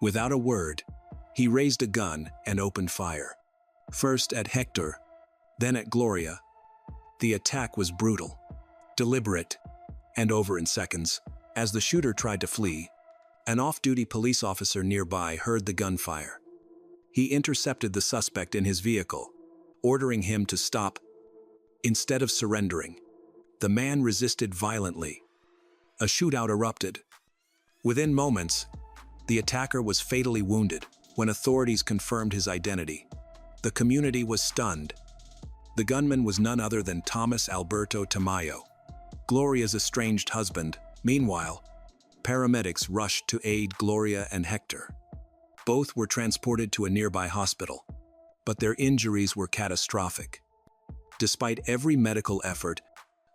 Without a word, he raised a gun and opened fire. First at Hector, then at Gloria. The attack was brutal, deliberate, and over in seconds. As the shooter tried to flee, an off-duty police officer nearby heard the gunfire. He intercepted the suspect in his vehicle, ordering him to stop. Instead of surrendering, the man resisted violently. A shootout erupted. Within moments, the attacker was fatally wounded. When authorities confirmed his identity, the community was stunned. The gunman was none other than Thomas Alberto Tamayo, Gloria's estranged husband. Meanwhile, paramedics rushed to aid Gloria and Hector. Both were transported to a nearby hospital, but their injuries were catastrophic. Despite every medical effort,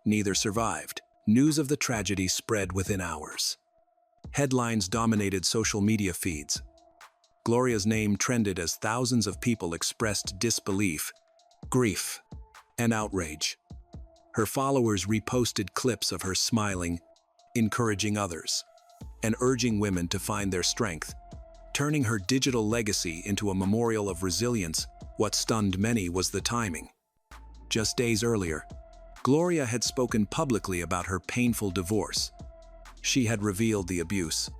neither survived. News of the tragedy spread within hours. Headlines dominated social media feeds. Gloria's name trended as thousands of people expressed disbelief, grief, and outrage. Her followers reposted clips of her smiling, encouraging others, and urging women to find their strength, turning her digital legacy into a memorial of resilience. What stunned many was the timing. Just days earlier, Gloria had spoken publicly about her painful divorce. She had revealed the abuse,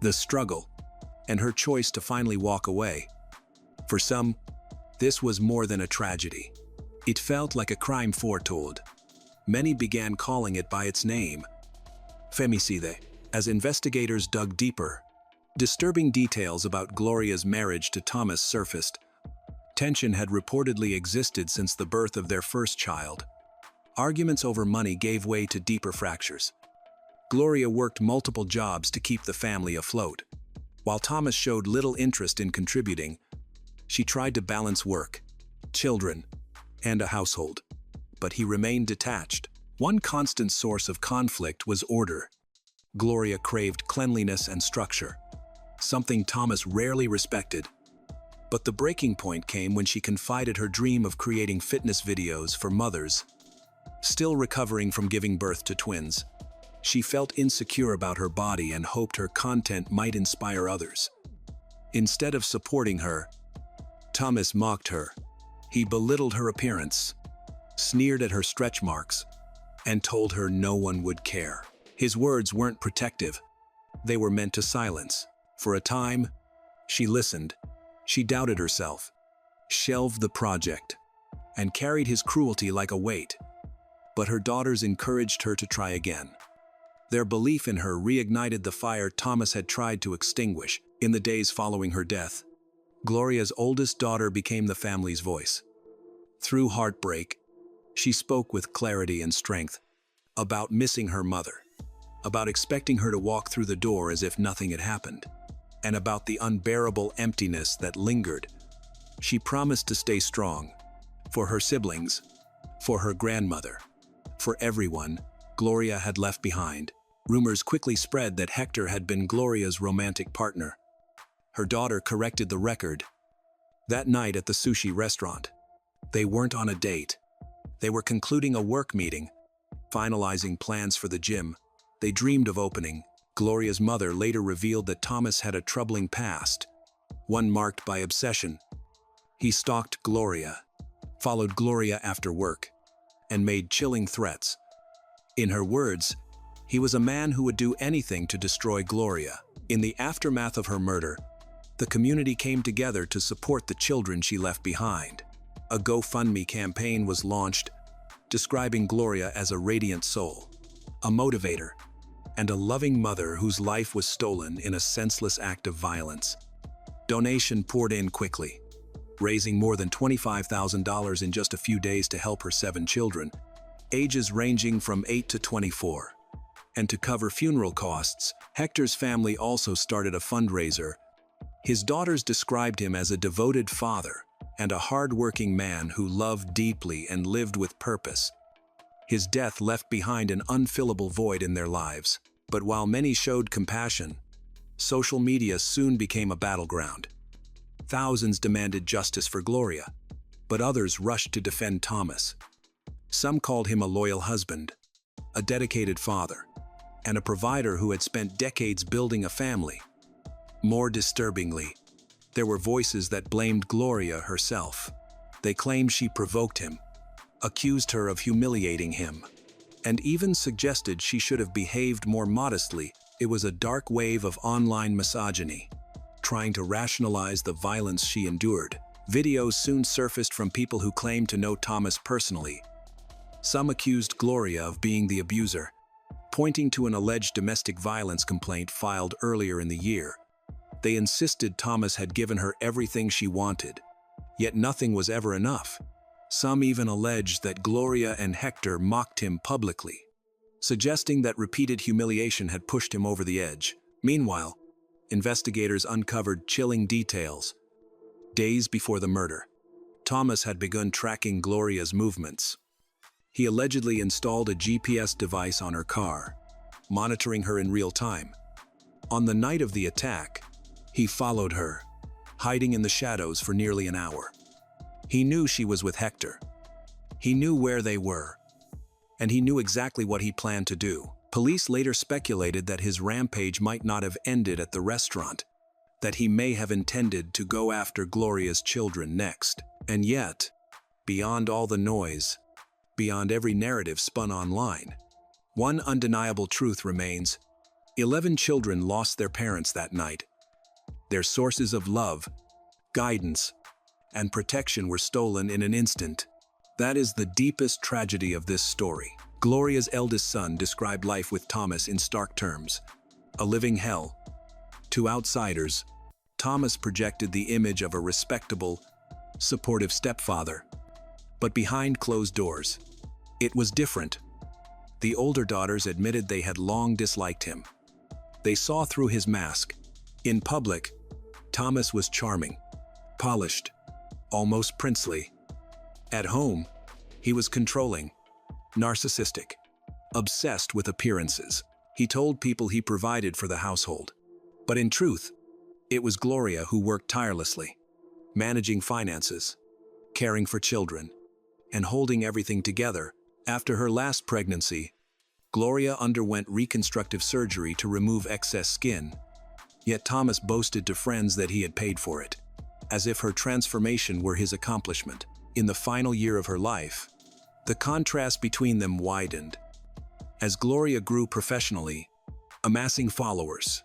the struggle, and her choice to finally walk away. For some, this was more than a tragedy. It felt like a crime foretold. Many began calling it by its name, femicide. As investigators dug deeper, disturbing details about Gloria's marriage to Thomas surfaced. Tension had reportedly existed since the birth of their first child. Arguments over money gave way to deeper fractures. Gloria worked multiple jobs to keep the family afloat. While Thomas showed little interest in contributing, she tried to balance work, children, and a household. But he remained detached. One constant source of conflict was order. Gloria craved cleanliness and structure, something Thomas rarely respected. But the breaking point came when she confided her dream of creating fitness videos for mothers. Still recovering from giving birth to twins, she felt insecure about her body and hoped her content might inspire others. Instead of supporting her, Thomas mocked her. He belittled her appearance, sneered at her stretch marks, and told her no one would care. His words weren't protective. They were meant to silence. For a time, she listened. She doubted herself, shelved the project, and carried his cruelty like a weight. But her daughters encouraged her to try again. Their belief in her reignited the fire Thomas had tried to extinguish. In the days following her death, Gloria's oldest daughter became the family's voice. Through heartbreak, she spoke with clarity and strength about missing her mother, about expecting her to walk through the door as if nothing had happened, and about the unbearable emptiness that lingered. She promised to stay strong, for her siblings, for her grandmother, for everyone Gloria had left behind. Rumors quickly spread that Hector had been Gloria's romantic partner. Her daughter corrected the record. That night at the sushi restaurant, they weren't on a date. They were concluding a work meeting, finalizing plans for the gym. They dreamed of opening. Gloria's mother later revealed that Thomas had a troubling past, one marked by obsession. He stalked Gloria, followed Gloria after work, and made chilling threats. In her words, he was a man who would do anything to destroy Gloria. In the aftermath of her murder, the community came together to support the children she left behind. A GoFundMe campaign was launched, describing Gloria as a radiant soul, a motivator, and a loving mother whose life was stolen in a senseless act of violence. Donation poured in quickly, raising more than $25,000 in just a few days to help her 7 children, ages ranging from 8 to 24. And to cover funeral costs, Hector's family also started a fundraiser. His daughters described him as a devoted father and a hard-working man who loved deeply and lived with purpose. His death left behind an unfillable void in their lives. But while many showed compassion, social media soon became a battleground. Thousands demanded justice for Gloria, but others rushed to defend Thomas. Some called him a loyal husband, a dedicated father, and a provider who had spent decades building a family. More disturbingly, there were voices that blamed Gloria herself. They claimed she provoked him, accused her of humiliating him, and even suggested she should have behaved more modestly. It was a dark wave of online misogyny, trying to rationalize the violence she endured. Videos soon surfaced from people who claimed to know Thomas personally. Some accused Gloria of being the abuser, pointing to an alleged domestic violence complaint filed earlier in the year. They insisted Thomas had given her everything she wanted, yet nothing was ever enough. Some even alleged that Gloria and Hector mocked him publicly, suggesting that repeated humiliation had pushed him over the edge. Meanwhile, investigators uncovered chilling details. Days before the murder, Thomas had begun tracking Gloria's movements. He allegedly installed a GPS device on her car, monitoring her in real time. On the night of the attack, he followed her, hiding in the shadows for nearly an hour. He knew she was with Hector. He knew where they were, and he knew exactly what he planned to do. Police later speculated that his rampage might not have ended at the restaurant, that he may have intended to go after Gloria's children next. And yet, beyond all the noise, beyond every narrative spun online, one undeniable truth remains: 11 children lost their parents that night. Their sources of love, guidance, and protection were stolen in an instant. That is the deepest tragedy of this story. Gloria's eldest son described life with Thomas in stark terms: a living hell. To outsiders, Thomas projected the image of a respectable, supportive stepfather. But behind closed doors, it was different. The older daughters admitted they had long disliked him. They saw through his mask. In public, Thomas was charming, polished, almost princely. At home, he was controlling, narcissistic, obsessed with appearances. He told people he provided for the household. But in truth, it was Gloria who worked tirelessly, managing finances, caring for children, and holding everything together. After her last pregnancy, Gloria underwent reconstructive surgery to remove excess skin. Yet Thomas boasted to friends that he had paid for it, as if her transformation were his accomplishment. In the final year of her life, the contrast between them widened. As Gloria grew professionally, amassing followers,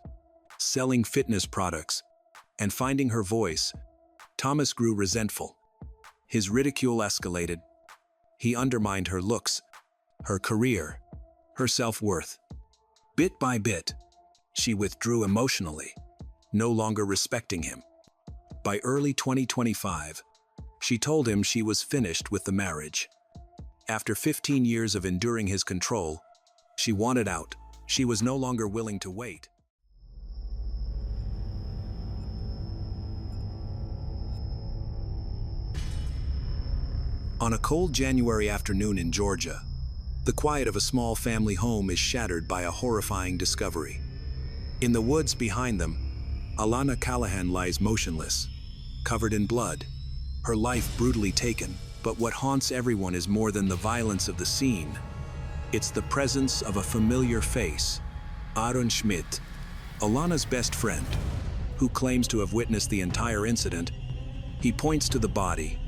selling fitness products, and finding her voice, Thomas grew resentful. His ridicule escalated. He undermined her looks, her career, her self-worth. Bit by bit, she withdrew emotionally, no longer respecting him. By early 2025, she told him she was finished with the marriage. After 15 years of enduring his control, she wanted out. She was no longer willing to wait. On a cold January afternoon in Georgia, The quiet of a small family home is shattered by a horrifying discovery. In the woods behind them, Alana Callahan lies motionless, covered in blood, her life brutally taken. But what haunts everyone is more than the violence of the scene. It's the presence of a familiar face, Aaron Schmidt, Alana's best friend, who claims to have witnessed the entire incident. He points to the body,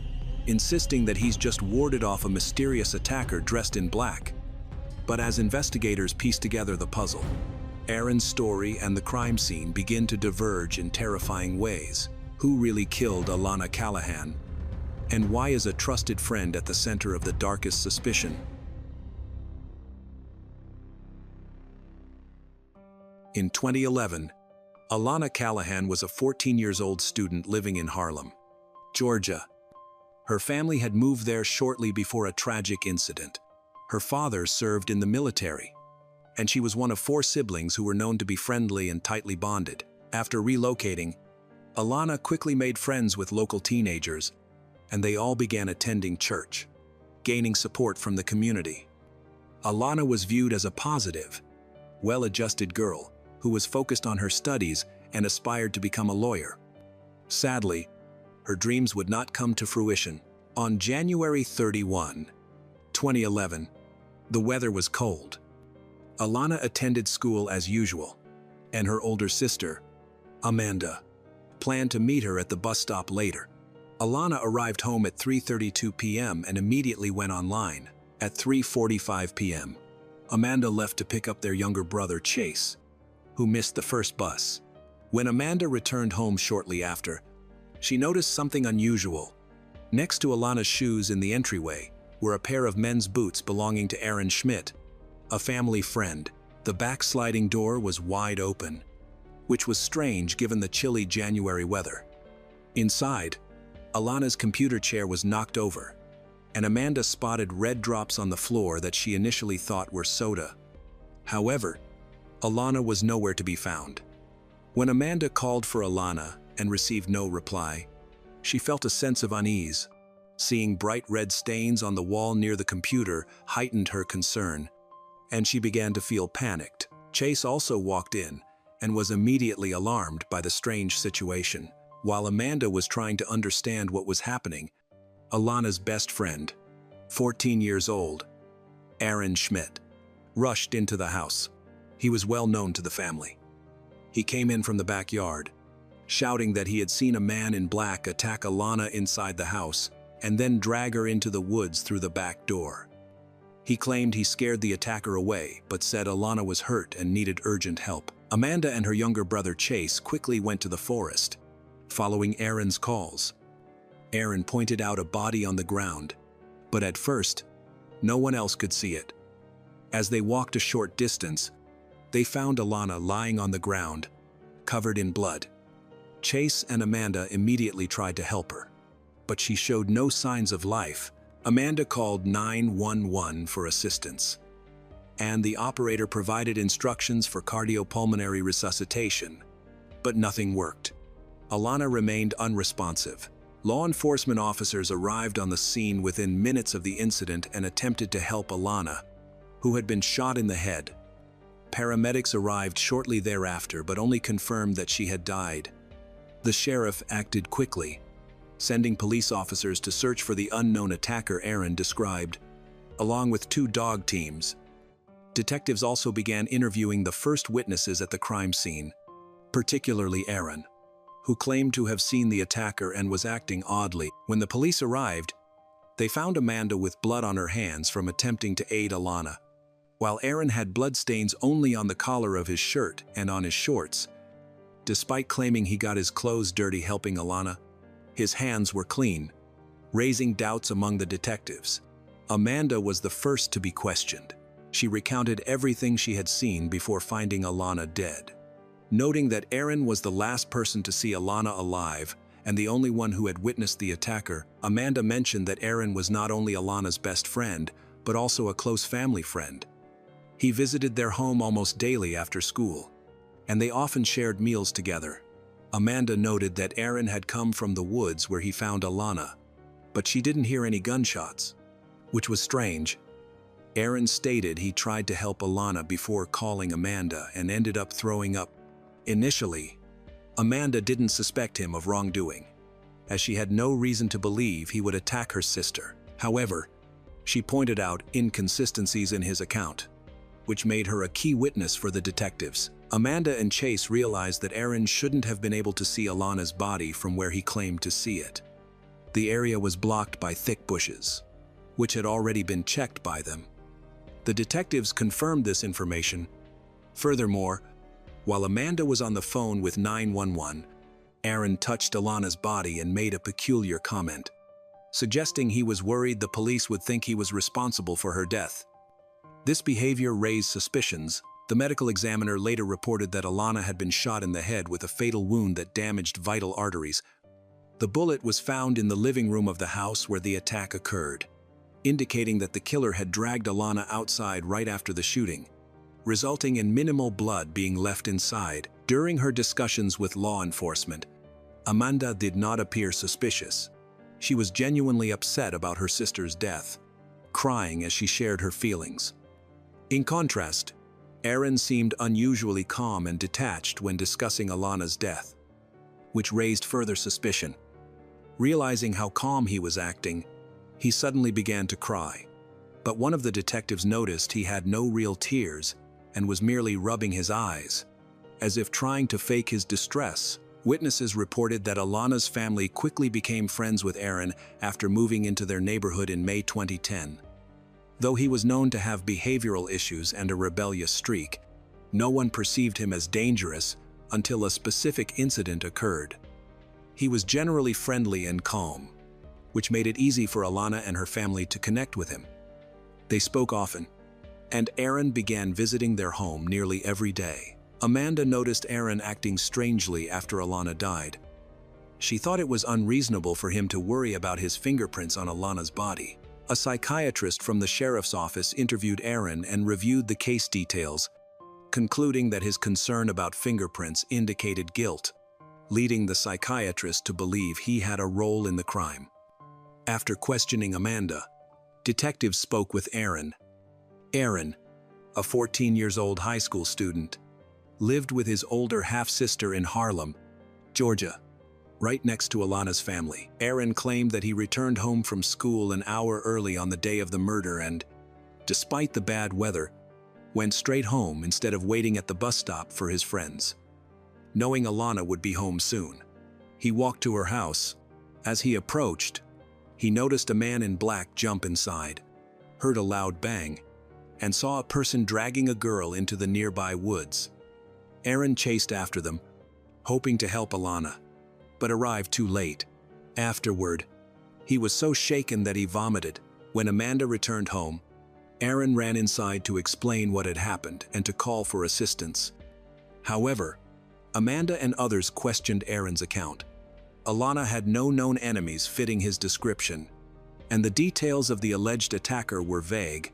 insisting that he's just warded off a mysterious attacker dressed in black. But as investigators piece together the puzzle, Aaron's story and the crime scene begin to diverge in terrifying ways. Who really killed Alana Callahan? And why is a trusted friend at the center of the darkest suspicion? In 2011, Alana Callahan was a 14-year-old student living in Harlem, Georgia. Her family had moved there shortly before a tragic incident. Her father served in the military, and she was one of 4 siblings who were known to be friendly and tightly bonded. After relocating, Alana quickly made friends with local teenagers, and they all began attending church, gaining support from the community. Alana was viewed as a positive, well-adjusted girl who was focused on her studies and aspired to become a lawyer. Sadly, her dreams would not come to fruition. On January 31, 2011, the weather was cold. Alana attended school as usual, and her older sister, Amanda, planned to meet her at the bus stop later. Alana arrived home at 3:32 p.m. and immediately went online. At 3:45 p.m., Amanda left to pick up their younger brother, Chase, who missed the first bus. When Amanda returned home shortly after, she noticed something unusual. Next to Alana's shoes in the entryway were a pair of men's boots belonging to Aaron Schmidt, a family friend. The back sliding door was wide open, which was strange given the chilly January weather. Inside, Alana's computer chair was knocked over, and Amanda spotted red drops on the floor that she initially thought were soda. However, Alana was nowhere to be found. When Amanda called for Alana and received no reply, she felt a sense of unease. Seeing bright red stains on the wall near the computer heightened her concern, and she began to feel panicked. Chase also walked in and was immediately alarmed by the strange situation. While Amanda was trying to understand what was happening, Alana's best friend, 14 years old, Aaron Schmidt, rushed into the house. He was well known to the family. He came in from the backyard, shouting that he had seen a man in black attack Alana inside the house and then drag her into the woods through the back door. He claimed he scared the attacker away, but said Alana was hurt and needed urgent help. Amanda and her younger brother Chase quickly went to the forest, following Aaron's calls. Aaron pointed out a body on the ground, but at first, no one else could see it. As they walked a short distance, they found Alana lying on the ground, covered in blood. Chase and Amanda immediately tried to help her, but she showed no signs of life. Amanda called 911 for assistance, and the operator provided instructions for cardiopulmonary resuscitation, but nothing worked. Alana remained unresponsive. Law enforcement officers arrived on the scene within minutes of the incident and attempted to help Alana, who had been shot in the head. Paramedics arrived shortly thereafter, but only confirmed that she had died. The sheriff acted quickly, sending police officers to search for the unknown attacker Aaron described, along with 2 dog teams. Detectives also began interviewing the first witnesses at the crime scene, particularly Aaron, who claimed to have seen the attacker and was acting oddly. When the police arrived, they found Amanda with blood on her hands from attempting to aid Alana, while Aaron had bloodstains only on the collar of his shirt and on his shorts. Despite claiming he got his clothes dirty helping Alana, his hands were clean, raising doubts among the detectives. Amanda was the first to be questioned. She recounted everything she had seen before finding Alana dead. Noting that Aaron was the last person to see Alana alive and the only one who had witnessed the attacker, Amanda mentioned that Aaron was not only Alana's best friend, but also a close family friend. He visited their home almost daily after school, and they often shared meals together. Amanda noted that Aaron had come from the woods where he found Alana, but she didn't hear any gunshots, which was strange. Aaron stated he tried to help Alana before calling Amanda and ended up throwing up. Initially, Amanda didn't suspect him of wrongdoing, as she had no reason to believe he would attack her sister. However, she pointed out inconsistencies in his account, which made her a key witness for the detectives. Amanda and Chase realized that Aaron shouldn't have been able to see Alana's body from where he claimed to see it. The area was blocked by thick bushes, which had already been checked by them. The detectives confirmed this information. Furthermore, while Amanda was on the phone with 911, Aaron touched Alana's body and made a peculiar comment, suggesting he was worried the police would think he was responsible for her death. This behavior raised suspicions. The medical examiner later reported that Alana had been shot in the head with a fatal wound that damaged vital arteries. The bullet was found in the living room of the house where the attack occurred, indicating that the killer had dragged Alana outside right after the shooting, resulting in minimal blood being left inside. During her discussions with law enforcement, Amanda did not appear suspicious. She was genuinely upset about her sister's death, crying as she shared her feelings. In contrast, Aaron seemed unusually calm and detached when discussing Alana's death, which raised further suspicion. Realizing how calm he was acting, he suddenly began to cry. But one of the detectives noticed he had no real tears and was merely rubbing his eyes, as if trying to fake his distress. Witnesses reported that Alana's family quickly became friends with Aaron after moving into their neighborhood in May 2010. Though he was known to have behavioral issues and a rebellious streak, no one perceived him as dangerous until a specific incident occurred. He was generally friendly and calm, which made it easy for Alana and her family to connect with him. They spoke often, and Aaron began visiting their home nearly every day. Amanda noticed Aaron acting strangely after Alana died. She thought it was unreasonable for him to worry about his fingerprints on Alana's body. A psychiatrist from the sheriff's office interviewed Aaron and reviewed the case details, concluding that his concern about fingerprints indicated guilt, leading the psychiatrist to believe he had a role in the crime. After questioning Amanda, detectives spoke with Aaron. Aaron, a 14-year-old high school student, lived with his older half-sister in Harlem, Georgia, right next to Alana's family. Aaron claimed that he returned home from school an hour early on the day of the murder and, despite the bad weather, went straight home instead of waiting at the bus stop for his friends. Knowing Alana would be home soon, he walked to her house. As he approached, he noticed a man in black jump inside, heard a loud bang, and saw a person dragging a girl into the nearby woods. Aaron chased after them, hoping to help Alana, but arrived too late. Afterward, he was so shaken that he vomited. When Amanda returned home, Aaron ran inside to explain what had happened and to call for assistance. However, Amanda and others questioned Aaron's account. Alana had no known enemies fitting his description, and the details of the alleged attacker were vague.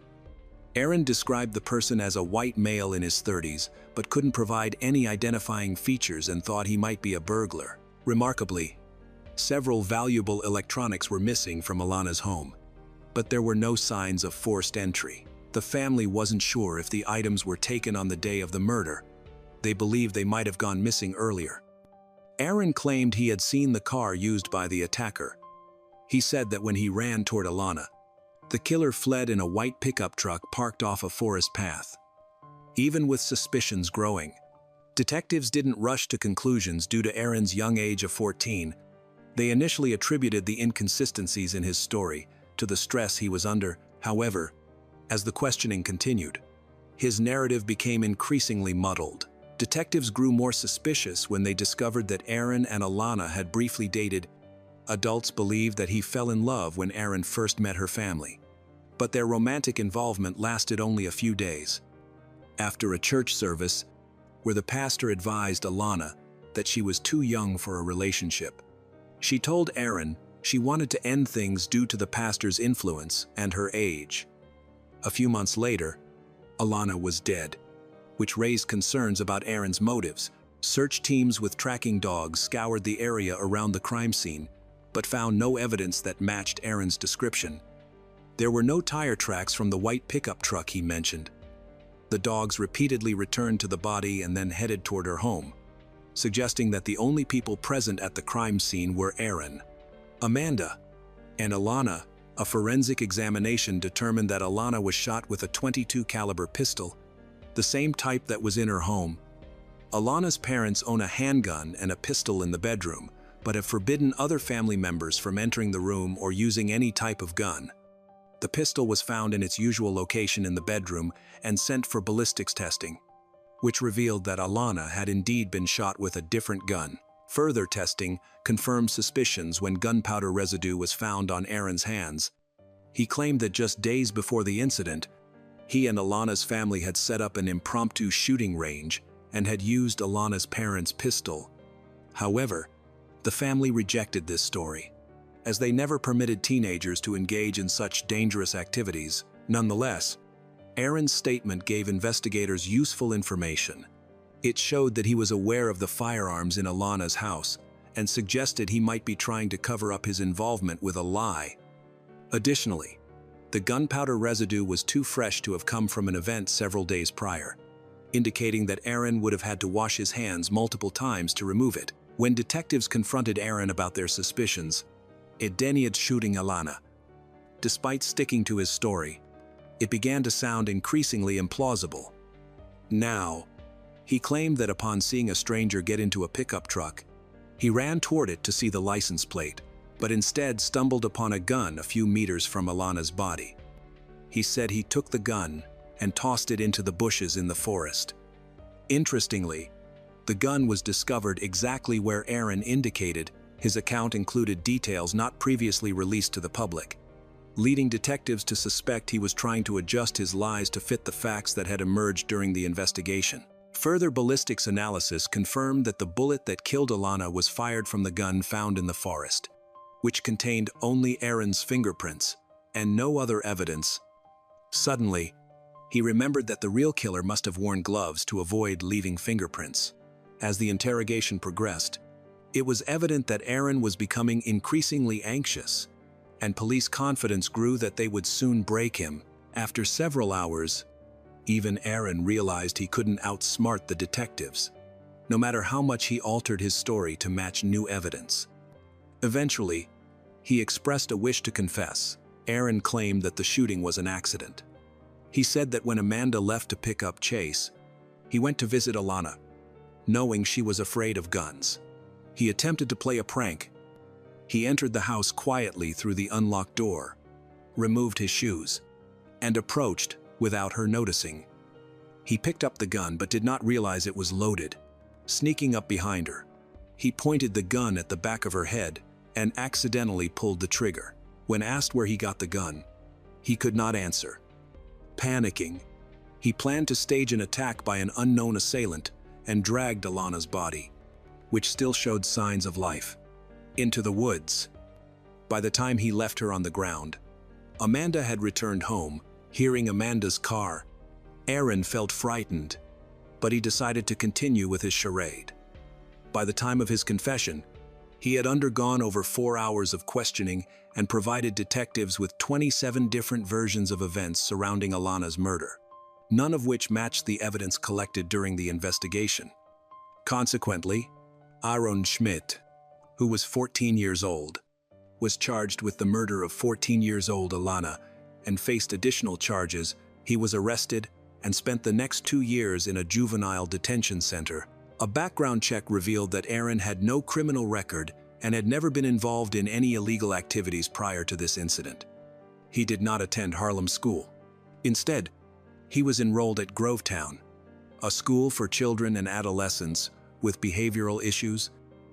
Aaron described the person as a white male in his 30s, but couldn't provide any identifying features and thought he might be a burglar. Remarkably, several valuable electronics were missing from Alana's home, but there were no signs of forced entry. The family wasn't sure if the items were taken on the day of the murder. They believed they might have gone missing earlier. Aaron claimed he had seen the car used by the attacker. He said that when he ran toward Alana, the killer fled in a white pickup truck parked off a forest path. Even with suspicions growing, detectives didn't rush to conclusions due to Aaron's young age of 14. They initially attributed the inconsistencies in his story to the stress he was under. However, as the questioning continued, his narrative became increasingly muddled. Detectives grew more suspicious when they discovered that Aaron and Alana had briefly dated. Adults believed that he fell in love when Aaron first met her family, but their romantic involvement lasted only a few days. After a church service, where the pastor advised Alana that she was too young for a relationship, she told Aaron she wanted to end things due to the pastor's influence and her age. A few months later, Alana was dead, which raised concerns about Aaron's motives. Search teams with tracking dogs scoured the area around the crime scene, but found no evidence that matched Aaron's description. There were no tire tracks from the white pickup truck he mentioned. The dogs repeatedly returned to the body and then headed toward her home, suggesting that the only people present at the crime scene were Aaron, Amanda, and Alana. A forensic examination determined that Alana was shot with a .22 caliber pistol, the same type that was in her home. Alana's parents own a handgun and a pistol in the bedroom, but have forbidden other family members from entering the room or using any type of gun. The pistol was found in its usual location in the bedroom and sent for ballistics testing, which revealed that Alana had indeed been shot with a different gun. Further testing confirmed suspicions when gunpowder residue was found on Aaron's hands. He claimed that just days before the incident, he and Alana's family had set up an impromptu shooting range and had used Alana's parents' pistol. However, the family rejected this story, as they never permitted teenagers to engage in such dangerous activities. Nonetheless, Aaron's statement gave investigators useful information. It showed that he was aware of the firearms in Alana's house and suggested he might be trying to cover up his involvement with a lie. Additionally, the gunpowder residue was too fresh to have come from an event several days prior, indicating that Aaron would have had to wash his hands multiple times to remove it. When detectives confronted Aaron about their suspicions, it denied shooting Alana. Despite sticking to his story, it began to sound increasingly implausible. Now, he claimed that upon seeing a stranger get into a pickup truck, he ran toward it to see the license plate, but instead stumbled upon a gun a few meters from Alana's body. He said he took the gun and tossed it into the bushes in the forest. Interestingly, the gun was discovered exactly where Aaron indicated. His account included details not previously released to the public, leading detectives to suspect he was trying to adjust his lies to fit the facts that had emerged during the investigation. Further ballistics analysis confirmed that the bullet that killed Alana was fired from the gun found in the forest, which contained only Aaron's fingerprints and no other evidence. Suddenly, he remembered that the real killer must have worn gloves to avoid leaving fingerprints. As the interrogation progressed, it was evident that Aaron was becoming increasingly anxious, and police confidence grew that they would soon break him. After several hours, even Aaron realized he couldn't outsmart the detectives, no matter how much he altered his story to match new evidence. Eventually, he expressed a wish to confess. Aaron claimed that the shooting was an accident. He said that when Amanda left to pick up Chase, he went to visit Alana, knowing she was afraid of guns. He attempted to play a prank. He entered the house quietly through the unlocked door, removed his shoes, and approached without her noticing. He picked up the gun but did not realize it was loaded. Sneaking up behind her, he pointed the gun at the back of her head and accidentally pulled the trigger. When asked where he got the gun, he could not answer. Panicking, he planned to stage an attack by an unknown assailant and dragged Alana's body, which still showed signs of life, into the woods. By the time he left her on the ground, Amanda had returned home. Hearing Amanda's car, Aaron felt frightened, but he decided to continue with his charade. By the time of his confession, he had undergone over 4 hours of questioning and provided detectives with 27 different versions of events surrounding Alana's murder, none of which matched the evidence collected during the investigation. Consequently, Aaron Schmidt, who was 14 years old, was charged with the murder of 14-year-old Alana and faced additional charges. He was arrested and spent the next 2 years in a juvenile detention center. A background check revealed that Aaron had no criminal record and had never been involved in any illegal activities prior to this incident. He did not attend Harlem School. Instead, he was enrolled at Grovetown, a school for children and adolescents with behavioral issues.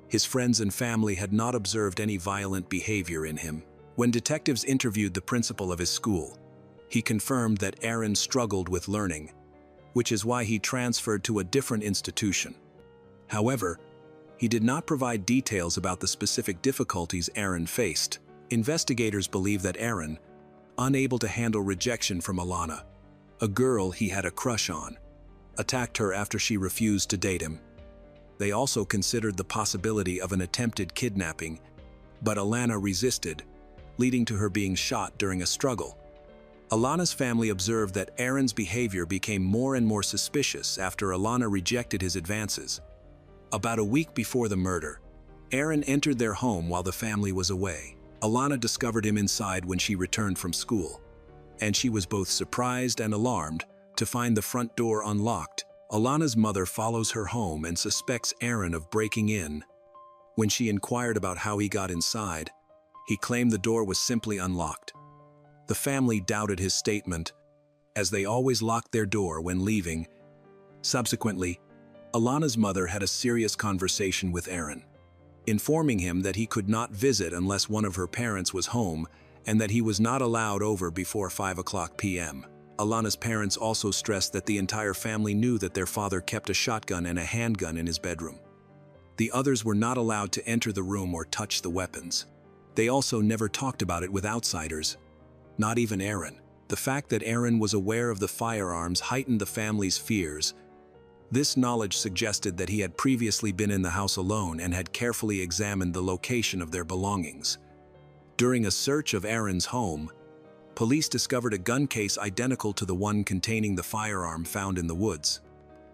His friends and family had not observed any violent behavior in him. When detectives interviewed the principal of his school, he confirmed that Aaron struggled with learning, which is why he transferred to a different institution. However, he did not provide details about the specific difficulties Aaron faced. Investigators believe that Aaron, unable to handle rejection from Alana, a girl he had a crush on, attacked her after she refused to date him. They also considered the possibility of an attempted kidnapping, but Alana resisted, leading to her being shot during a struggle. Alana's family observed that Aaron's behavior became more and more suspicious after Alana rejected his advances. About a week before the murder, Aaron entered their home while the family was away. Alana discovered him inside when she returned from school, and she was both surprised and alarmed to find the front door unlocked. Alana's mother follows her home and suspects Aaron of breaking in. When she inquired about how he got inside, he claimed the door was simply unlocked. The family doubted his statement, as they always locked their door when leaving. Subsequently, Alana's mother had a serious conversation with Aaron, informing him that he could not visit unless one of her parents was home and that he was not allowed over before 5 p.m. Alana's parents also stressed that the entire family knew that their father kept a shotgun and a handgun in his bedroom. The others were not allowed to enter the room or touch the weapons. They also never talked about it with outsiders, not even Aaron. The fact that Aaron was aware of the firearms heightened the family's fears. This knowledge suggested that he had previously been in the house alone and had carefully examined the location of their belongings. During a search of Aaron's home, police discovered a gun case identical to the one containing the firearm found in the woods.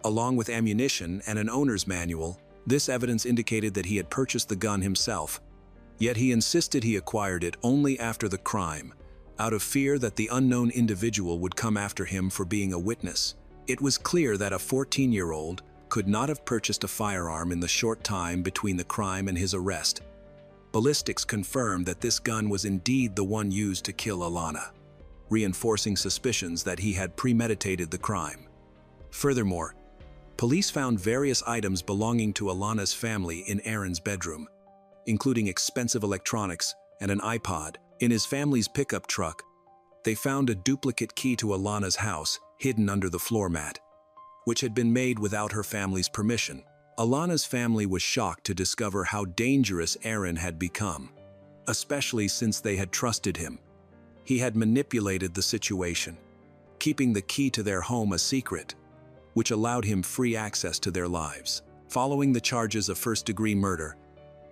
Along with ammunition and an owner's manual, this evidence indicated that he had purchased the gun himself. Yet he insisted he acquired it only after the crime, out of fear that the unknown individual would come after him for being a witness. It was clear that a 14-year-old could not have purchased a firearm in the short time between the crime and his arrest. Ballistics confirmed that this gun was indeed the one used to kill Alana, reinforcing suspicions that he had premeditated the crime. Furthermore, police found various items belonging to Alana's family in Aaron's bedroom, including expensive electronics and an iPod. In his family's pickup truck, they found a duplicate key to Alana's house hidden under the floor mat, which had been made without her family's permission. Alana's family was shocked to discover how dangerous Aaron had become, especially since they had trusted him. He had manipulated the situation, keeping the key to their home a secret, which allowed him free access to their lives. Following the charges of first-degree murder,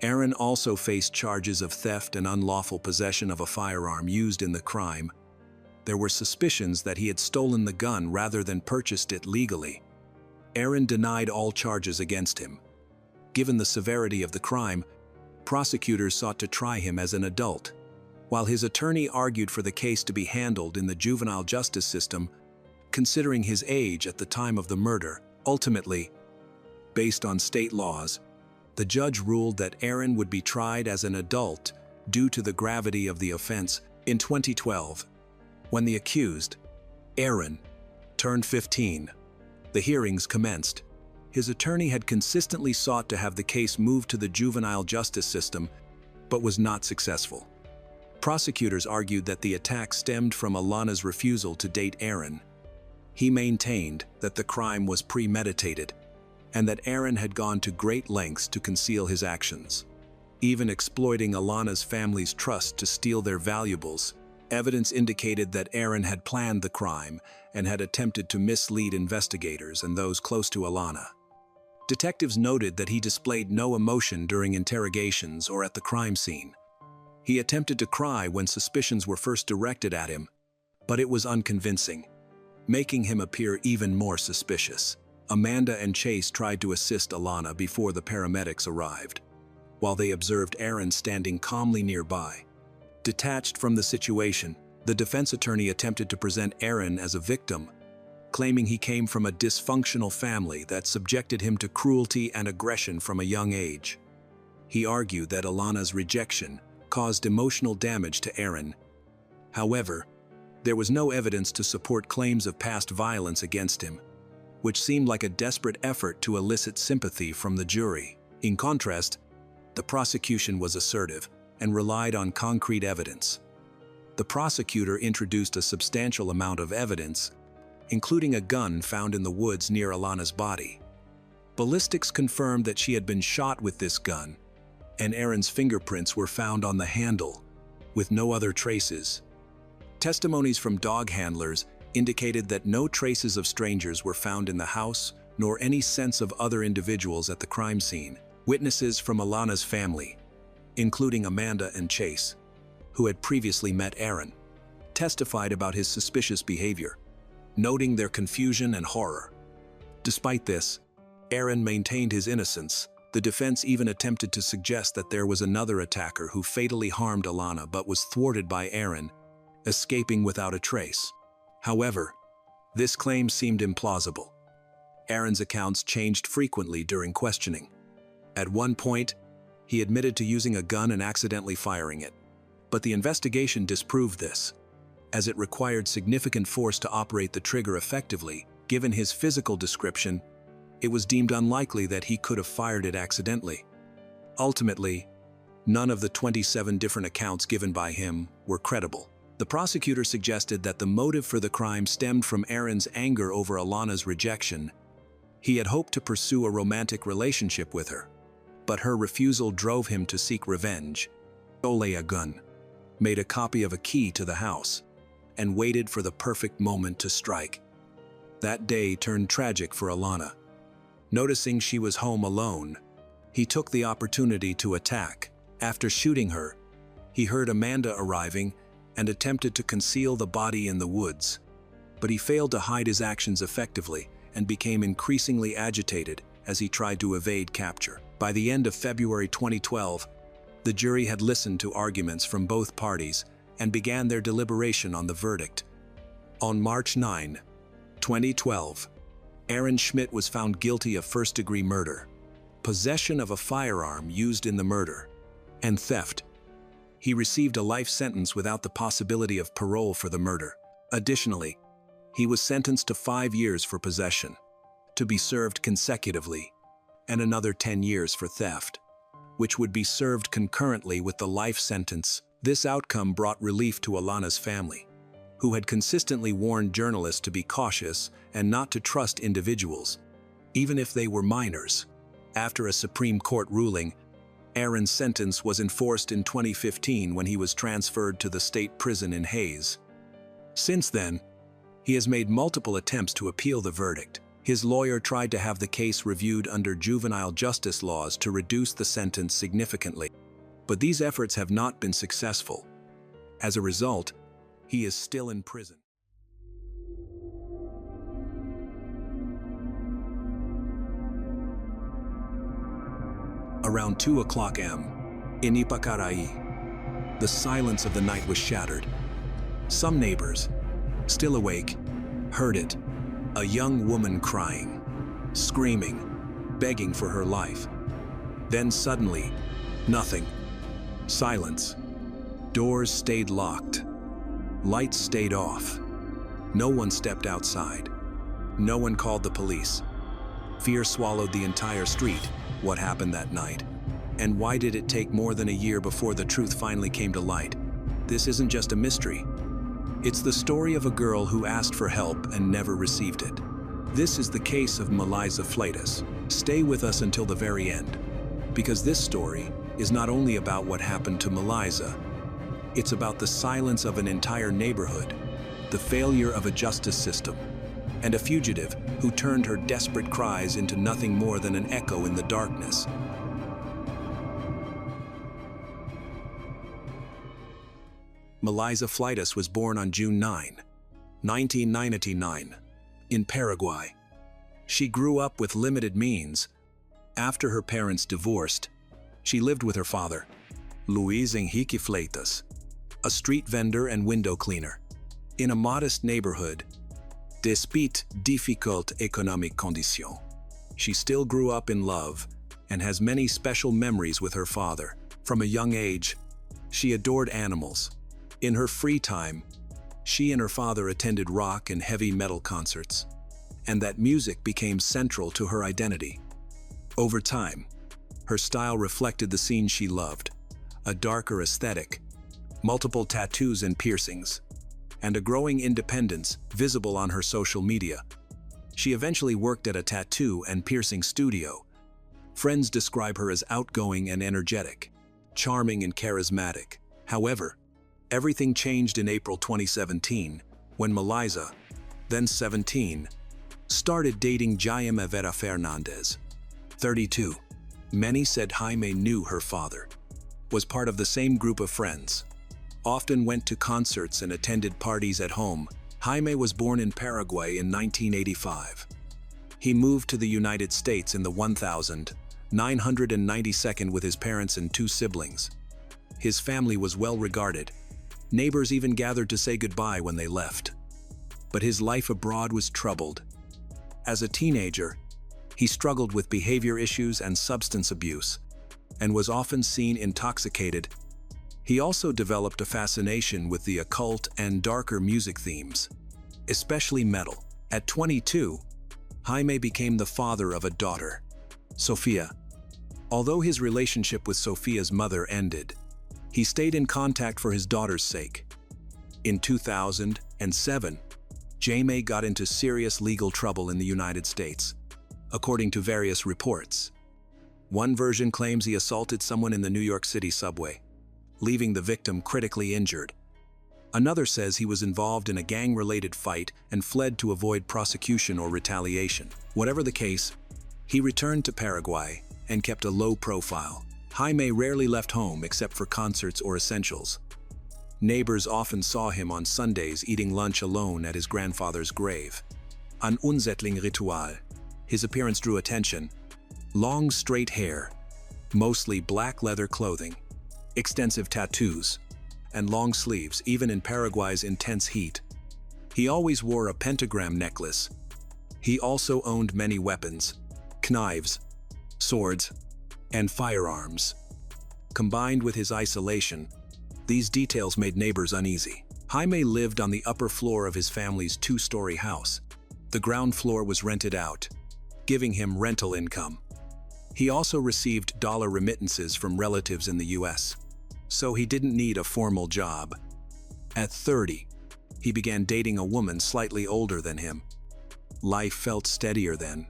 Aaron also faced charges of theft and unlawful possession of a firearm used in the crime. There were suspicions that he had stolen the gun rather than purchased it legally. Aaron denied all charges against him. Given the severity of the crime, prosecutors sought to try him as an adult, while his attorney argued for the case to be handled in the juvenile justice system, considering his age at the time of the murder. Ultimately, based on state laws, the judge ruled that Aaron would be tried as an adult due to the gravity of the offense. In 2012, when the accused, Aaron, turned 15, the hearings commenced. His attorney had consistently sought to have the case moved to the juvenile justice system, but was not successful. Prosecutors argued that the attack stemmed from Alana's refusal to date Aaron. He maintained that the crime was premeditated, and that Aaron had gone to great lengths to conceal his actions, even exploiting Alana's family's trust to steal their valuables. Evidence indicated that Aaron had planned the crime and had attempted to mislead investigators and those close to Alana. Detectives noted that he displayed no emotion during interrogations or at the crime scene. He attempted to cry when suspicions were first directed at him, but it was unconvincing, making him appear even more suspicious. Amanda and Chase tried to assist Alana before the paramedics arrived, while they observed Aaron standing calmly nearby. Detached from the situation, the defense attorney attempted to present Aaron as a victim, claiming he came from a dysfunctional family that subjected him to cruelty and aggression from a young age. He argued that Alana's rejection caused emotional damage to Aaron. However, there was no evidence to support claims of past violence against him, which seemed like a desperate effort to elicit sympathy from the jury. In contrast, the prosecution was assertive and relied on concrete evidence. The prosecutor introduced a substantial amount of evidence, including a gun found in the woods near Alana's body. Ballistics confirmed that she had been shot with this gun, and Aaron's fingerprints were found on the handle, with no other traces. Testimonies from dog handlers indicated that no traces of strangers were found in the house, nor any sense of other individuals at the crime scene. Witnesses from Alana's family, including Amanda and Chase, who had previously met Aaron, testified about his suspicious behavior, noting their confusion and horror. Despite this, Aaron maintained his innocence. The defense even attempted to suggest that there was another attacker who fatally harmed Alana but was thwarted by Aaron, escaping without a trace. However, this claim seemed implausible. Aaron's accounts changed frequently during questioning. At one point, he admitted to using a gun and accidentally firing it. But the investigation disproved this, as it required significant force to operate the trigger effectively. Given his physical description, it was deemed unlikely that he could have fired it accidentally. Ultimately, none of the 27 different accounts given by him were credible. The prosecutor suggested that the motive for the crime stemmed from Aaron's anger over Alana's rejection. He had hoped to pursue a romantic relationship with her, but her refusal drove him to seek revenge. He stole a gun, made a copy of a key to the house, and waited for the perfect moment to strike. That day turned tragic for Alana. Noticing she was home alone, he took the opportunity to attack. After shooting her, he heard Amanda arriving and attempted to conceal the body in the woods. But he failed to hide his actions effectively and became increasingly agitated as he tried to evade capture. By the end of February 2012, the jury had listened to arguments from both parties and began their deliberation on the verdict. On March 9, 2012, Aaron Schmidt was found guilty of first-degree murder, possession of a firearm used in the murder, and theft. He received a life sentence without the possibility of parole for the murder. Additionally, he was sentenced to 5 years for possession, to be served consecutively, and another 10 years for theft, which would be served concurrently with the life sentence. This outcome brought relief to Alana's family, who had consistently warned journalists to be cautious and not to trust individuals, even if they were minors. After a Supreme Court ruling, Aaron's sentence was enforced in 2015 when he was transferred to the state prison in Hayes. Since then, he has made multiple attempts to appeal the verdict. His lawyer tried to have the case reviewed under juvenile justice laws to reduce the sentence significantly, but these efforts have not been successful. As a result, he is still in prison. Around 2:00 a.m., in Ipacaraí, the silence of the night was shattered. Some neighbors, still awake, heard it. A young woman crying, screaming, begging for her life. Then suddenly, nothing. Silence. Doors stayed locked. Lights stayed off. No one stepped outside. No one called the police. Fear swallowed the entire street. What happened that night? And why did it take more than a year before the truth finally came to light? This isn't just a mystery. It's the story of a girl who asked for help and never received it. This is the case of Maliza Fletus. Stay with us until the very end, because this story is not only about what happened to Maliza, it's about the silence of an entire neighborhood, the failure of a justice system, and a fugitive who turned her desperate cries into nothing more than an echo in the darkness. Maliza Fletus was born on June 9, 1999, in Paraguay. She grew up with limited means. After her parents divorced, she lived with her father, Luis Henrique Fletus, a street vendor and window cleaner, in a modest neighborhood. Despite difficult économiques conditions, she still grew up in love and has many special memories with her father. From a young age, she adored animals. In her free time, she and her father attended rock and heavy metal concerts, and that music became central to her identity. Over time, her style reflected the scene she loved, a darker aesthetic, multiple tattoos and piercings, and a growing independence visible on her social media. She eventually worked at a tattoo and piercing studio. Friends describe her as outgoing and energetic, charming and charismatic. However, everything changed in April 2017 when Maliza, then 17, started dating Jaime Vera Fernandez, 32. Many said Jaime knew her father, was part of the same group of friends, often went to concerts and attended parties at home. Jaime was born in Paraguay in 1985. He moved to the United States in the 1992nd with his parents and 2 siblings. His family was well regarded. Neighbors even gathered to say goodbye when they left. But his life abroad was troubled. As a teenager, he struggled with behavior issues and substance abuse, and was often seen intoxicated. He also developed a fascination with the occult and darker music themes, especially metal. At 22, Jaime became the father of a daughter, Sofia. Although his relationship with Sofia's mother ended, he stayed in contact for his daughter's sake. In 2007, Jaime got into serious legal trouble in the United States, according to various reports. One version claims he assaulted someone in the New York City subway, leaving the victim critically injured. Another says he was involved in a gang-related fight and fled to avoid prosecution or retaliation. Whatever the case, he returned to Paraguay and kept a low profile. Jaime rarely left home except for concerts or essentials. Neighbors often saw him on Sundays eating lunch alone at his grandfather's grave. An unsettling ritual. His appearance drew attention. Long, straight hair, mostly black leather clothing, extensive tattoos, and long sleeves, even in Paraguay's intense heat. He always wore a pentagram necklace. He also owned many weapons, knives, swords, and firearms. Combined with his isolation, these details made neighbors uneasy. Jaime lived on the upper floor of his family's 2-story house. The ground floor was rented out, giving him rental income. He also received dollar remittances from relatives in the US, so he didn't need a formal job. At 30, he began dating a woman slightly older than him. Life felt steadier then.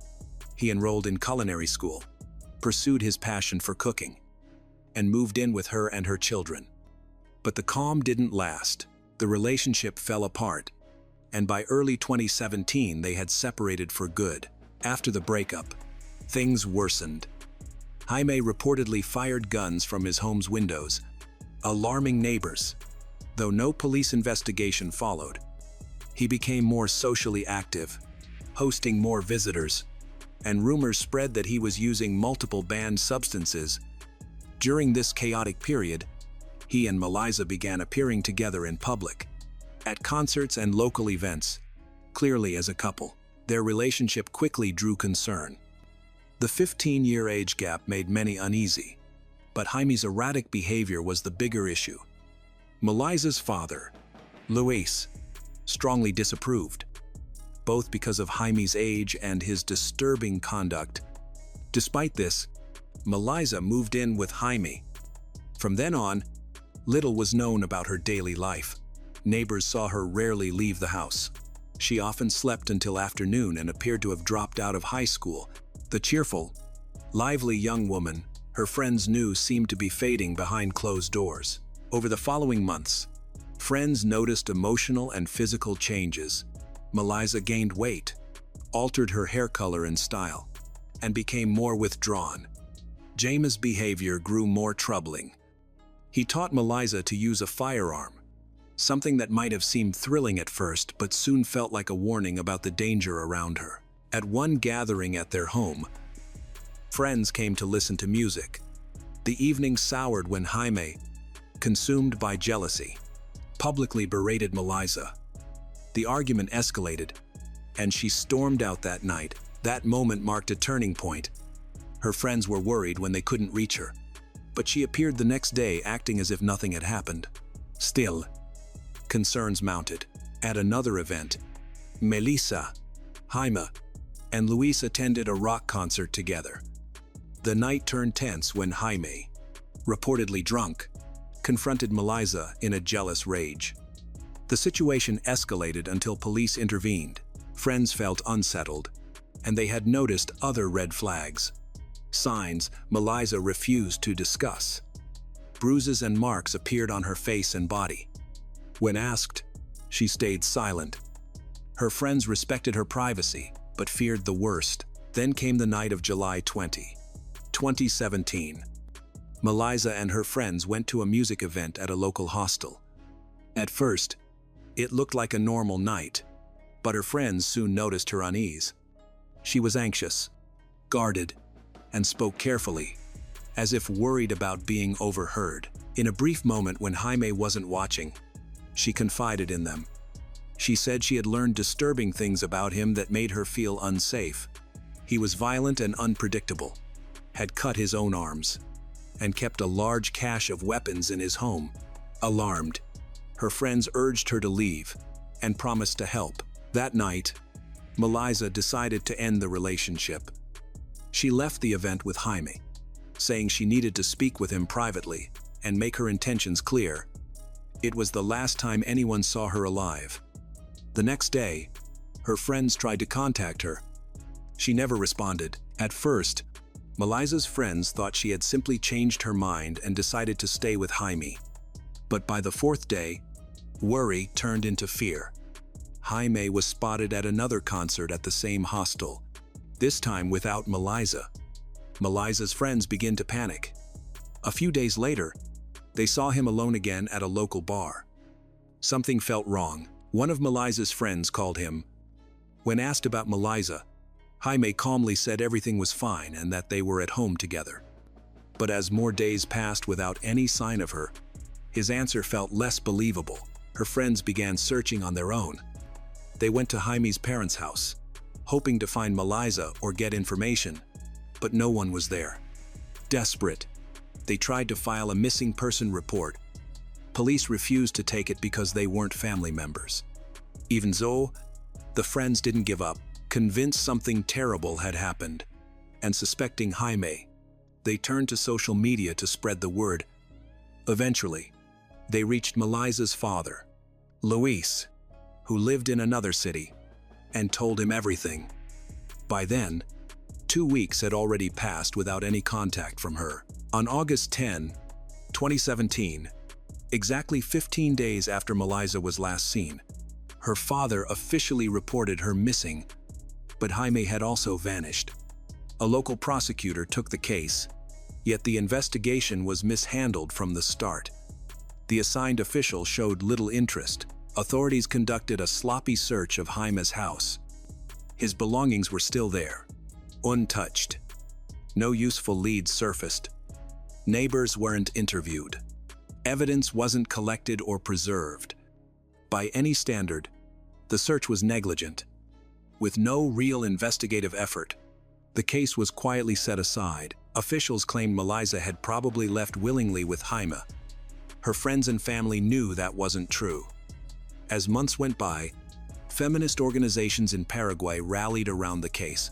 He enrolled in culinary school, pursued his passion for cooking, and moved in with her and her children. But the calm didn't last. The relationship fell apart, and by early 2017 they had separated for good. After the breakup, things worsened. Jaime reportedly fired guns from his home's windows, alarming neighbors. Though no police investigation followed, he became more socially active, hosting more visitors, and rumors spread that he was using multiple banned substances. During this chaotic period, he and Maliza began appearing together in public, at concerts and local events, clearly as a couple. Their relationship quickly drew concern. The 15-year age gap made many uneasy, but Jaime's erratic behavior was the bigger issue. Maliza's father, Luis, strongly disapproved, both because of Jaime's age and his disturbing conduct. Despite this, Maliza moved in with Jaime. From then on, little was known about her daily life. Neighbors saw her rarely leave the house. She often slept until afternoon and appeared to have dropped out of high school. The cheerful, lively young woman her friends knew seemed to be fading behind closed doors. Over the following months, friends noticed emotional and physical changes. Maliza gained weight, altered her hair color and style, and became more withdrawn. Jaime's behavior grew more troubling. He taught Maliza to use a firearm, something that might have seemed thrilling at first but soon felt like a warning about the danger around her. At one gathering at their home, friends came to listen to music. The evening soured when Jaime, consumed by jealousy, publicly berated Maliza. The argument escalated, and she stormed out that night. That moment marked a turning point. Her friends were worried when they couldn't reach her, but she appeared the next day acting as if nothing had happened. Still, concerns mounted. At another event, Maliza, Jaime, and Luis attended a rock concert together. The night turned tense when Jaime, reportedly drunk, confronted Maliza in a jealous rage. The situation escalated until police intervened. Friends felt unsettled, and they had noticed other red flags. Signs Maliza refused to discuss. Bruises and marks appeared on her face and body. When asked, she stayed silent. Her friends respected her privacy, but feared the worst. Then came the night of July 20, 2017. Maliza and her friends went to a music event at a local hostel. At first, it looked like a normal night, but her friends soon noticed her unease. She was anxious, guarded, and spoke carefully, as if worried about being overheard. In a brief moment when Jaime wasn't watching, she confided in them. She said she had learned disturbing things about him that made her feel unsafe. He was violent and unpredictable, had cut his own arms, and kept a large cache of weapons in his home. Alarmed, her friends urged her to leave and promised to help. That night, Maliza decided to end the relationship. She left the event with Jaime, saying she needed to speak with him privately and make her intentions clear. It was the last time anyone saw her alive. The next day, her friends tried to contact her. She never responded. At first, Maliza's friends thought she had simply changed her mind and decided to stay with Jaime. But by the fourth day, worry turned into fear. Jaime was spotted at another concert at the same hostel, this time without Maliza. Maliza's friends began to panic. A few days later, they saw him alone again at a local bar. Something felt wrong. One of Maliza's friends called him. When asked about Maliza, Jaime calmly said everything was fine and that they were at home together. But as more days passed without any sign of her, his answer felt less believable. Her friends began searching on their own. They went to Jaime's parents' house, hoping to find Maliza or get information, but no one was there. Desperate, they tried to file a missing person report. Police refused to take it because they weren't family members. Even so, the friends didn't give up. Convinced something terrible had happened, and suspecting Jaime, they turned to social media to spread the word. Eventually, they reached Maliza's father, Luis, who lived in another city, and told him everything. By then, 2 weeks had already passed without any contact from her. On August 10, 2017, exactly 15 days after Maliza was last seen, her father officially reported her missing, but Jaime had also vanished. A local prosecutor took the case, yet the investigation was mishandled from the start. The assigned official showed little interest. Authorities conducted a sloppy search of Jaime's house. His belongings were still there, untouched. No useful leads surfaced. Neighbors weren't interviewed. Evidence wasn't collected or preserved. By any standard, the search was negligent. With no real investigative effort, the case was quietly set aside. Officials claimed Maliza had probably left willingly with Jaime. Her friends and family knew that wasn't true. As months went by, feminist organizations in Paraguay rallied around the case,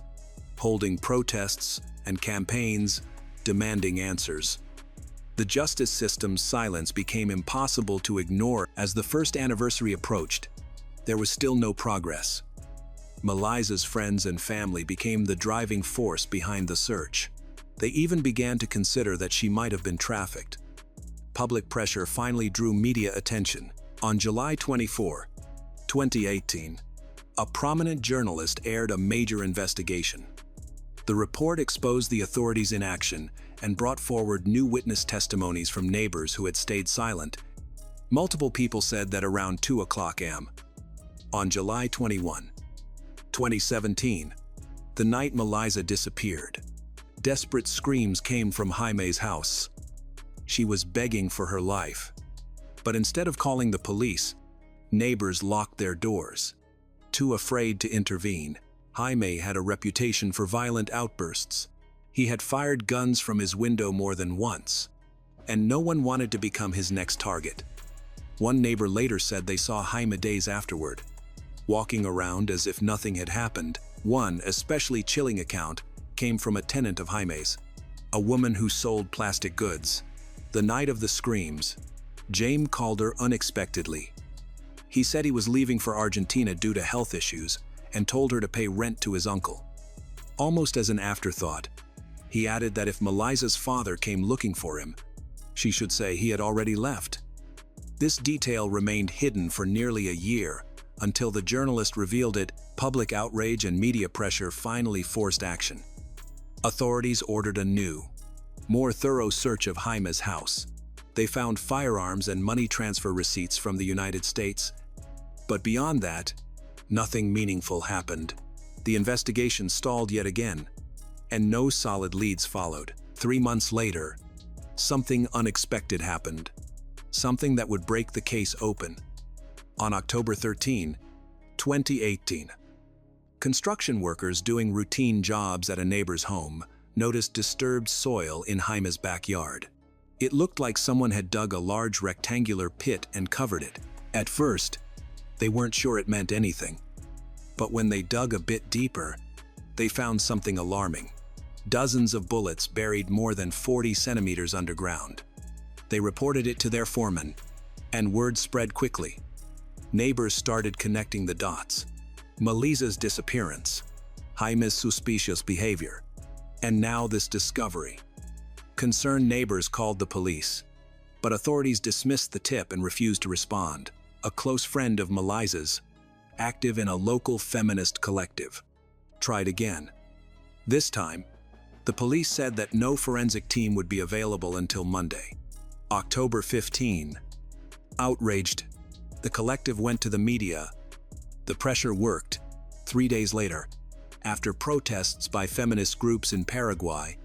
holding protests and campaigns demanding answers. The justice system's silence became impossible to ignore. As the first anniversary approached, there was still no progress. Maliza's friends and family became the driving force behind the search. They even began to consider that she might have been trafficked. Public pressure finally drew media attention. On July 24, 2018, a prominent journalist aired a major investigation. The report exposed the authorities' inaction and brought forward new witness testimonies from neighbors who had stayed silent. Multiple people said that around 2 a.m. on July 21, 2017, the night Maliza disappeared, desperate screams came from Jaime's house. She was begging for her life. But instead of calling the police, neighbors locked their doors. Too afraid to intervene, Jaime had a reputation for violent outbursts. He had fired guns from his window more than once, and no one wanted to become his next target. One neighbor later said they saw Jaime days afterward, walking around as if nothing had happened. One especially chilling account came from a tenant of Jaime's, a woman who sold plastic goods. The night of the screams, Jaime called her unexpectedly. He said he was leaving for Argentina due to health issues and told her to pay rent to his uncle. Almost as an afterthought, he added that if Maliza's father came looking for him, she should say he had already left. This detail remained hidden for nearly a year until the journalist revealed it. Public outrage and media pressure finally forced action. Authorities ordered a new, more thorough search of Jaime's house. They found firearms and money transfer receipts from the United States. But beyond that, nothing meaningful happened. The investigation stalled yet again, and no solid leads followed. 3 months later, something unexpected happened. Something that would break the case open. On October 13, 2018, construction workers doing routine jobs at a neighbor's home noticed disturbed soil in Jaime's backyard. It looked like someone had dug a large rectangular pit and covered it. At first, they weren't sure it meant anything. But when they dug a bit deeper, they found something alarming. Dozens of bullets buried more than 40 centimeters underground. They reported it to their foreman, and word spread quickly. Neighbors started connecting the dots. Maliza's disappearance, Jaime's suspicious behavior, and now this discovery. Concerned neighbors called the police, but authorities dismissed the tip and refused to respond. A close friend of Maliza's, active in a local feminist collective, tried again. This time, the police said that no forensic team would be available until Monday, October 15. Outraged, the collective went to the media. The pressure worked. 3 days later, after protests by feminist groups in Paraguay,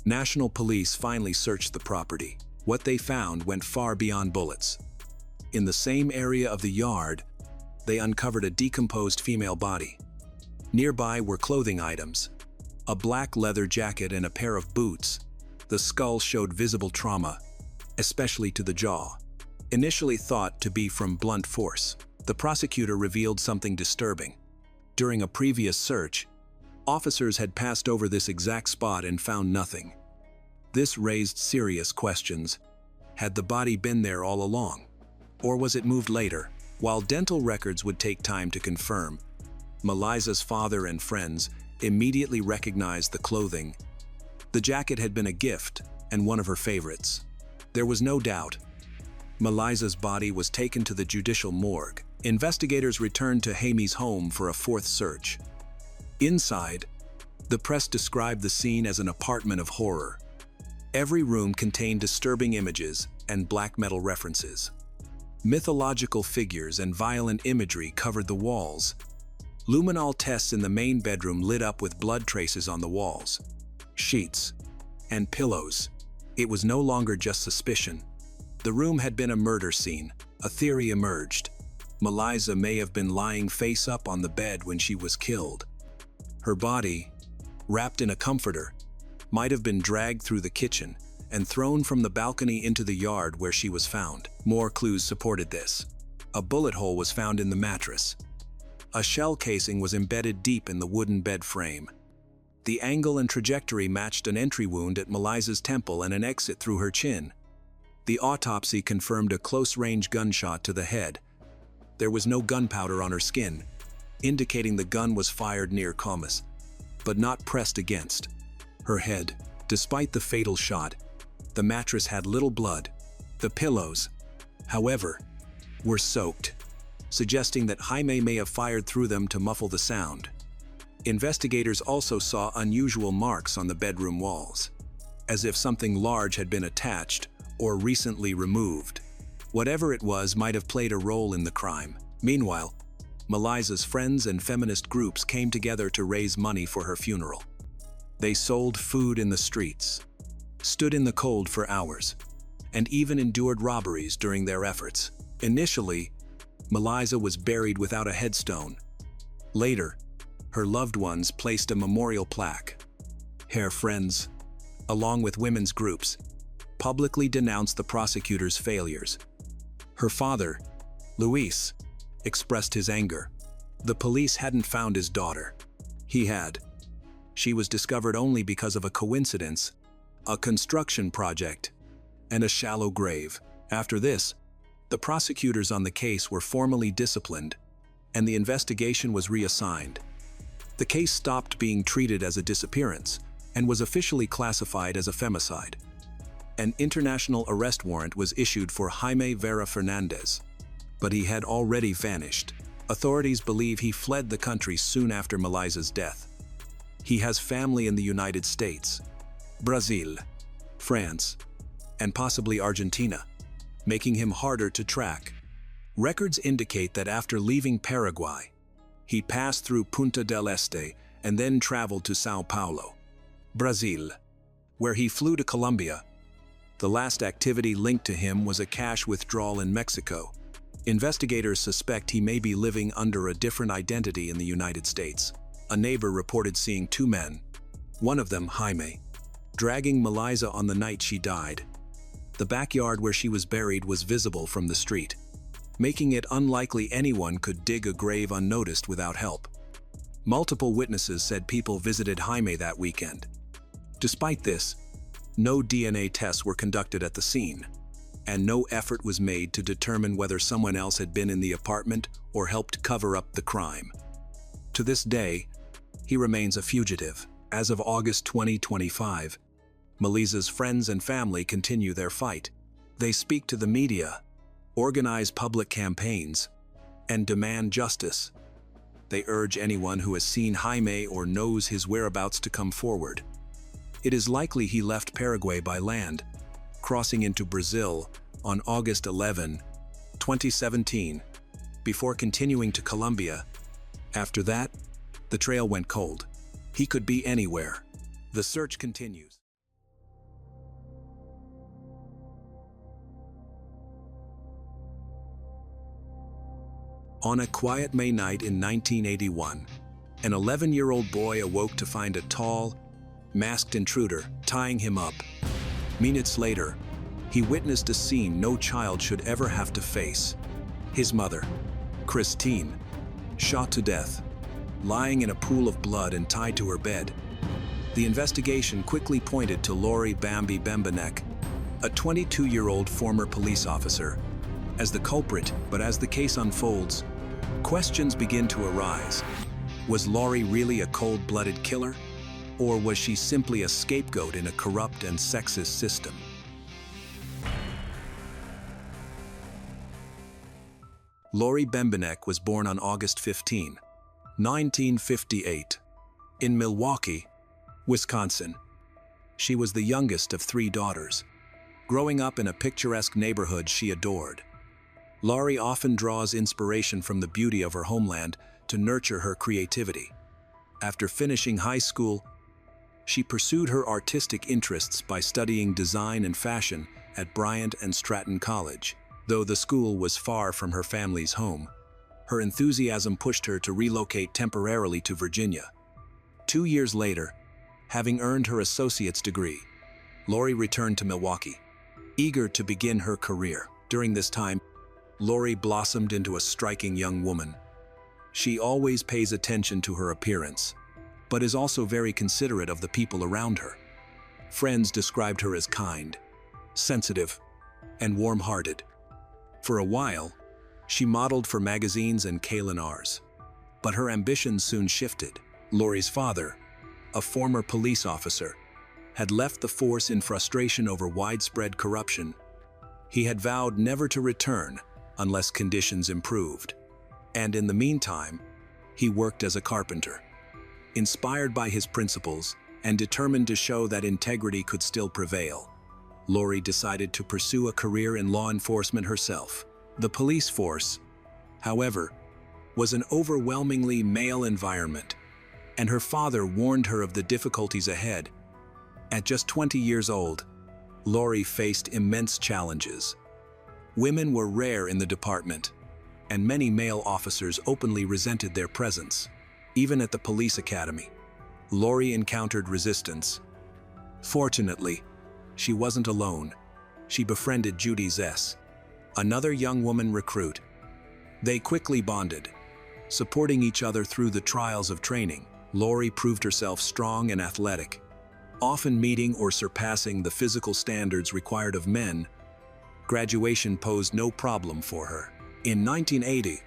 national police finally searched the property. What they found went far beyond bullets. In the same area of the yard, they uncovered a decomposed female body. Nearby were clothing items, a black leather jacket and a pair of boots. The skull showed visible trauma, especially to the jaw. Initially thought to be from blunt force, the prosecutor revealed something disturbing. During a previous search, officers had passed over this exact spot and found nothing. This raised serious questions. Had the body been there all along? Or was it moved later? While dental records would take time to confirm, Maliza's father and friends immediately recognized the clothing. The jacket had been a gift and one of her favorites. There was no doubt. Maliza's body was taken to the judicial morgue. Investigators returned to Jaime's home for a fourth search. Inside, the press described the scene as an apartment of horror. Every room contained disturbing images and black metal references. Mythological figures and violent imagery covered the walls. Luminol tests in the main bedroom lit up with blood traces on the walls, sheets, and pillows. It was no longer just suspicion. The room had been a murder scene. A theory emerged. Maliza may have been lying face up on the bed when she was killed. Her body, wrapped in a comforter, might have been dragged through the kitchen and thrown from the balcony into the yard where she was found. More clues supported this. A bullet hole was found in the mattress. A shell casing was embedded deep in the wooden bed frame. The angle and trajectory matched an entry wound at Maliza's temple and an exit through her chin. The autopsy confirmed a close-range gunshot to the head. There was no gunpowder on her skin, indicating the gun was fired near Callous, but not pressed against her head. Despite the fatal shot, the mattress had little blood. The pillows, however, were soaked, suggesting that Jaime may have fired through them to muffle the sound. Investigators also saw unusual marks on the bedroom walls, as if something large had been attached or recently removed. Whatever it was might have played a role in the crime. Meanwhile, Maliza's friends and feminist groups came together to raise money for her funeral. They sold food in the streets, stood in the cold for hours, and even endured robberies during their efforts. Initially, Maliza was buried without a headstone. Later, her loved ones placed a memorial plaque. Her friends, along with women's groups, publicly denounced the prosecutor's failures. Her father, Luis, expressed his anger. The police hadn't found his daughter. He had. She was discovered only because of a coincidence, a construction project, and a shallow grave. After this, the prosecutors on the case were formally disciplined, and the investigation was reassigned. The case stopped being treated as a disappearance and was officially classified as a femicide. An international arrest warrant was issued for Jaime Vera Fernandez, but he had already vanished. Authorities believe he fled the country soon after Maliza's death. He has family in the United States, Brazil, France, and possibly Argentina. making him harder to track. Records indicate that after leaving Paraguay, he passed through Punta del Este and then traveled to São Paulo, Brazil, where he flew to Colombia. The last activity linked to him was a cash withdrawal in Mexico. Investigators suspect he may be living under a different identity in the United States. A neighbor reported seeing two men, one of them, Jaime, dragging Maliza on the night she died. The backyard where she was buried was visible from the street, making it unlikely anyone could dig a grave unnoticed without help. Multiple witnesses said people visited Jaime that weekend. Despite this, no DNA tests were conducted at the scene, and no effort was made to determine whether someone else had been in the apartment or helped cover up the crime. To this day, he remains a fugitive. As of August 2025, Maliza's friends and family continue their fight. They speak to the media, organize public campaigns, and demand justice. They urge anyone who has seen Jaime or knows his whereabouts to come forward. It is likely he left Paraguay by land, crossing into Brazil on August 11, 2017, before continuing to Colombia. After that, the trail went cold. He could be anywhere. The search continues. On a quiet May night in 1981, an 11-year-old boy awoke to find a tall, masked intruder tying him up. Minutes later, he witnessed a scene no child should ever have to face. His mother, Christine, shot to death, lying in a pool of blood and tied to her bed. The investigation quickly pointed to Lorie Bambi Bembenek, a 22-year-old former police officer, as the culprit. But as the case unfolds, questions begin to arise. Was Lorie really a cold-blooded killer? Or was she simply a scapegoat in a corrupt and sexist system? Lorie Bembenek was born on August 15, 1958, in Milwaukee, Wisconsin. She was the youngest of 3 daughters, growing up in a picturesque neighborhood she adored. Lorie often draws inspiration from the beauty of her homeland to nurture her creativity. After finishing high school, she pursued her artistic interests by studying design and fashion at Bryant and Stratton College. Though the school was far from her family's home, her enthusiasm pushed her to relocate temporarily to Virginia. 2 years later, having earned her associate's degree, Lorie returned to Milwaukee, eager to begin her career. During this time, Lorie blossomed into a striking young woman. She always pays attention to her appearance, but is also very considerate of the people around her. Friends described her as kind, sensitive, and warm-hearted. For a while, she modeled for magazines and calendars, but her ambitions soon shifted. Lorie's father, a former police officer, had left the force in frustration over widespread corruption. He had vowed never to return unless conditions improved, and in the meantime, he worked as a carpenter. Inspired by his principles and determined to show that integrity could still prevail, Lorie decided to pursue a career in law enforcement herself. The police force, however, was an overwhelmingly male environment, and her father warned her of the difficulties ahead. At just 20 years old, Lorie faced immense challenges. Women were rare in the department, and many male officers openly resented their presence. Even at the police academy, Lorie encountered resistance. Fortunately, she wasn't alone. She befriended Judy Zess, another young woman recruit. They quickly bonded, supporting each other through the trials of training. Lorie proved herself strong and athletic, often meeting or surpassing the physical standards required of men. Graduation posed no problem for her. In 1980,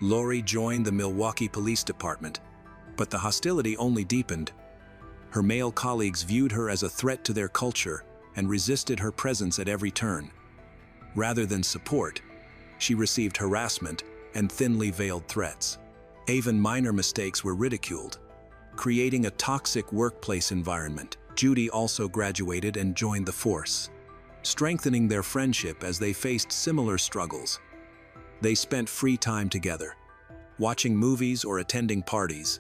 Lorie joined the Milwaukee Police Department, but the hostility only deepened. Her male colleagues viewed her as a threat to their culture and resisted her presence at every turn. Rather than support, she received harassment and thinly veiled threats. Even minor mistakes were ridiculed, creating a toxic workplace environment. Judy also graduated and joined the force. strengthening their friendship as they faced similar struggles. They spent free time together, watching movies or attending parties,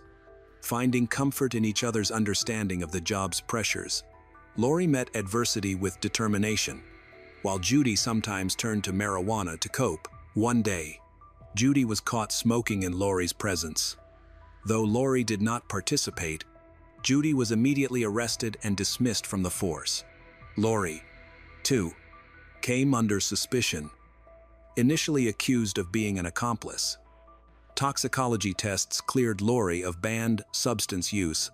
finding comfort in each other's understanding of the job's pressures. Lorie met adversity with determination, while Judy sometimes turned to marijuana to cope. One day, Judy was caught smoking in Lorie's presence. Though Lorie did not participate, Judy was immediately arrested and dismissed from the force. Lorie, too, came under suspicion, initially accused of being an accomplice. Toxicology tests cleared Lorie of banned substance use,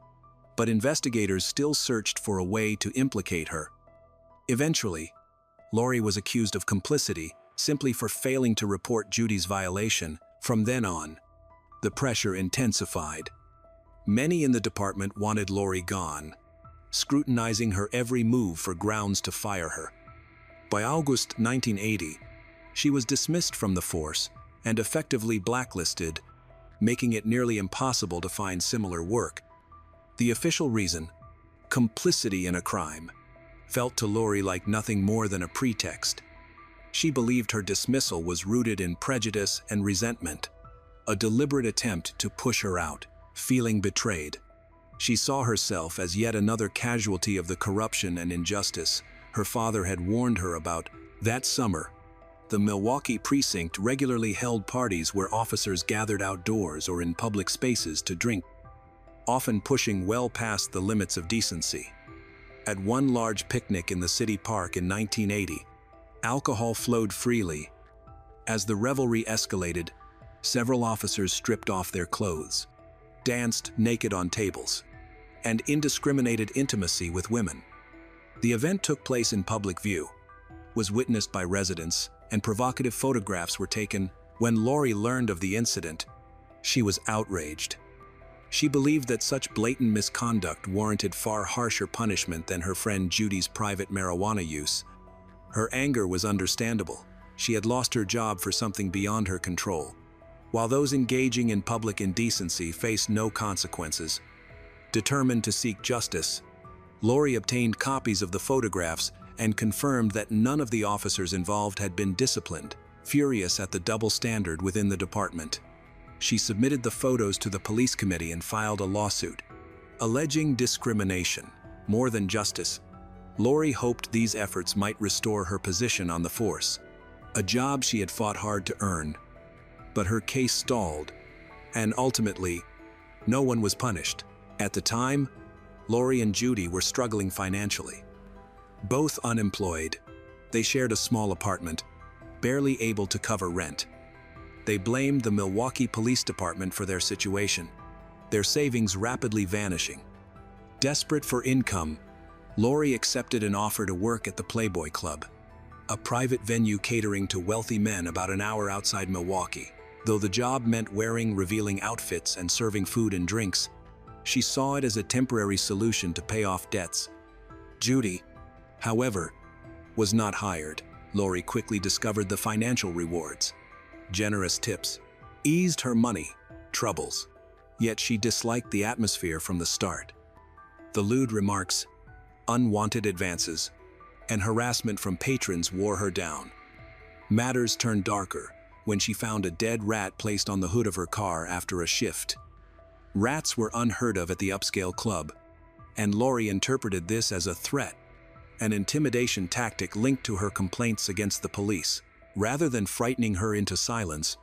but investigators still searched for a way to implicate her. Eventually, Lorie was accused of complicity simply for failing to report Judy's violation. From then on, the pressure intensified. Many in the department wanted Lorie gone, scrutinizing her every move for grounds to fire her. By August 1980, she was dismissed from the force and effectively blacklisted, making it nearly impossible to find similar work. The official reason, complicity in a crime, felt to Lorie like nothing more than a pretext. She believed her dismissal was rooted in prejudice and resentment, a deliberate attempt to push her out. Feeling betrayed, she saw herself as yet another casualty of the corruption and injustice her father had warned her about. That summer, the Milwaukee precinct regularly held parties where officers gathered outdoors or in public spaces to drink, often pushing well past the limits of decency. At one large picnic in the city park in 1980, alcohol flowed freely. As the revelry escalated, several officers stripped off their clothes, danced naked on tables, and indiscriminated intimacy with women. The event took place in public view, was witnessed by residents, and provocative photographs were taken. When Lorie learned of the incident, she was outraged. She believed that such blatant misconduct warranted far harsher punishment than her friend Judy's private marijuana use. Her anger was understandable. She had lost her job for something beyond her control, while those engaging in public indecency faced no consequences. Determined to seek justice, Lorie obtained copies of the photographs and confirmed that none of the officers involved had been disciplined. Furious at the double standard within the department, she submitted the photos to the police committee and filed a lawsuit, alleging discrimination. More than justice, Lorie hoped these efforts might restore her position on the force, a job she had fought hard to earn. But her case stalled, and ultimately, no one was punished. At the time, Lorie and Judy were struggling financially. Both unemployed, they shared a small apartment, barely able to cover rent. They blamed the Milwaukee Police Department for their situation, their savings rapidly vanishing. Desperate for income, Lorie accepted an offer to work at the Playboy Club, a private venue catering to wealthy men about an hour outside Milwaukee. Though the job meant wearing revealing outfits and serving food and drinks, she saw it as a temporary solution to pay off debts. Judy, however, was not hired. Lorie quickly discovered the financial rewards. Generous tips eased her money troubles, yet she disliked the atmosphere from the start. The lewd remarks, unwanted advances, and harassment from patrons wore her down. Matters turned darker when she found a dead rat placed on the hood of her car after a shift. Rats were unheard of at the upscale club, and Lorie interpreted this as a threat, an intimidation tactic linked to her complaints against the police. Rather than frightening her into silence,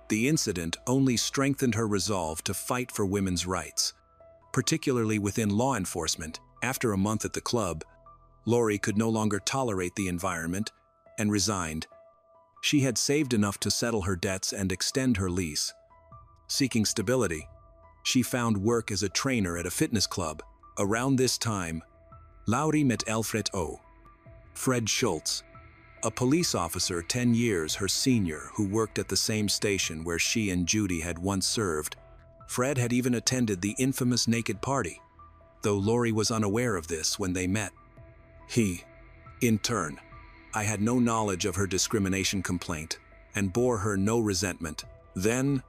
the incident only strengthened her resolve to fight for women's rights, particularly within law enforcement. After a month at the club, Lorie could no longer tolerate the environment and resigned. She had saved enough to settle her debts and extend her lease. Seeking stability, she found work as a trainer at a fitness club. Around this time, Lorie met Fred Schultz, a police officer 10 years her senior who worked at the same station where she and Judy had once served. Fred had even attended the infamous naked party, though Lorie was unaware of this when they met. In turn, I had no knowledge of her discrimination complaint and bore her no resentment. Then,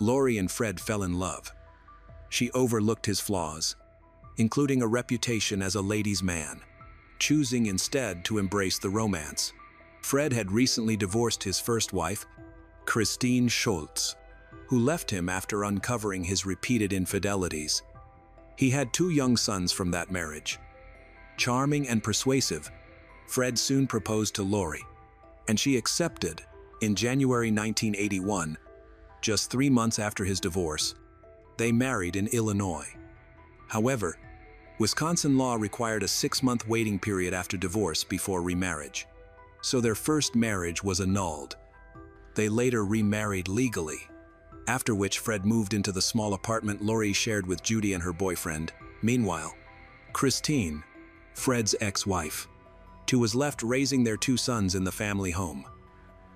Lorie and Fred fell in love. She overlooked his flaws, including a reputation as a ladies' man, choosing instead to embrace the romance. Fred had recently divorced his first wife, Christine Schultz, who left him after uncovering his repeated infidelities. He had 2 young sons from that marriage. Charming and persuasive, Fred soon proposed to Lorie, and she accepted in January 1981, just 3 months after his divorce. They married in Illinois. However, Wisconsin law required a 6-month waiting period after divorce before remarriage, so their first marriage was annulled. They later remarried legally, after which Fred moved into the small apartment Lorie shared with Judy and her boyfriend. Meanwhile, Christine, Fred's ex-wife, too, was left raising their 2 sons in the family home.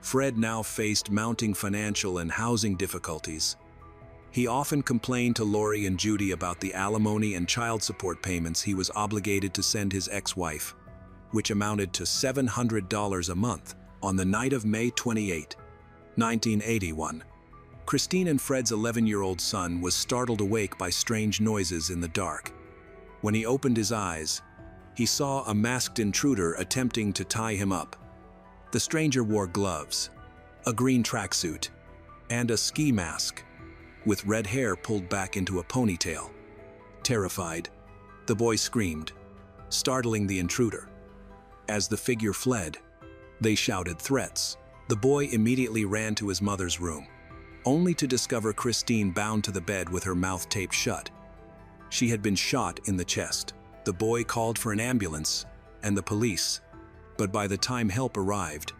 Fred now faced mounting financial and housing difficulties. He often complained to Lorie and Judy about the alimony and child support payments he was obligated to send his ex-wife, which amounted to $700 a month. On the night of May 28, 1981, Christine and Fred's 11-year-old son was startled awake by strange noises in the dark. When he opened his eyes, he saw a masked intruder attempting to tie him up. The stranger wore gloves, a green tracksuit, and a ski mask, with red hair pulled back into a ponytail. Terrified, the boy screamed, startling the intruder. As the figure fled, they shouted threats. The boy immediately ran to his mother's room, only to discover Christine bound to the bed with her mouth taped shut. She had been shot in the chest. The boy called for an ambulance and the police, but by the time help arrived,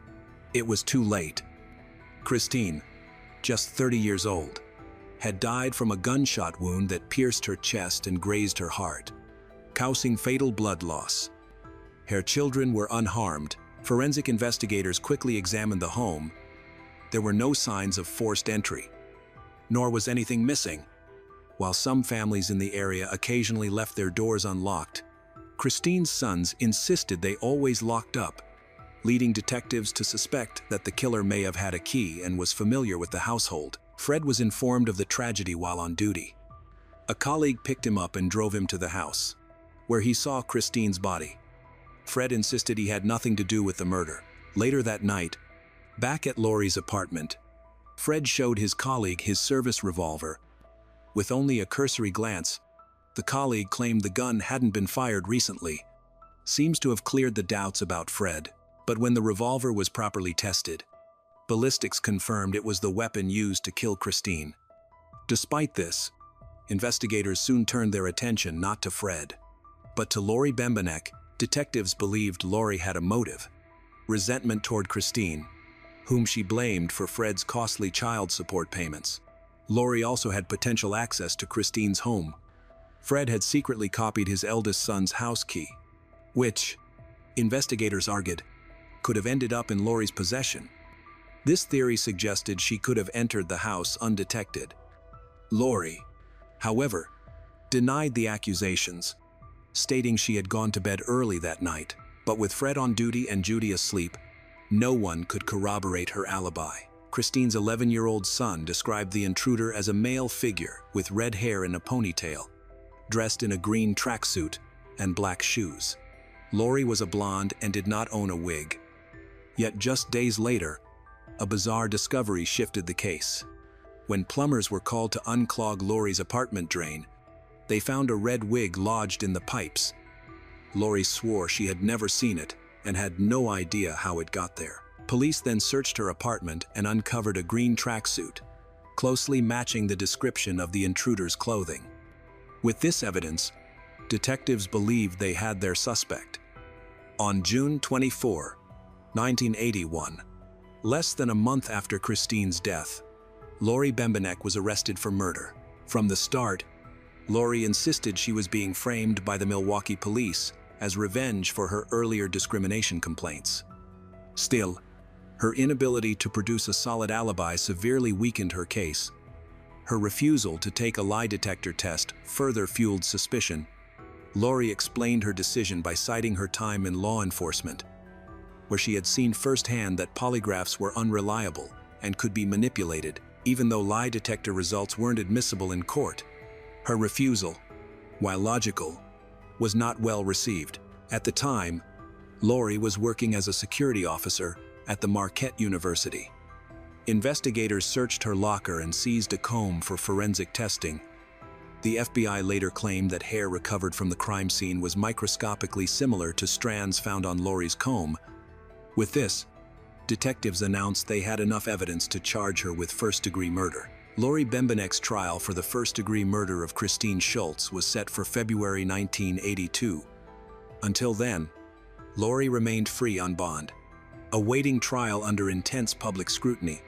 it was too late. Christine, just 30 years old, had died from a gunshot wound that pierced her chest and grazed her heart, causing fatal blood loss. Her children were unharmed. Forensic investigators quickly examined the home. There were no signs of forced entry, nor was anything missing. While some families in the area occasionally left their doors unlocked, Christine's sons insisted they always locked up, leading detectives to suspect that the killer may have had a key and was familiar with the household. Fred was informed of the tragedy while on duty. A colleague picked him up and drove him to the house, where he saw Christine's body. Fred insisted he had nothing to do with the murder. Later that night, back at Lorie's apartment, Fred showed his colleague his service revolver. With only a cursory glance, the colleague claimed the gun hadn't been fired recently. Seems to have cleared the doubts about Fred. But when the revolver was properly tested, ballistics confirmed it was the weapon used to kill Christine. Despite this, investigators soon turned their attention not to Fred, but to Lorie Bembenek. Detectives believed Lorie had a motive: resentment toward Christine, whom she blamed for Fred's costly child support payments. Lorie also had potential access to Christine's home. Fred had secretly copied his eldest son's house key, which, investigators argued, could have ended up in Lorie's possession. This theory suggested she could have entered the house undetected. Lorie, however, denied the accusations, stating she had gone to bed early that night. But with Fred on duty and Judy asleep, no one could corroborate her alibi. Christine's 11-year-old son described the intruder as a male figure with red hair and a ponytail, dressed in a green tracksuit and black shoes. Lorie was a blonde and did not own a wig. Yet just days later, a bizarre discovery shifted the case. When plumbers were called to unclog Lorie's apartment drain, they found a red wig lodged in the pipes. Lorie swore she had never seen it and had no idea how it got there. Police then searched her apartment and uncovered a green tracksuit, closely matching the description of the intruder's clothing. With this evidence, detectives believed they had their suspect. On June 24, 1981, less than a month after Christine's death, Lorie Bembenek was arrested for murder. From the start, Lorie insisted she was being framed by the Milwaukee police as revenge for her earlier discrimination complaints. Still, her inability to produce a solid alibi severely weakened her case. Her refusal to take a lie detector test further fueled suspicion. Lorie explained her decision by citing her time in law enforcement, where she had seen firsthand that polygraphs were unreliable and could be manipulated, even though lie detector results weren't admissible in court. Her refusal, while logical, was not well received. At the time, Lorie was working as a security officer at the Marquette University. Investigators searched her locker and seized a comb for forensic testing. The FBI later claimed that hair recovered from the crime scene was microscopically similar to strands found on Lorie's comb. With this, detectives announced they had enough evidence to charge her with first-degree murder. Lorie Bembenek's trial for the first-degree murder of Christine Schultz was set for February 1982. Until then, Lorie remained free on bond, awaiting trial under intense public scrutiny.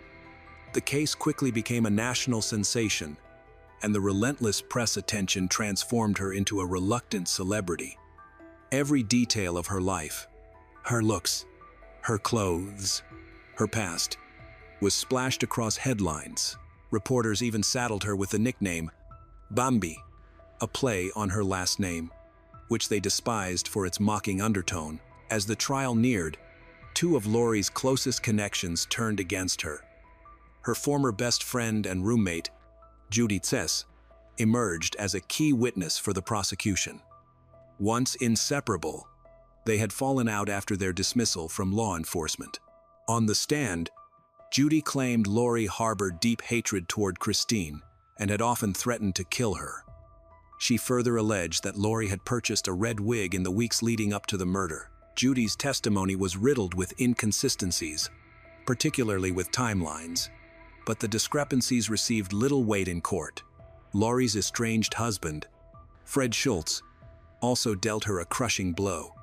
The case quickly became a national sensation, and the relentless press attention transformed her into a reluctant celebrity. Every detail of her life, her looks, her clothes, her past, was splashed across headlines. Reporters even saddled her with the nickname Bambi, a play on her last name, which they despised for its mocking undertone. As the trial neared, two of Lorie's closest connections turned against her. Her former best friend and roommate, Jasse, emerged as a key witness for the prosecution. Once inseparable, they had fallen out after their dismissal from law enforcement. On the stand, Judy claimed Lorie harbored deep hatred toward Christine and had often threatened to kill her. She further alleged that Lorie had purchased a red wig in the weeks leading up to the murder. Judy's testimony was riddled with inconsistencies, particularly with timelines, but the discrepancies received little weight in court. Lorie's estranged husband, Fred Schultz, also dealt her a crushing blow.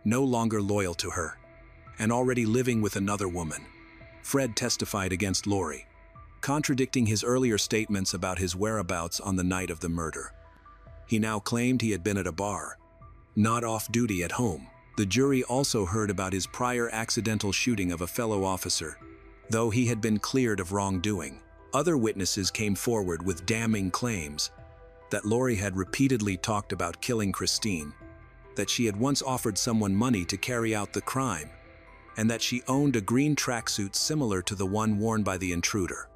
No longer loyal to her, and already living with another woman, Fred testified against Lorie, contradicting his earlier statements about his whereabouts on the night of the murder. He now claimed he had been at a bar, not off duty at home. The jury also heard about his prior accidental shooting of a fellow officer, though he had been cleared of wrongdoing. Other witnesses came forward with damning claims that Lorie had repeatedly talked about killing Christine, that she had once offered someone money to carry out the crime, and that she owned a green tracksuit similar to the one worn by the intruder.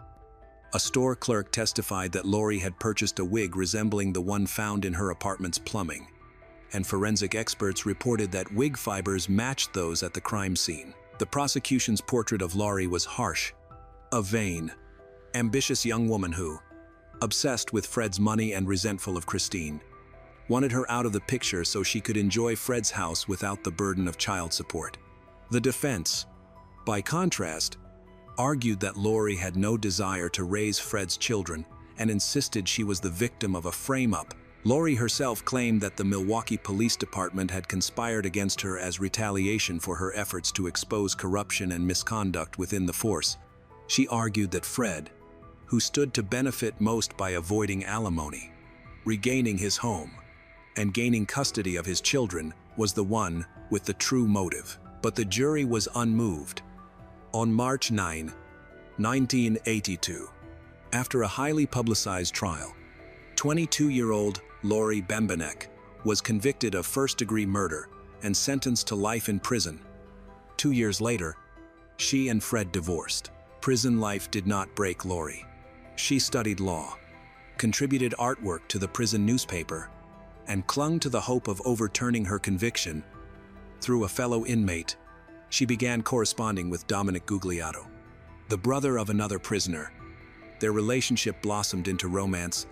A store clerk testified that Lorie had purchased a wig resembling the one found in her apartment's plumbing, and forensic experts reported that wig fibers matched those at the crime scene. The prosecution's portrait of Lorie was harsh, a vain, ambitious young woman who, obsessed with Fred's money and resentful of Christine, wanted her out of the picture so she could enjoy Fred's house without the burden of child support. The defense, by contrast, argued that Lorie had no desire to raise Fred's children and insisted she was the victim of a frame-up. Lorie herself claimed that the Milwaukee Police Department had conspired against her as retaliation for her efforts to expose corruption and misconduct within the force. She argued that Fred, who stood to benefit most by avoiding alimony, regaining his home, and gaining custody of his children, was the one with the true motive. But the jury was unmoved. On March 9, 1982, after a highly publicized trial, 22-year-old Lorie Bembenek was convicted of first-degree murder and sentenced to life in prison. 2 years later, she and Fred divorced. Prison life did not break Lorie. She studied law, contributed artwork to the prison newspaper, and clung to the hope of overturning her conviction. Through a fellow inmate, she began corresponding with Dominic Guglielmo, the brother of another prisoner. Their relationship blossomed into romance,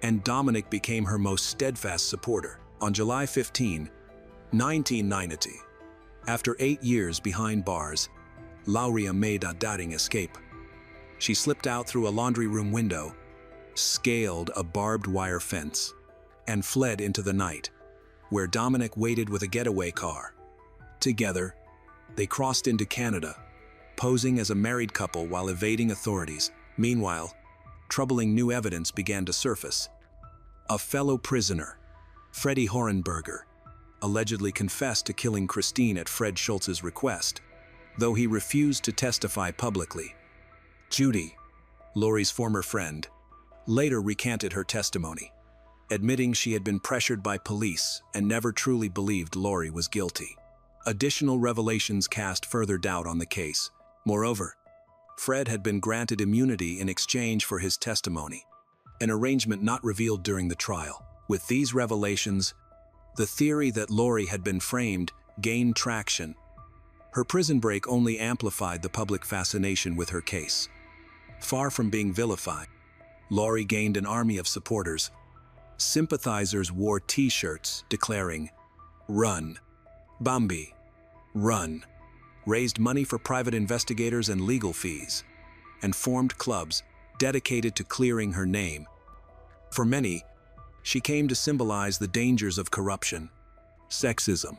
and Dominic became her most steadfast supporter. On July 15, 1990, after 8 years behind bars, Lorie made a daring escape. She slipped out through a laundry room window, scaled a barbed wire fence, and fled into the night, where Dominic waited with a getaway car. Together, they crossed into Canada, posing as a married couple while evading authorities. Meanwhile, troubling new evidence began to surface. A fellow prisoner, Freddie Horenberger, allegedly confessed to killing Christine at Fred Schultz's request, though he refused to testify publicly. Judy, Lorie's former friend, later recanted her testimony, admitting she had been pressured by police and never truly believed Lorie was guilty. Additional revelations cast further doubt on the case. Moreover, Fred had been granted immunity in exchange for his testimony, an arrangement not revealed during the trial. With these revelations, the theory that Lorie had been framed gained traction. Her prison break only amplified the public fascination with her case. Far from being vilified, Lorie gained an army of supporters. Sympathizers wore T-shirts declaring, "Run, Bambi, run," raised money for private investigators and legal fees, and formed clubs dedicated to clearing her name. For many, she came to symbolize the dangers of corruption, sexism,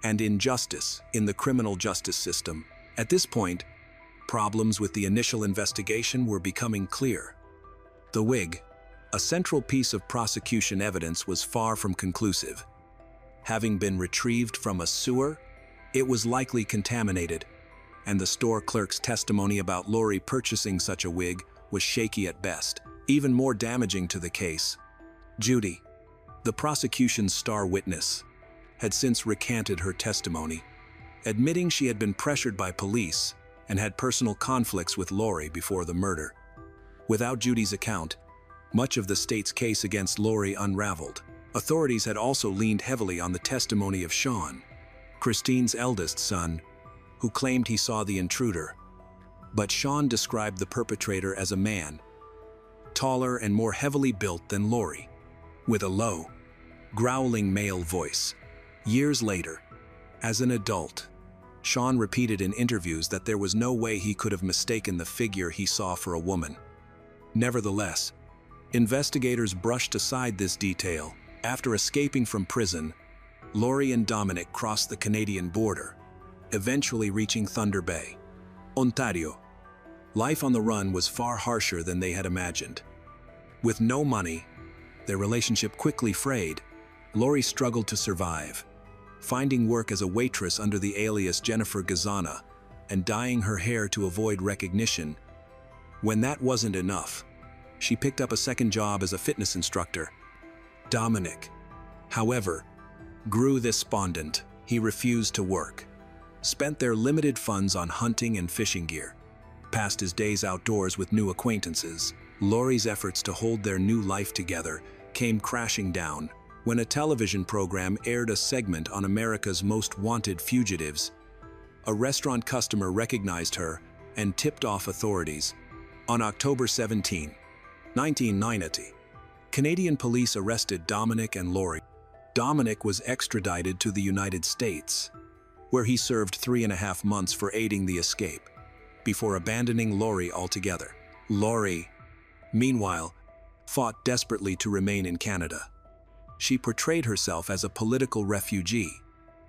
and injustice in the criminal justice system. At this point, problems with the initial investigation were becoming clear. The wig, a central piece of prosecution evidence, was far from conclusive. Having been retrieved from a sewer, it was likely contaminated, and the store clerk's testimony about Lorie purchasing such a wig was shaky at best. Even more damaging to the case, Judy, the prosecution's star witness, had since recanted her testimony, admitting she had been pressured by police and had personal conflicts with Lorie before the murder. Without Judy's account, much of the state's case against Lorie unraveled. Authorities had also leaned heavily on the testimony of Sean, Christine's eldest son, who claimed he saw the intruder. But Sean described the perpetrator as a man, taller and more heavily built than Lorie, with a low, growling male voice. Years later, as an adult, Sean repeated in interviews that there was no way he could have mistaken the figure he saw for a woman. Nevertheless, investigators brushed aside this detail. After escaping from prison, Lorie and Dominic crossed the Canadian border, eventually reaching Thunder Bay, Ontario. Life on the run was far harsher than they had imagined. With no money, their relationship quickly frayed. Lorie struggled to survive, finding work as a waitress under the alias Jennifer Gazana and dyeing her hair to avoid recognition. When that wasn't enough, she picked up a second job as a fitness instructor. Dominic, however, grew despondent. He refused to work, spent their limited funds on hunting and fishing gear, passed his days outdoors with new acquaintances. Lorie's efforts to hold their new life together came crashing down when a television program aired a segment on America's Most Wanted Fugitives. A restaurant customer recognized her and tipped off authorities. On October 17, 1990, Canadian police arrested Dominic and Lorie. Dominic was extradited to the United States, where he served 3.5 months for aiding the escape, before abandoning Lorie altogether. Lorie, meanwhile, fought desperately to remain in Canada. She portrayed herself as a political refugee,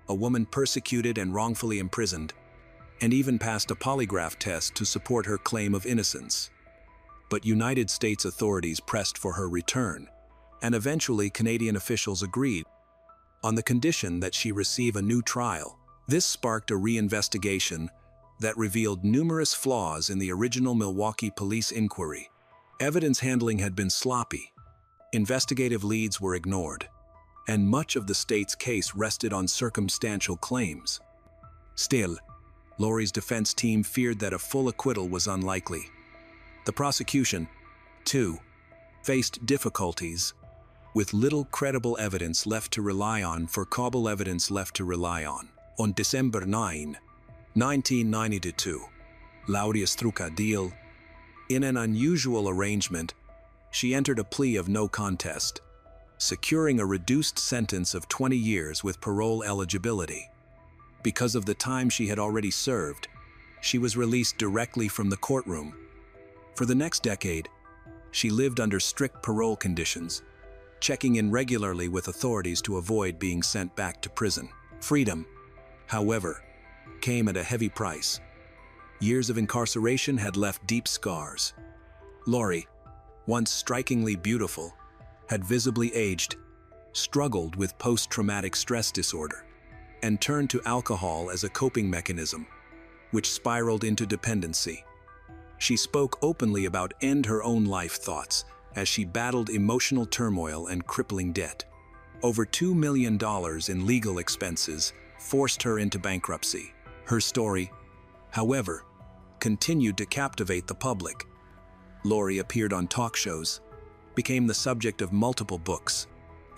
a woman persecuted and wrongfully imprisoned, and even passed a polygraph test to support her claim of innocence. But United States authorities pressed for her return, and eventually Canadian officials agreed, on the condition that she receive a new trial. This sparked a reinvestigation that revealed numerous flaws in the original Milwaukee police inquiry. Evidence handling had been sloppy, investigative leads were ignored, and much of the state's case rested on circumstantial claims. Still, Lorie's defense team feared that a full acquittal was unlikely. The prosecution, too, faced difficulties, with little credible evidence left to rely on. On December 9, 1992, Lorie struck a deal. In an unusual arrangement, she entered a plea of no contest, securing a reduced sentence of 20 years with parole eligibility. Because of the time she had already served, she was released directly from the courtroom. For the next decade, she lived under strict parole conditions, checking in regularly with authorities to avoid being sent back to prison. Freedom, however, came at a heavy price. Years of incarceration had left deep scars. Lorie, once strikingly beautiful, had visibly aged, struggled with post-traumatic stress disorder, and turned to alcohol as a coping mechanism, which spiraled into dependency. She spoke openly about end-her-own-life thoughts as she battled emotional turmoil and crippling debt. Over $2 million in legal expenses forced her into bankruptcy. Her story, however, continued to captivate the public. Lorie appeared on talk shows, became the subject of multiple books,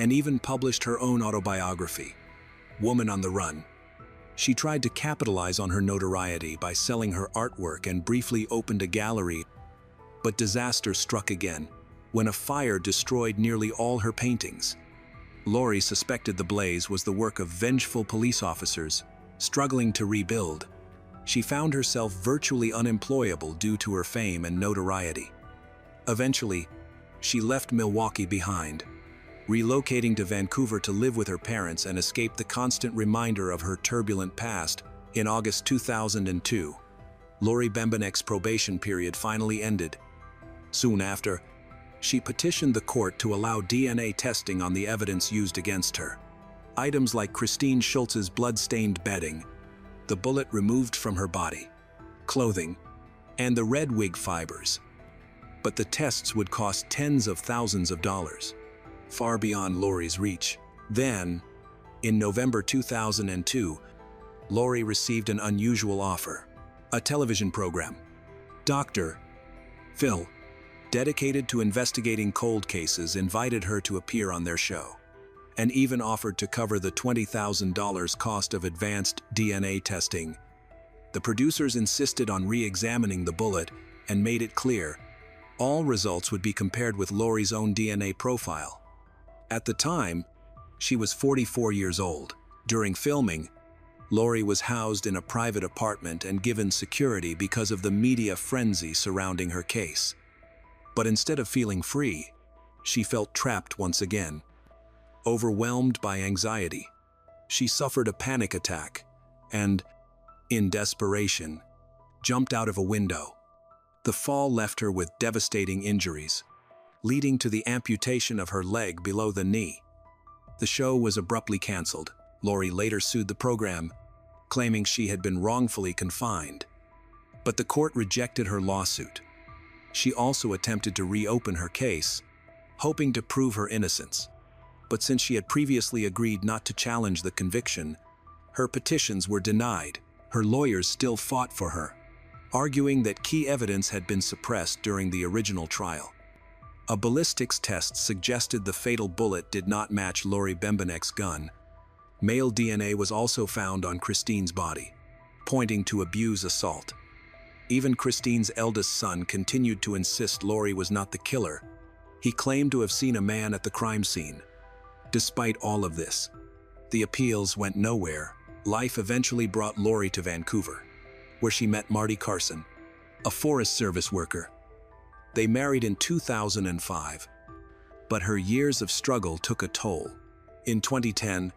and even published her own autobiography, Woman on the Run. She tried to capitalize on her notoriety by selling her artwork and briefly opened a gallery, but disaster struck again when a fire destroyed nearly all her paintings. Lorie suspected the blaze was the work of vengeful police officers struggling to rebuild. She found herself virtually unemployable due to her fame and notoriety. Eventually, she left Milwaukee behind, relocating to Vancouver to live with her parents and escape the constant reminder of her turbulent past. In August 2002, Lorie Bembenek's probation period finally ended. Soon after, she petitioned the court to allow DNA testing on the evidence used against her. Items like Christine Schultz's blood-stained bedding, the bullet removed from her body, clothing, and the red wig fibers. But the tests would cost tens of thousands of dollars, far beyond Lorie's reach. Then, in November 2002, Lorie received an unusual offer. A television program, Dr. Phil, dedicated to investigating cold cases, invited her to appear on their show, and even offered to cover the $20,000 cost of advanced DNA testing. The producers insisted on re-examining the bullet and made it clear all results would be compared with Lorie's own DNA profile. At the time, she was 44 years old. During filming, Lorie was housed in a private apartment and given security because of the media frenzy surrounding her case. But instead of feeling free, she felt trapped once again. Overwhelmed by anxiety, she suffered a panic attack and, in desperation, jumped out of a window. The fall left her with devastating injuries, leading to the amputation of her leg below the knee. The show was abruptly canceled. Lorie later sued the program, claiming she had been wrongfully confined. But the court rejected her lawsuit. She also attempted to reopen her case, hoping to prove her innocence. But since she had previously agreed not to challenge the conviction, her petitions were denied. Her lawyers still fought for her, arguing that key evidence had been suppressed during the original trial. A ballistics test suggested the fatal bullet did not match Lorie Bembenek's gun. Male DNA was also found on Christine's body, pointing to abuse assault. Even Christine's eldest son continued to insist Lorie was not the killer. He claimed to have seen a man at the crime scene. Despite all of this, the appeals went nowhere. Life eventually brought Lorie to Vancouver, where she met Marty Carson, a Forest Service worker. They married in 2005, but her years of struggle took a toll. In 2010,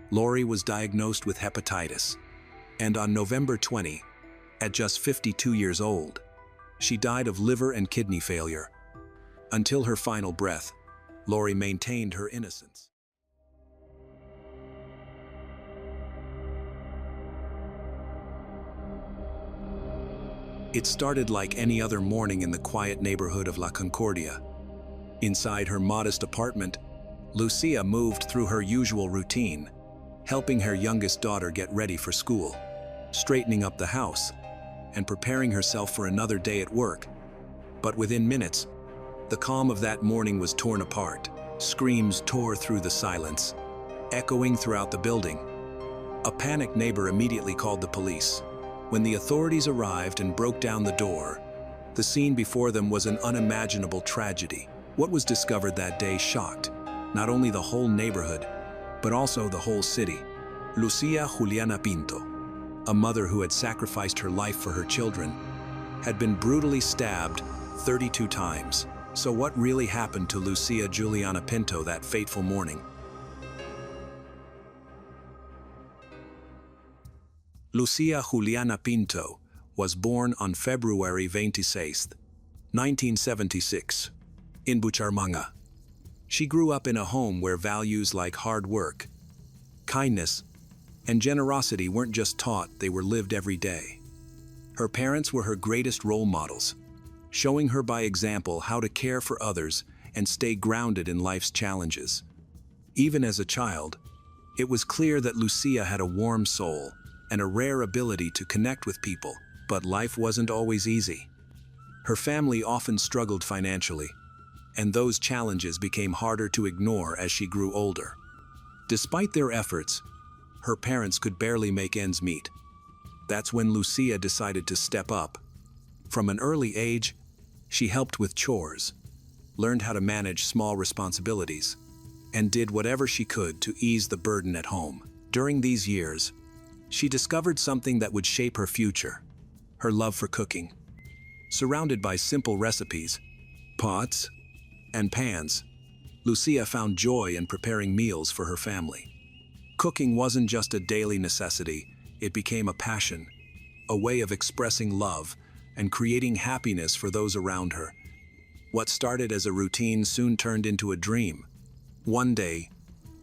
Lorie was diagnosed with hepatitis, and on November 20, at just 52 years old, she died of liver and kidney failure. Until her final breath, Lorie maintained her innocence. It started like any other morning in the quiet neighborhood of La Concordia. Inside her modest apartment, Lucia moved through her usual routine, helping her youngest daughter get ready for school, straightening up the house, and preparing herself for another day at work. But within minutes, the calm of that morning was torn apart. Screams tore through the silence, echoing throughout the building. A panicked neighbor immediately called the police. When the authorities arrived and broke down the door, the scene before them was an unimaginable tragedy. What was discovered that day shocked not only the whole neighborhood, but also the whole city. Lucia Juliana Pinto, a mother who had sacrificed her life for her children, had been brutally stabbed 32 times. So what really happened to Lucia Juliana Pinto that fateful morning? Lucia Juliana Pinto was born on February 26, 1976, in Bucharmanga. She grew up in a home where values like hard work, kindness, and generosity weren't just taught, they were lived every day. Her parents were her greatest role models, showing her by example how to care for others and stay grounded in life's challenges. Even as a child, it was clear that Lucia had a warm soul and a rare ability to connect with people, but life wasn't always easy. Her family often struggled financially, and those challenges became harder to ignore as she grew older. Despite their efforts, her parents could barely make ends meet. That's when Lucia decided to step up. From an early age, she helped with chores, learned how to manage small responsibilities, and did whatever she could to ease the burden at home. During these years, she discovered something that would shape her future: her love for cooking. Surrounded by simple recipes, pots, and pans, Lucia found joy in preparing meals for her family. Cooking wasn't just a daily necessity, it became a passion, a way of expressing love and creating happiness for those around her. What started as a routine soon turned into a dream. One day,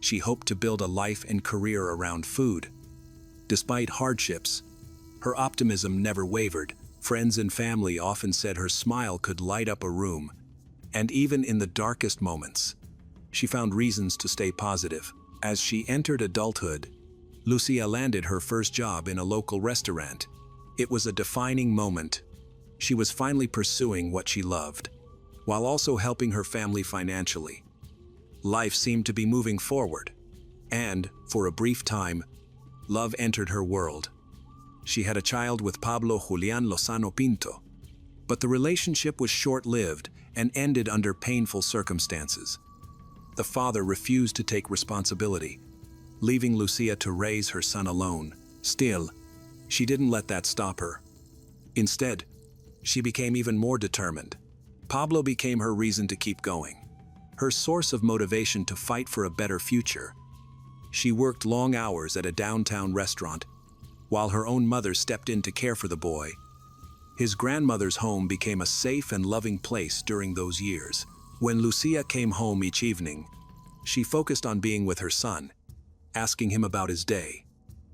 she hoped to build a life and career around food. Despite hardships, her optimism never wavered. Friends and family often said her smile could light up a room, and even in the darkest moments, she found reasons to stay positive. As she entered adulthood, Lucia landed her first job in a local restaurant. It was a defining moment. She was finally pursuing what she loved, while also helping her family financially. Life seemed to be moving forward, and, for a brief time, love entered her world. She had a child with Pablo Juliana Pinto, but the relationship was short-lived and ended under painful circumstances. The father refused to take responsibility, leaving Lucia to raise her son alone. Still, she didn't let that stop her. Instead, she became even more determined. Pablo became her reason to keep going, her source of motivation to fight for a better future. She worked long hours at a downtown restaurant, while her own mother stepped in to care for the boy. His grandmother's home became a safe and loving place during those years. When Lucia came home each evening, she focused on being with her son, asking him about his day,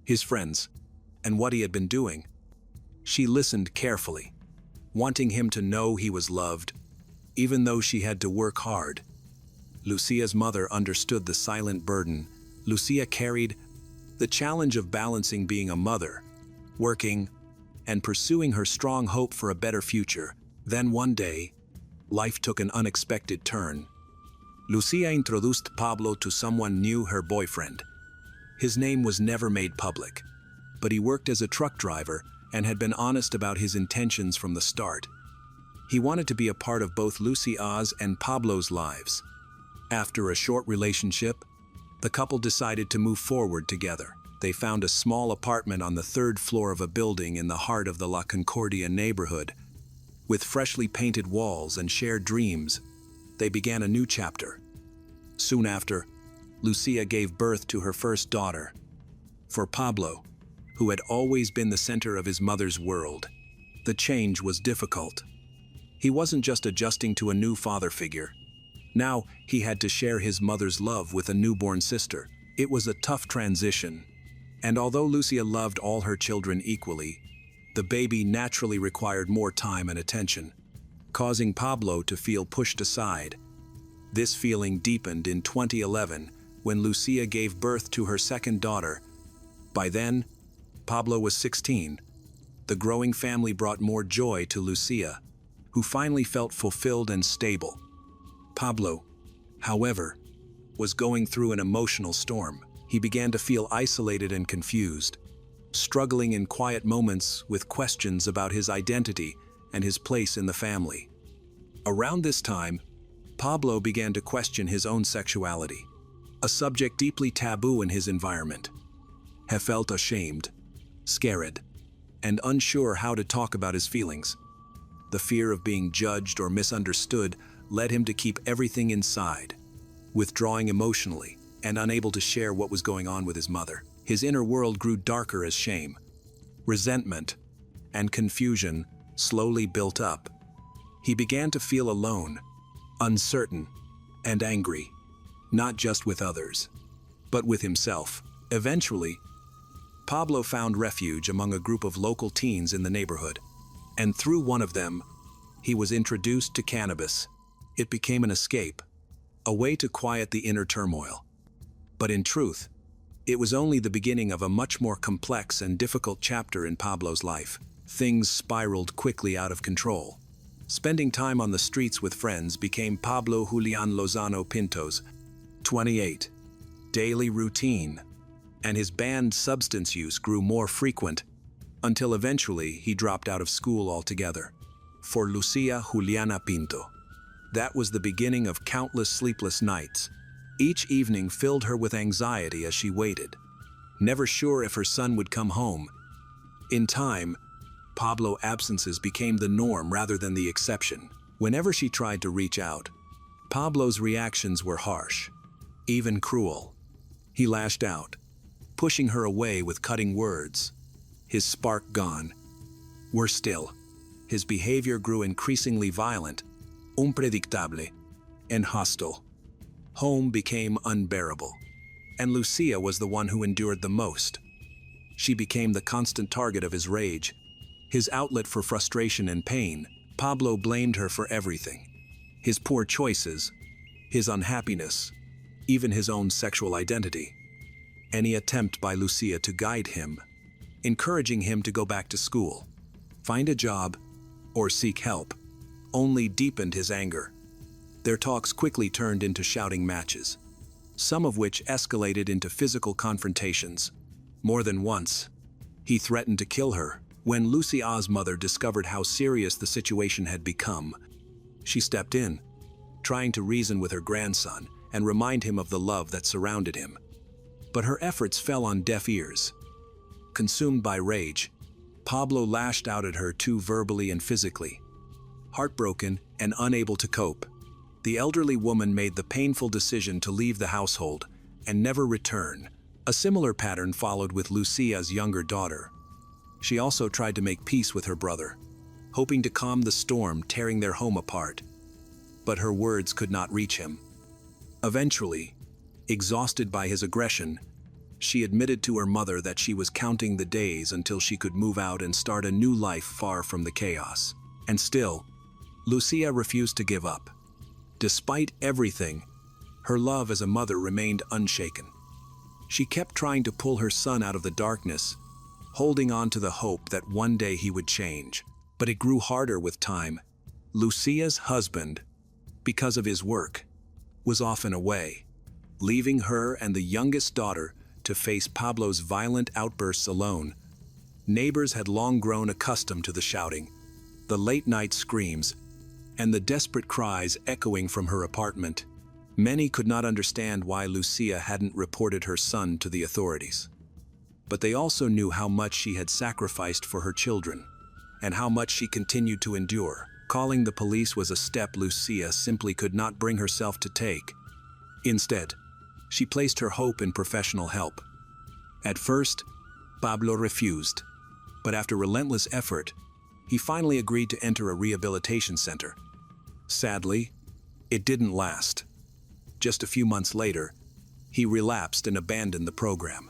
his friends, and what he had been doing. She listened carefully, wanting him to know he was loved, even though she had to work hard. Lucia's mother understood the silent burden Lucia carried, the challenge of balancing being a mother, working, and pursuing her strong hope for a better future. Then one day, life took an unexpected turn. Lucia introduced Pablo to someone new, her boyfriend. His name was never made public, but he worked as a truck driver and had been honest about his intentions from the start. He wanted to be a part of both Lucia's and Pablo's lives. After a short relationship, the couple decided to move forward together. They found a small apartment on the third floor of a building in the heart of the La Concordia neighborhood. With freshly painted walls and shared dreams, they began a new chapter. Soon after, Lucia gave birth to her first daughter. For Pablo, who had always been the center of his mother's world, the change was difficult. He wasn't just adjusting to a new father figure. Now, he had to share his mother's love with a newborn sister. It was a tough transition, and although Lucia loved all her children equally, the baby naturally required more time and attention, causing Pablo to feel pushed aside. This feeling deepened in 2011 when Lucia gave birth to her second daughter. By then, Pablo was 16. The growing family brought more joy to Lucia, who finally felt fulfilled and stable. Pablo, however, was going through an emotional storm. He began to feel isolated and confused, struggling in quiet moments with questions about his identity and his place in the family. Around this time, Pablo began to question his own sexuality, a subject deeply taboo in his environment. He felt ashamed, scared, and unsure how to talk about his feelings. The fear of being judged or misunderstood led him to keep everything inside, withdrawing emotionally and unable to share what was going on with his mother. His inner world grew darker as shame, resentment, and confusion slowly built up. He began to feel alone, uncertain, and angry, not just with others, but with himself. Eventually, Pablo found refuge among a group of local teens in the neighborhood, and through one of them, he was introduced to cannabis. It became an escape, a way to quiet the inner turmoil. But in truth, it was only the beginning of a much more complex and difficult chapter in Pablo's life. Things spiraled quickly out of control. Spending time on the streets with friends became Pablo Juliana Pinto's 28 daily routine. and his banned substance use grew more frequent until eventually he dropped out of school altogether. For Lucia Juliana Pinto, that was the beginning of countless sleepless nights. Each evening filled her with anxiety as she waited, never sure if her son would come home. In time, Pablo's absences became the norm rather than the exception. Whenever she tried to reach out, Pablo's reactions were harsh, even cruel. He lashed out, pushing her away with cutting words, his spark gone. Worse still, his behavior grew increasingly violent, unpredictable, and hostile. Home became unbearable, and Lucia was the one who endured the most. She became the constant target of his rage, his outlet for frustration and pain. Pablo blamed her for everything: his poor choices, his unhappiness, even his own sexual identity. Any attempt by Lucia to guide him, encouraging him to go back to school, find a job, or seek help, only deepened his anger. Their talks quickly turned into shouting matches, some of which escalated into physical confrontations. More than once, he threatened to kill her. When Lucia's mother discovered how serious the situation had become, she stepped in, trying to reason with her grandson and remind him of the love that surrounded him. But her efforts fell on deaf ears. Consumed by rage, Pablo lashed out at her too verbally and physically. Heartbroken and unable to cope, the elderly woman made the painful decision to leave the household and never return. A similar pattern followed with Lucia's younger daughter. She also tried to make peace with her brother, hoping to calm the storm tearing their home apart. But her words could not reach him. Eventually, exhausted by his aggression, she admitted to her mother that she was counting the days until she could move out and start a new life far from the chaos. And still, Lucia refused to give up. Despite everything, her love as a mother remained unshaken. She kept trying to pull her son out of the darkness, holding on to the hope that one day he would change. But it grew harder with time. Lucia's husband, because of his work, was often away, leaving her and the youngest daughter to face Pablo's violent outbursts alone. Neighbors had long grown accustomed to the shouting, the late-night screams, and the desperate cries echoing from her apartment. Many could not understand why Lucia hadn't reported her son to the authorities. But they also knew how much she had sacrificed for her children, and how much she continued to endure. Calling the police was a step Lucia simply could not bring herself to take. Instead, she placed her hope in professional help. At first, Pablo refused, but after relentless effort, he finally agreed to enter a rehabilitation center. Sadly, it didn't last. Just a few months later, he relapsed and abandoned the program.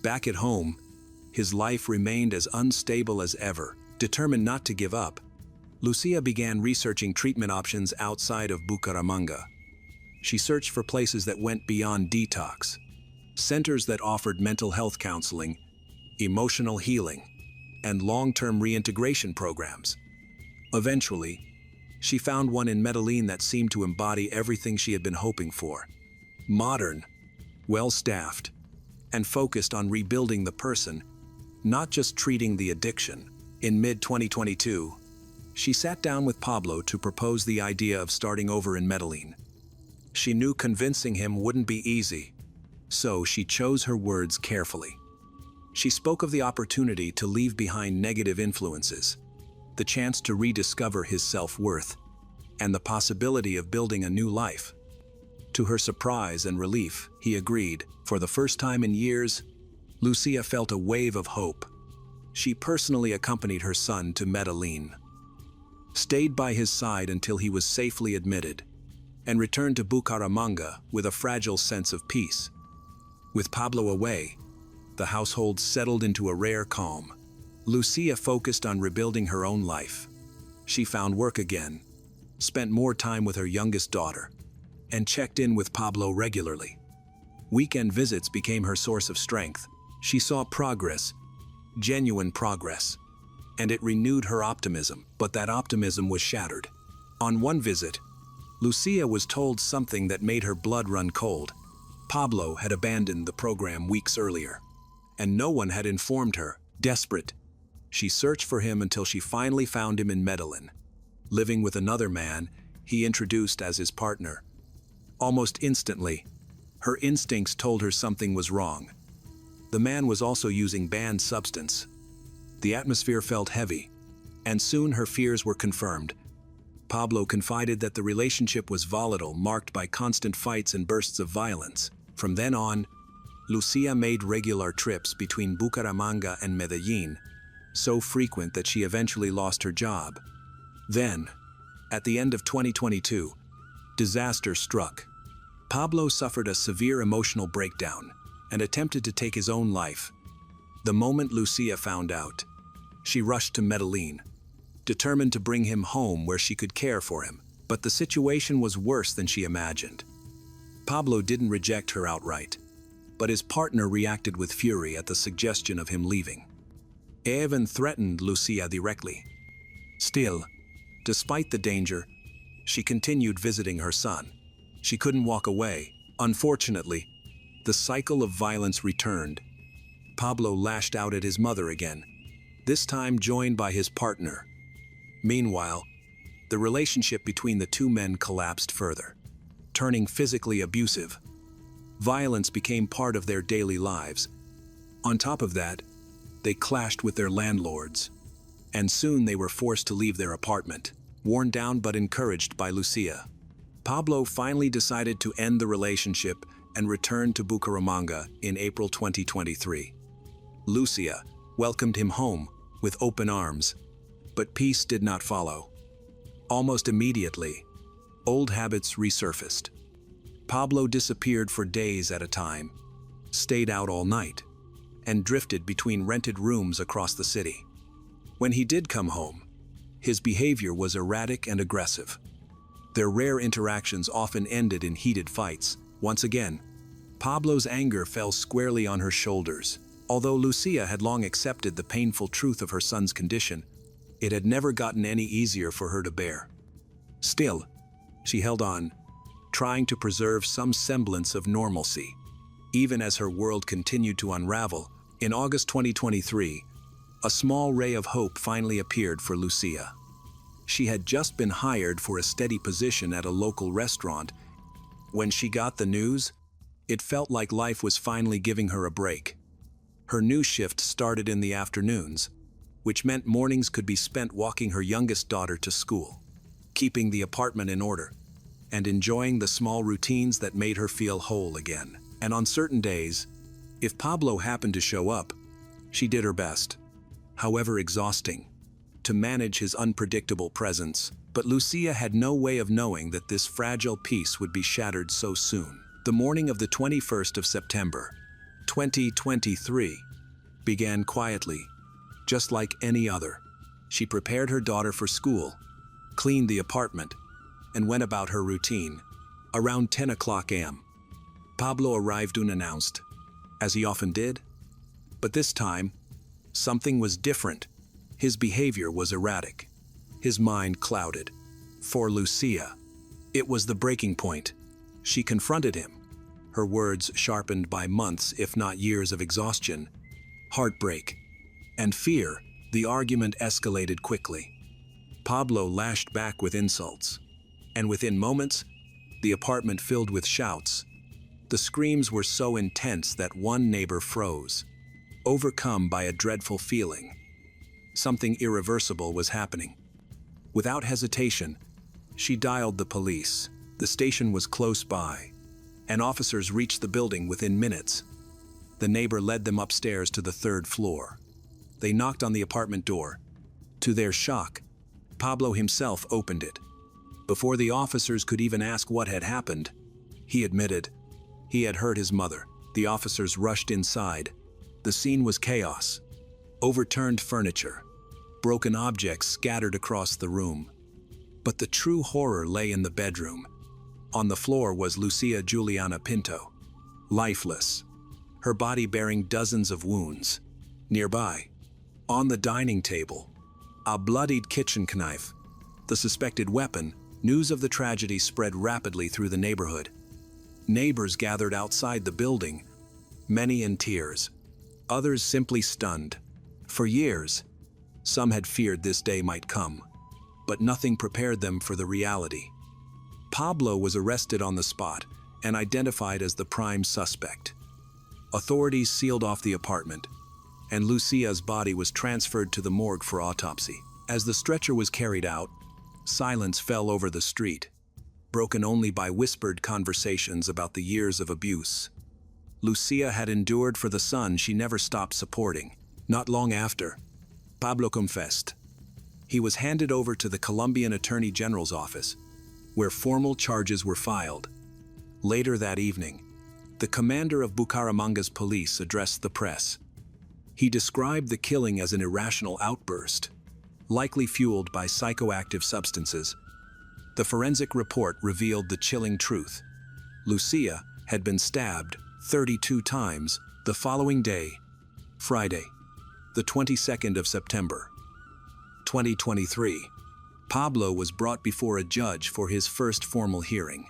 Back at home, his life remained as unstable as ever. Determined not to give up, Lucia began researching treatment options outside of Bucaramanga. She searched for places that went beyond detox, centers that offered mental health counseling, emotional healing, and long-term reintegration programs. Eventually, she found one in Medellin that seemed to embody everything she had been hoping for. Modern, well-staffed, and focused on rebuilding the person, not just treating the addiction. In mid-2022, she sat down with Pablo to propose the idea of starting over in Medellin. She knew convincing him wouldn't be easy, so she chose her words carefully. She spoke of the opportunity to leave behind negative influences, the chance to rediscover his self-worth, and the possibility of building a new life. To her surprise and relief, he agreed. For the first time in years, Lucia felt a wave of hope. She personally accompanied her son to Medellin, stayed by his side until he was safely admitted, and returned to Bucaramanga with a fragile sense of peace. With Pablo away, the household settled into a rare calm. Lucia focused on rebuilding her own life. She found work again, spent more time with her youngest daughter, and checked in with Pablo regularly. Weekend visits became her source of strength. She saw progress, genuine progress, and it renewed her optimism. But that optimism was shattered. On one visit, Lucia was told something that made her blood run cold. Pablo had abandoned the program weeks earlier, and no one had informed her. Desperate, she searched for him until she finally found him in Medellin, living with another man he introduced as his partner. Almost instantly, her instincts told her something was wrong. The man was also using banned substance. The atmosphere felt heavy, and soon her fears were confirmed. Pablo confided that the relationship was volatile, marked by constant fights and bursts of violence. From then on, Lucia made regular trips between Bucaramanga and Medellin, so frequent that she eventually lost her job. Then, at the end of 2022, disaster struck. Pablo suffered a severe emotional breakdown and attempted to take his own life. The moment Lucia found out, she rushed to Medellin, determined to bring him home where she could care for him. But the situation was worse than she imagined. Pablo didn't reject her outright, but his partner reacted with fury at the suggestion of him leaving. He even threatened Lucia directly. Still, despite the danger, she continued visiting her son. She couldn't walk away. Unfortunately, the cycle of violence returned. Pablo lashed out at his mother again, this time joined by his partner. Meanwhile, the relationship between the two men collapsed further, turning physically abusive. Violence became part of their daily lives. On top of that, they clashed with their landlords, and soon they were forced to leave their apartment, worn down but encouraged by Lucia. Pablo finally decided to end the relationship and returned to Bucaramanga in April 2023. Lucia welcomed him home with open arms, but peace did not follow. Almost immediately, old habits resurfaced. Pablo disappeared for days at a time, stayed out all night, and drifted between rented rooms across the city. When he did come home, his behavior was erratic and aggressive. Their rare interactions often ended in heated fights. Once again, Pablo's anger fell squarely on her shoulders. Although Lucia had long accepted the painful truth of her son's condition, it had never gotten any easier for her to bear. Still, she held on, trying to preserve some semblance of normalcy. Even as her world continued to unravel, in August 2023, a small ray of hope finally appeared for Lucia. She had just been hired for a steady position at a local restaurant. When she got the news, it felt like life was finally giving her a break. Her new shift started in the afternoons, which meant mornings could be spent walking her youngest daughter to school, keeping the apartment in order, and enjoying the small routines that made her feel whole again. And on certain days, if Pablo happened to show up, she did her best, however exhausting, to manage his unpredictable presence. But Lucia had no way of knowing that this fragile peace would be shattered so soon. The morning of the 21st of September, 2023, began quietly, just like any other. She prepared her daughter for school, cleaned the apartment, and went about her routine. Around 10 o'clock a.m., Pablo arrived unannounced, as he often did. But this time, something was different. His behavior was erratic, his mind clouded. For Lucia, it was the breaking point. She confronted him, her words sharpened by months, if not years of exhaustion, heartbreak, and fear. The argument escalated quickly. Pablo lashed back with insults, and within moments, the apartment filled with shouts. The screams were so intense that one neighbor froze, overcome by a dreadful feeling. Something irreversible was happening. Without hesitation, she dialed the police. The station was close by, and officers reached the building within minutes. The neighbor led them upstairs to the third floor. They knocked on the apartment door. To their shock, Pablo himself opened it. Before the officers could even ask what had happened, he admitted he had hurt his mother. The officers rushed inside. The scene was chaos. Overturned furniture, broken objects scattered across the room. But the true horror lay in the bedroom. On the floor was Lucia Juliana Pinto, lifeless, her body bearing dozens of wounds. Nearby, on the dining table, a bloodied kitchen knife, the suspected weapon. News of the tragedy spread rapidly through the neighborhood. Neighbors gathered outside the building, many in tears, others simply stunned. For years, some had feared this day might come, but nothing prepared them for the reality. Pablo was arrested on the spot and identified as the prime suspect. Authorities sealed off the apartment, and Lucia's body was transferred to the morgue for autopsy. As the stretcher was carried out, silence fell over the street, broken only by whispered conversations about the years of abuse Lucia had endured for the son she never stopped supporting. Not long after, Pablo confessed. He was handed over to the Colombian Attorney General's office, where formal charges were filed. Later that evening, the commander of Bucaramanga's police addressed the press. He described the killing as an irrational outburst, likely fueled by psychoactive substances. The forensic report revealed the chilling truth. Lucia had been stabbed 32 times the following day, Friday, the 22nd of September, 2023. Pablo was brought before a judge for his first formal hearing.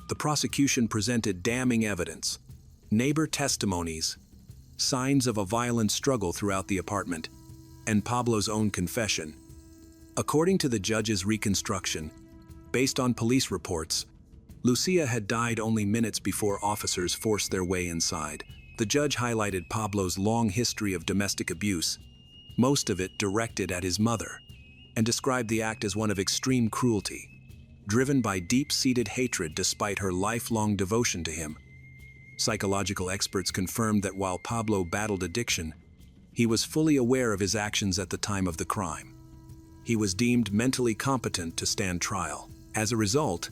The prosecution presented damning evidence, neighbor testimonies, signs of a violent struggle throughout the apartment, and Pablo's own confession. According to the judge's reconstruction, based on police reports, Lucia had died only minutes before officers forced their way inside. The judge highlighted Pablo's long history of domestic abuse, most of it directed at his mother, and described the act as one of extreme cruelty, driven by deep-seated hatred despite her lifelong devotion to him. Psychological experts confirmed that while Pablo battled addiction, he was fully aware of his actions at the time of the crime. He was deemed mentally competent to stand trial. As a result,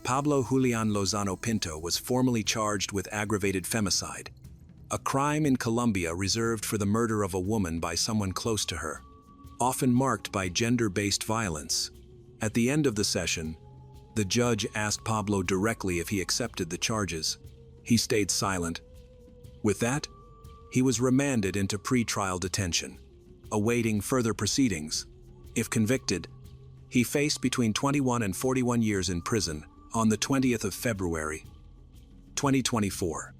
Pablo Julian Lozano Pinto was formally charged with aggravated femicide, a crime in Colombia reserved for the murder of a woman by someone close to her, often marked by gender-based violence. At the end of the session, the judge asked Pablo directly if he accepted the charges. He stayed silent. With that, he was remanded into pre-trial detention, awaiting further proceedings. If convicted, he faced between 21 and 41 years in prison on the 20th of February, 2024.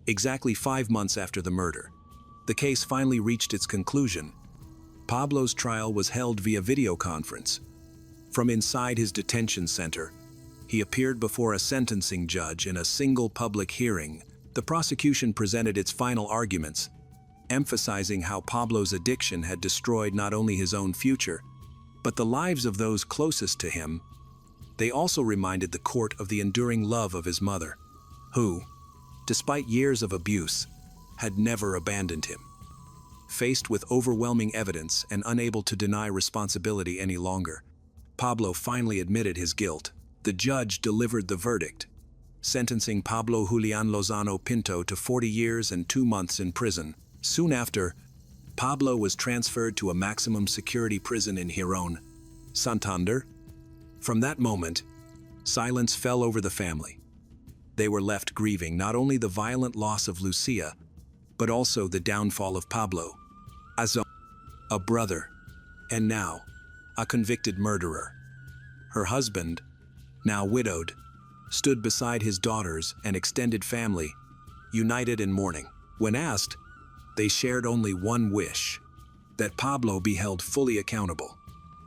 Exactly 5 months after the murder, the case finally reached its conclusion. Pablo's trial was held via video conference. From inside his detention center, he appeared before a sentencing judge in a single public hearing. The prosecution presented its final arguments, emphasizing how Pablo's addiction had destroyed not only his own future, but the lives of those closest to him. They also reminded the court of the enduring love of his mother, who, despite years of abuse, had never abandoned him. Faced with overwhelming evidence and unable to deny responsibility any longer, Pablo finally admitted his guilt. The judge delivered the verdict, sentencing Pablo Julian Lozano Pinto to 40 years and 2 months in prison. Soon after, Pablo was transferred to a maximum security prison in Girón, Santander. From that moment, silence fell over the family. They were left grieving not only the violent loss of Lucia, but also the downfall of Pablo, as a brother, and now a convicted murderer. Her husband, now widowed, stood beside his daughters and extended family, united in mourning. When asked, they shared only one wish: that Pablo be held fully accountable,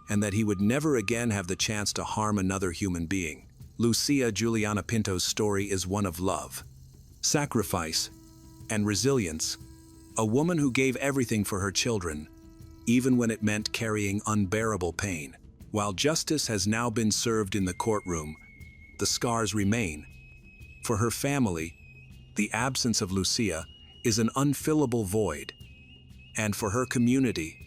and that he would never again have the chance to harm another human being. Lucia Juliana Pinto's story is one of love, sacrifice, and resilience. A woman who gave everything for her children, even when it meant carrying unbearable pain. While justice has now been served in the courtroom, the scars remain. For her family, the absence of Lucia is an unfillable void. And for her community,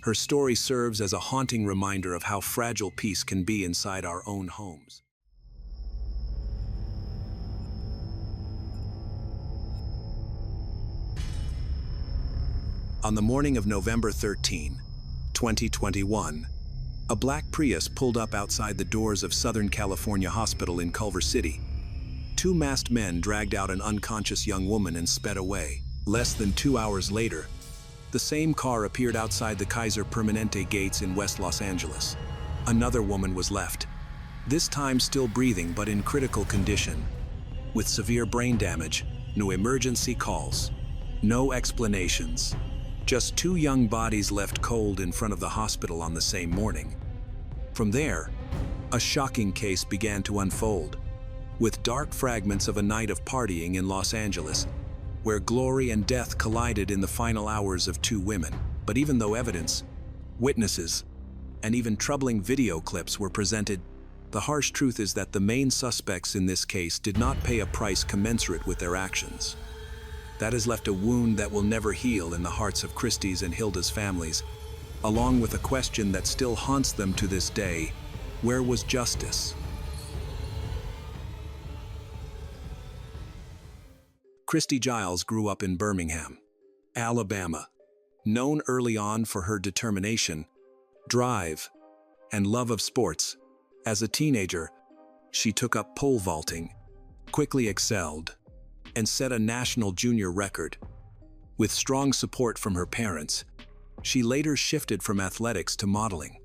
her story serves as a haunting reminder of how fragile peace can be inside our own homes. On the morning of November 13, 2021, a black Prius pulled up outside the doors of Southern California Hospital in Culver City. 2 masked men dragged out an unconscious young woman and sped away. Less than 2 hours later, the same car appeared outside the Kaiser Permanente gates in West Los Angeles. Another woman was left, this time still breathing but in critical condition. with severe brain damage, no emergency calls, no explanations. Just two young bodies left cold in front of the hospital on the same morning. From there, a shocking case began to unfold, with dark fragments of a night of partying in Los Angeles, where glory and death collided in the final hours of two women. But even though evidence, witnesses, and even troubling video clips were presented, the harsh truth is that the main suspects in this case did not pay a price commensurate with their actions. That has left a wound that will never heal in the hearts of Christy's and Hilda's families, along with a question that still haunts them to this day: where was justice? Christy Giles grew up in Birmingham, Alabama. Known early on for her determination, drive, and love of sports, as a teenager, she took up pole vaulting, quickly excelled, and set a national junior record. With strong support from her parents, she later shifted from athletics to modeling,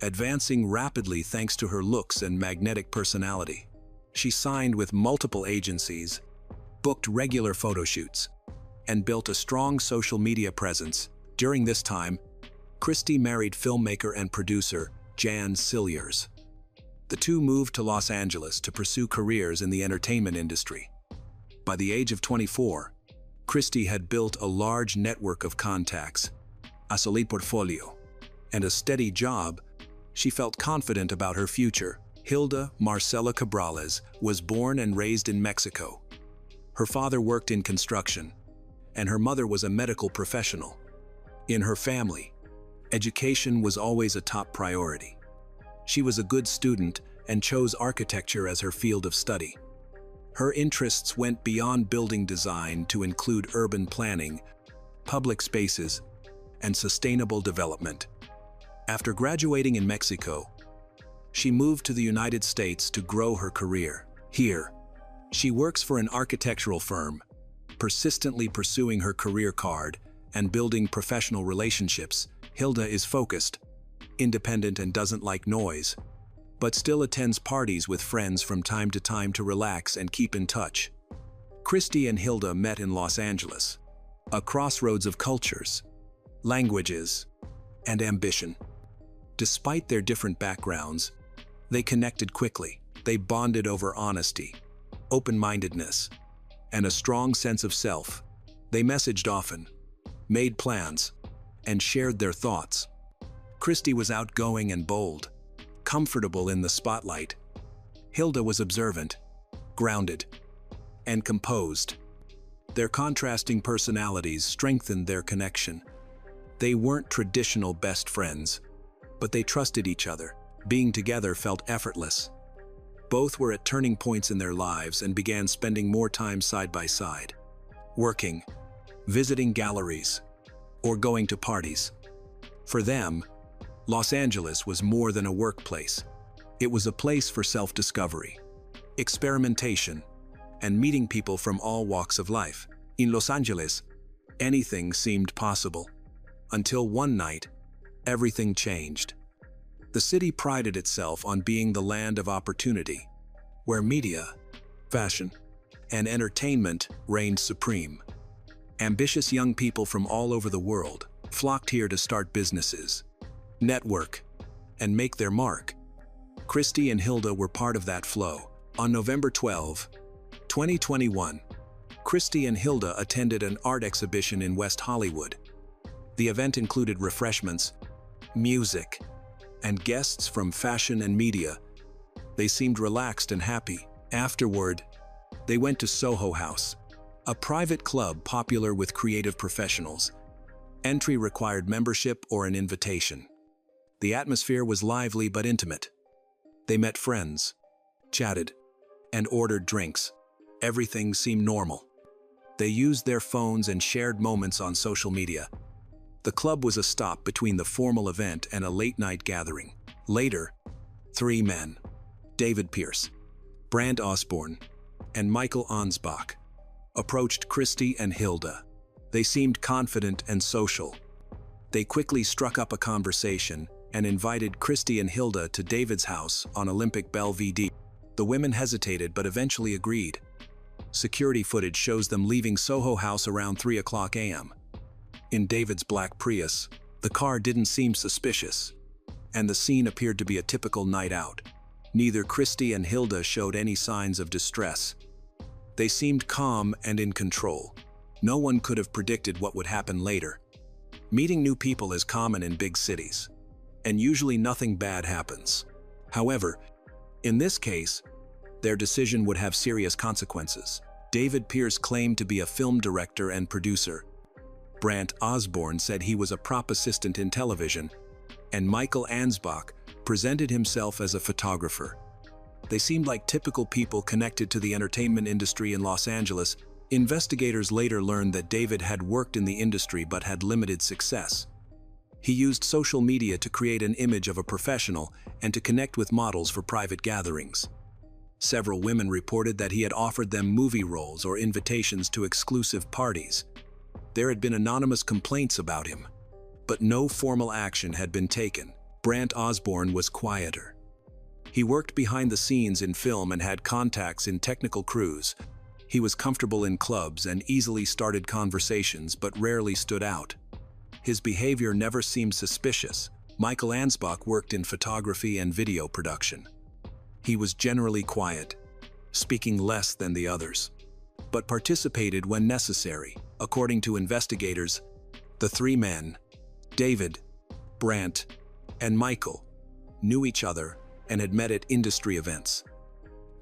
advancing rapidly thanks to her looks and magnetic personality. She signed with multiple agencies, booked regular photo shoots, and built a strong social media presence. During this time, Christy married filmmaker and producer Jan Silliers. The two moved to Los Angeles to pursue careers in the entertainment industry. By the age of 24, Christy had built a large network of contacts, a solid portfolio, and a steady job. She felt confident about her future. Hilda Marcela Cabrales was born and raised in Mexico. Her father worked in construction, and her mother was a medical professional. In her family, education was always a top priority. She was a good student and chose architecture as her field of study. Her interests went beyond building design to include urban planning, public spaces, and sustainable development. After graduating in Mexico, she moved to the United States to grow her career. Here, she works for an architectural firm, persistently pursuing her career card and building professional relationships. Hilda is focused, independent, and doesn't like noise, but still attends parties with friends from time to time to relax and keep in touch. Christy and Hilda met in Los Angeles, a crossroads of cultures, languages, and ambition. Despite their different backgrounds, they connected quickly. They bonded over honesty, open-mindedness, and a strong sense of self. They messaged often, made plans, and shared their thoughts. Christy was outgoing and bold, comfortable in the spotlight. Hilda was observant, grounded, and composed. Their contrasting personalities strengthened their connection. They weren't traditional best friends, but they trusted each other. Being together felt effortless. Both were at turning points in their lives and began spending more time side by side, working, visiting galleries, or going to parties. For them, Los Angeles was more than a workplace. It was a place for self-discovery, experimentation, and meeting people from all walks of life. In Los Angeles, anything seemed possible. Until one night, everything changed. The city prided itself on being the land of opportunity, where media, fashion, and entertainment reigned supreme. Ambitious young people from all over the world flocked here to start businesses, network, and make their mark. Christy and Hilda were part of that flow. On November 12, 2021, Christy and Hilda attended an art exhibition in West Hollywood. The event included refreshments, music, and guests from fashion and media. They seemed relaxed and happy. Afterward, they went to Soho House, a private club popular with creative professionals. Entry required membership or an invitation. The atmosphere was lively but intimate. They met friends, chatted, and ordered drinks. Everything seemed normal. They used their phones and shared moments on social media. The club was a stop between the formal event and a late-night gathering. Later, three men, David Pierce, Brand Osborne, and Michael Ansbach, approached Christy and Hilda. They seemed confident and social. They quickly struck up a conversation and invited Christy and Hilda to David's house on Olympic Belvedere. The women hesitated but eventually agreed. Security footage shows them leaving Soho House around 3 o'clock a.m. In David's black Prius, the car didn't seem suspicious, and the scene appeared to be a typical night out. Neither Christy and Hilda showed any signs of distress. They seemed calm and in control. No one could have predicted what would happen later. Meeting new people is common in big cities, and usually nothing bad happens. However, in this case, their decision would have serious consequences. David Pierce claimed to be a film director and producer. Brant Osborne said he was a prop assistant in television, and Michael Ansbach presented himself as a photographer. They seemed like typical people connected to the entertainment industry in Los Angeles. Investigators later learned that David had worked in the industry but had limited success. He used social media to create an image of a professional and to connect with models for private gatherings. Several women reported that he had offered them movie roles or invitations to exclusive parties. There had been anonymous complaints about him, but no formal action had been taken. Brant Osborne was quieter. He worked behind the scenes in film and had contacts in technical crews. He was comfortable in clubs and easily started conversations but rarely stood out. His behavior never seemed suspicious. Michael Ansbach worked in photography and video production. He was generally quiet, speaking less than the others, but participated when necessary. According to investigators, the three men, David, Brant, and Michael, knew each other and had met at industry events.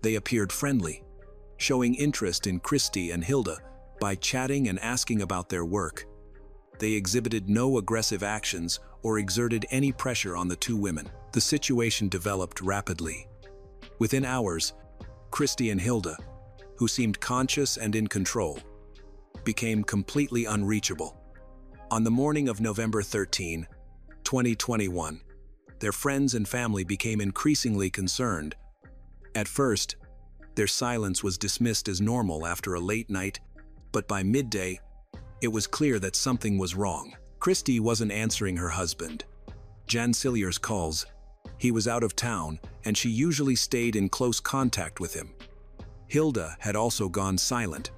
They appeared friendly, showing interest in Christy and Hilda by chatting and asking about their work. They exhibited no aggressive actions or exerted any pressure on the two women. The situation developed rapidly. Within hours, Christy and Hilda, who seemed conscious and in control, became completely unreachable. On the morning of November 13, 2021, their friends and family became increasingly concerned. At first, their silence was dismissed as normal after a late night, but by midday, it was clear that something was wrong. Christy wasn't answering her husband, Jan Cillier's calls. He was out of town, and she usually stayed in close contact with him. Hilda had also gone silent.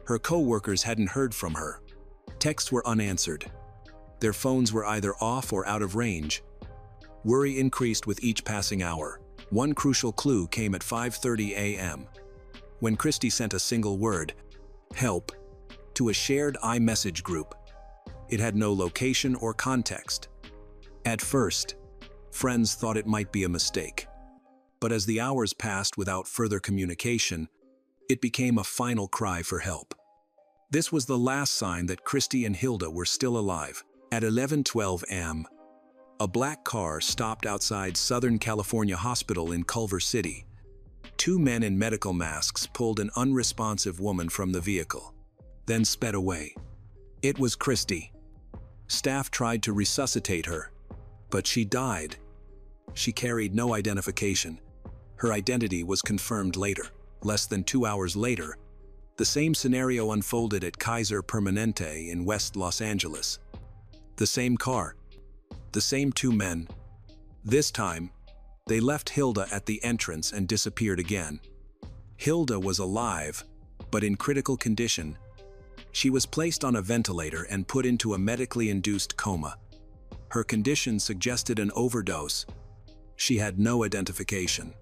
Her co-workers hadn't heard from her. Texts were unanswered. Their phones were either off or out of range. Worry increased with each passing hour. One crucial clue came at 5:30 a.m. when Christy sent a single word, "Help," to a shared iMessage group. It had no location or context. At first, friends thought it might be a mistake. But as the hours passed without further communication, it became a final cry for help. This was the last sign that Christy and Hilda were still alive. At 11:12 a.m., a black car stopped outside Southern California Hospital in Culver City. Two men in medical masks pulled an unresponsive woman from the vehicle, then sped away. It was Christy. Staff tried to resuscitate her, but she died. She carried no identification. Her identity was confirmed later. Less than 2 hours later, the same scenario unfolded at Kaiser Permanente in West Los Angeles. The same car, the same two men. This time, they left Hilda at the entrance and disappeared again. Hilda was alive, but in critical condition. She was placed on a ventilator and put into a medically induced coma. Her condition suggested an overdose. She had no identification.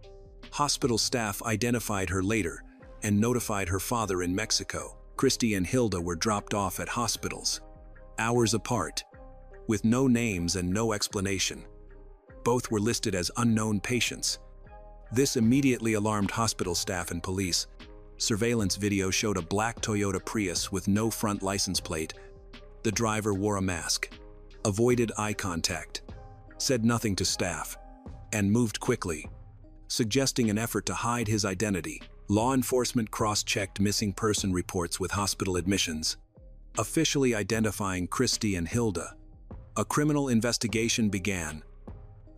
Hospital staff identified her later and notified her father in Mexico. Christy and Hilda were dropped off at hospitals, hours apart, with no names and no explanation. Both were listed as unknown patients. This immediately alarmed hospital staff and police. Surveillance video showed a black Toyota Prius with no front license plate. The driver wore a mask, avoided eye contact, said nothing to staff, and moved quickly, suggesting an effort to hide his identity. Law enforcement cross-checked missing person reports with hospital admissions, officially identifying Christy and Hilda. A criminal investigation began.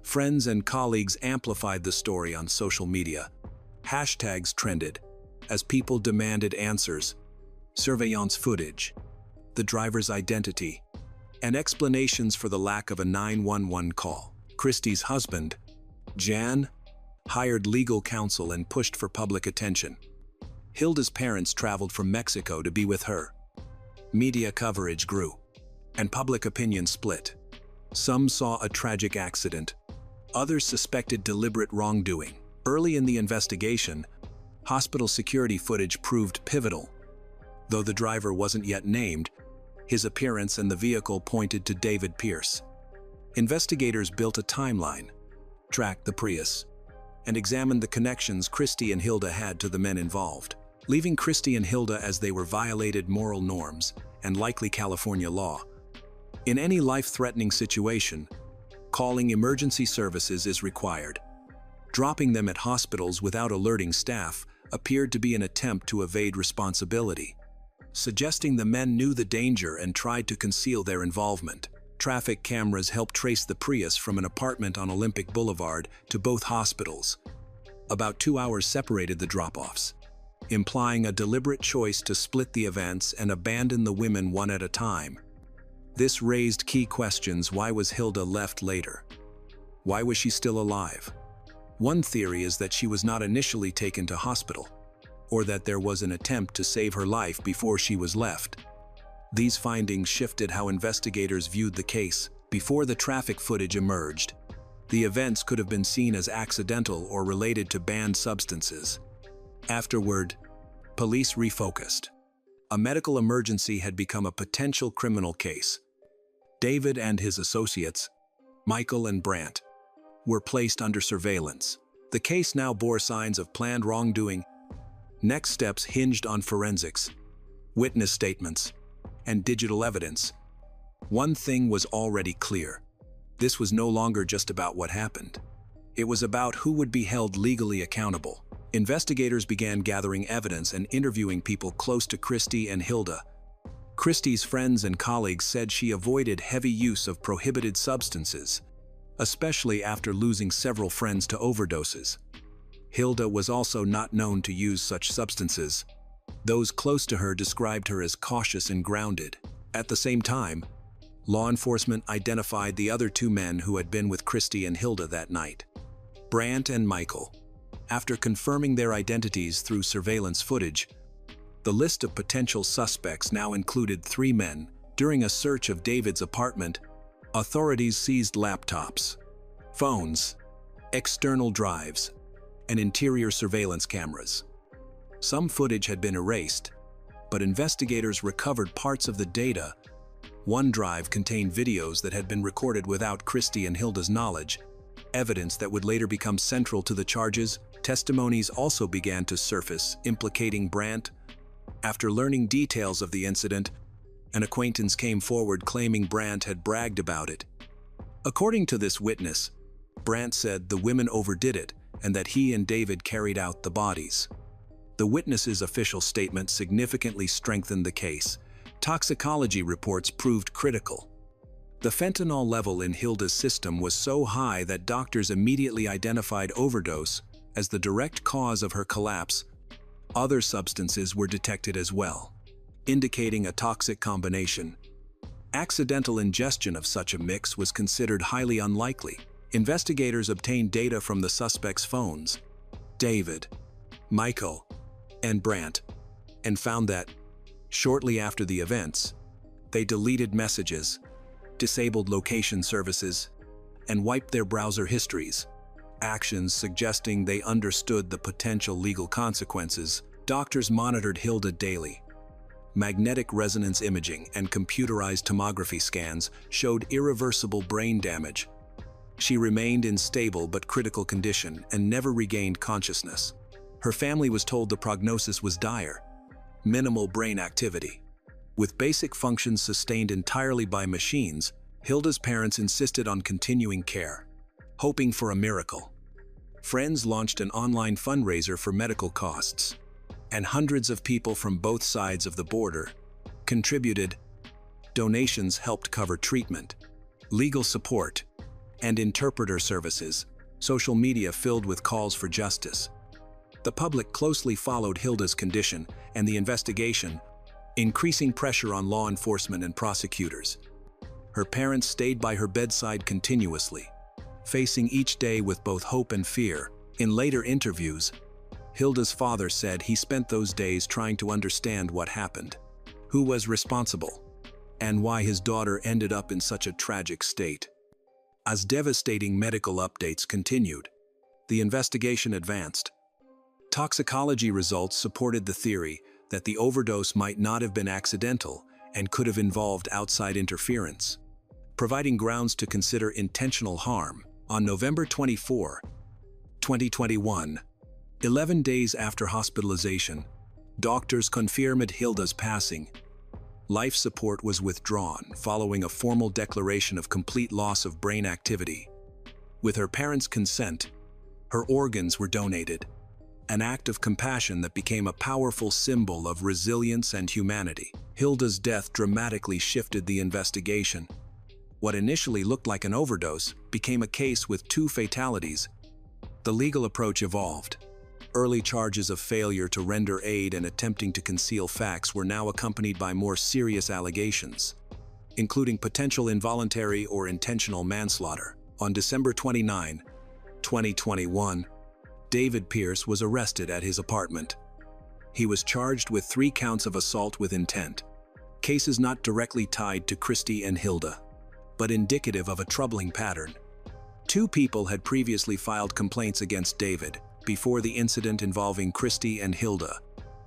Friends and colleagues amplified the story on social media. Hashtags trended as people demanded answers, surveillance footage, the driver's identity, and explanations for the lack of a 911 call. Christy's husband, Jan, hired legal counsel and pushed for public attention. Hilda's parents traveled from Mexico to be with her. Media coverage grew, and public opinion split. Some saw a tragic accident. Others suspected deliberate wrongdoing. Early in the investigation, hospital security footage proved pivotal. Though the driver wasn't yet named, his appearance and the vehicle pointed to David Pierce. Investigators built a timeline, tracked the Prius, and examined the connections Christy and Hilda had to the men involved. Leaving Christy and Hilda as they were violated moral norms and likely California law. In any life-threatening situation, calling emergency services is required. Dropping them at hospitals without alerting staff appeared to be an attempt to evade responsibility, suggesting the men knew the danger and tried to conceal their involvement. Traffic cameras helped trace the Prius from an apartment on Olympic Boulevard to both hospitals. About 2 hours separated the drop-offs, implying a deliberate choice to split the events and abandon the women one at a time. This raised key questions. Why was Hilda left later? Why was she still alive? One theory is that she was not initially taken to hospital, or that there was an attempt to save her life before she was left. These findings shifted how investigators viewed the case. Before the traffic footage emerged, the events could have been seen as accidental or related to banned substances. Afterward, police refocused. A medical emergency had become a potential criminal case. David and his associates, Michael and Brandt, were placed under surveillance. The case now bore signs of planned wrongdoing. Next steps hinged on forensics, witness statements, and digital evidence. One thing was already clear. This was no longer just about what happened. It was about who would be held legally accountable. Investigators began gathering evidence and interviewing people close to Christy and Hilda. Christy's friends and colleagues said she avoided heavy use of prohibited substances, especially after losing several friends to overdoses. Hilda was also not known to use such substances. Those close to her described her as cautious and grounded. At the same time, law enforcement identified the other two men who had been with Christy and Hilda that night, Brandt and Michael. After confirming their identities through surveillance footage, the list of potential suspects now included 3 men. During a search of David's apartment, authorities seized laptops, phones, external drives, and interior surveillance cameras. Some footage had been erased, but investigators recovered parts of the data. One drive contained videos that had been recorded without Christy and Hilda's knowledge, evidence that would later become central to the charges. Testimonies also began to surface, implicating Brandt. After learning details of the incident, an acquaintance came forward claiming Brandt had bragged about it. According to this witness, Brandt said the women overdid it and that he and David carried out the bodies. The witness's official statement significantly strengthened the case. Toxicology reports proved critical. The fentanyl level in Hilda's system was so high that doctors immediately identified overdose as the direct cause of her collapse. Other substances were detected as well, indicating a toxic combination. Accidental ingestion of such a mix was considered highly unlikely. Investigators obtained data from the suspects' phones, David, Michael, and Brandt, and found that, shortly after the events, they deleted messages, disabled location services, and wiped their browser histories, actions suggesting they understood the potential legal consequences. Doctors monitored Hilda daily. Magnetic resonance imaging and computerized tomography scans showed irreversible brain damage. She remained in stable but critical condition and never regained consciousness. Her family was told the prognosis was dire: minimal brain activity. With basic functions sustained entirely by machines, Hilda's parents insisted on continuing care, hoping for a miracle. Friends launched an online fundraiser for medical costs, and hundreds of people from both sides of the border contributed. Donations helped cover treatment, legal support, and interpreter services. Social media filled with calls for justice. The public closely followed Hilda's condition and the investigation, increasing pressure on law enforcement and prosecutors. Her parents stayed by her bedside continuously, facing each day with both hope and fear. In later interviews, Hilda's father said he spent those days trying to understand what happened, who was responsible, and why his daughter ended up in such a tragic state. As devastating medical updates continued, the investigation advanced. Toxicology results supported the theory that the overdose might not have been accidental and could have involved outside interference, providing grounds to consider intentional harm. On November 24, 2021, 11 days after hospitalization, doctors confirmed Hilda's passing. Life support was withdrawn following a formal declaration of complete loss of brain activity. With her parents' consent, her organs were donated, an act of compassion that became a powerful symbol of resilience and humanity. Hilda's death dramatically shifted the investigation. What initially looked like an overdose became a case with 2 fatalities. The legal approach evolved. Early charges of failure to render aid and attempting to conceal facts were now accompanied by more serious allegations, including potential involuntary or intentional manslaughter. On December 29, 2021, David Pierce was arrested at his apartment. He was charged with 3 counts of assault with intent, cases not directly tied to Christy and Hilda, but indicative of a troubling pattern. 2 people had previously filed complaints against David before the incident involving Christy and Hilda.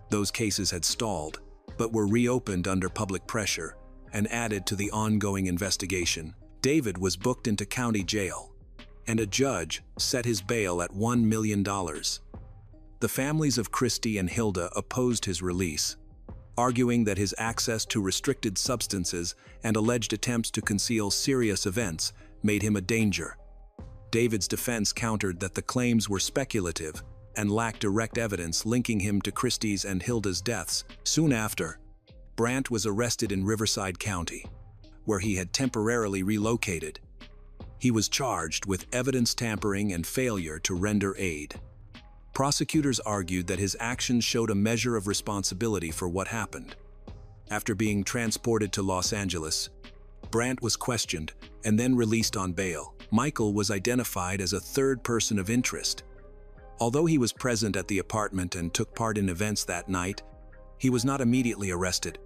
Those cases had stalled, but were reopened under public pressure and added to the ongoing investigation. David was booked into county jail, and a judge set his bail at $1 million. The families of Christy and Hilda opposed his release, arguing that his access to restricted substances and alleged attempts to conceal serious events made him a danger. David's defense countered that the claims were speculative and lacked direct evidence linking him to Christy's and Hilda's deaths. Soon after, Brandt was arrested in Riverside County, where he had temporarily relocated. He was charged with evidence tampering and failure to render aid. Prosecutors argued that his actions showed a measure of responsibility for what happened. After being transported to Los Angeles, Brandt was questioned and then released on bail. Michael was identified as a third person of interest. Although he was present at the apartment and took part in events that night, he was not immediately arrested.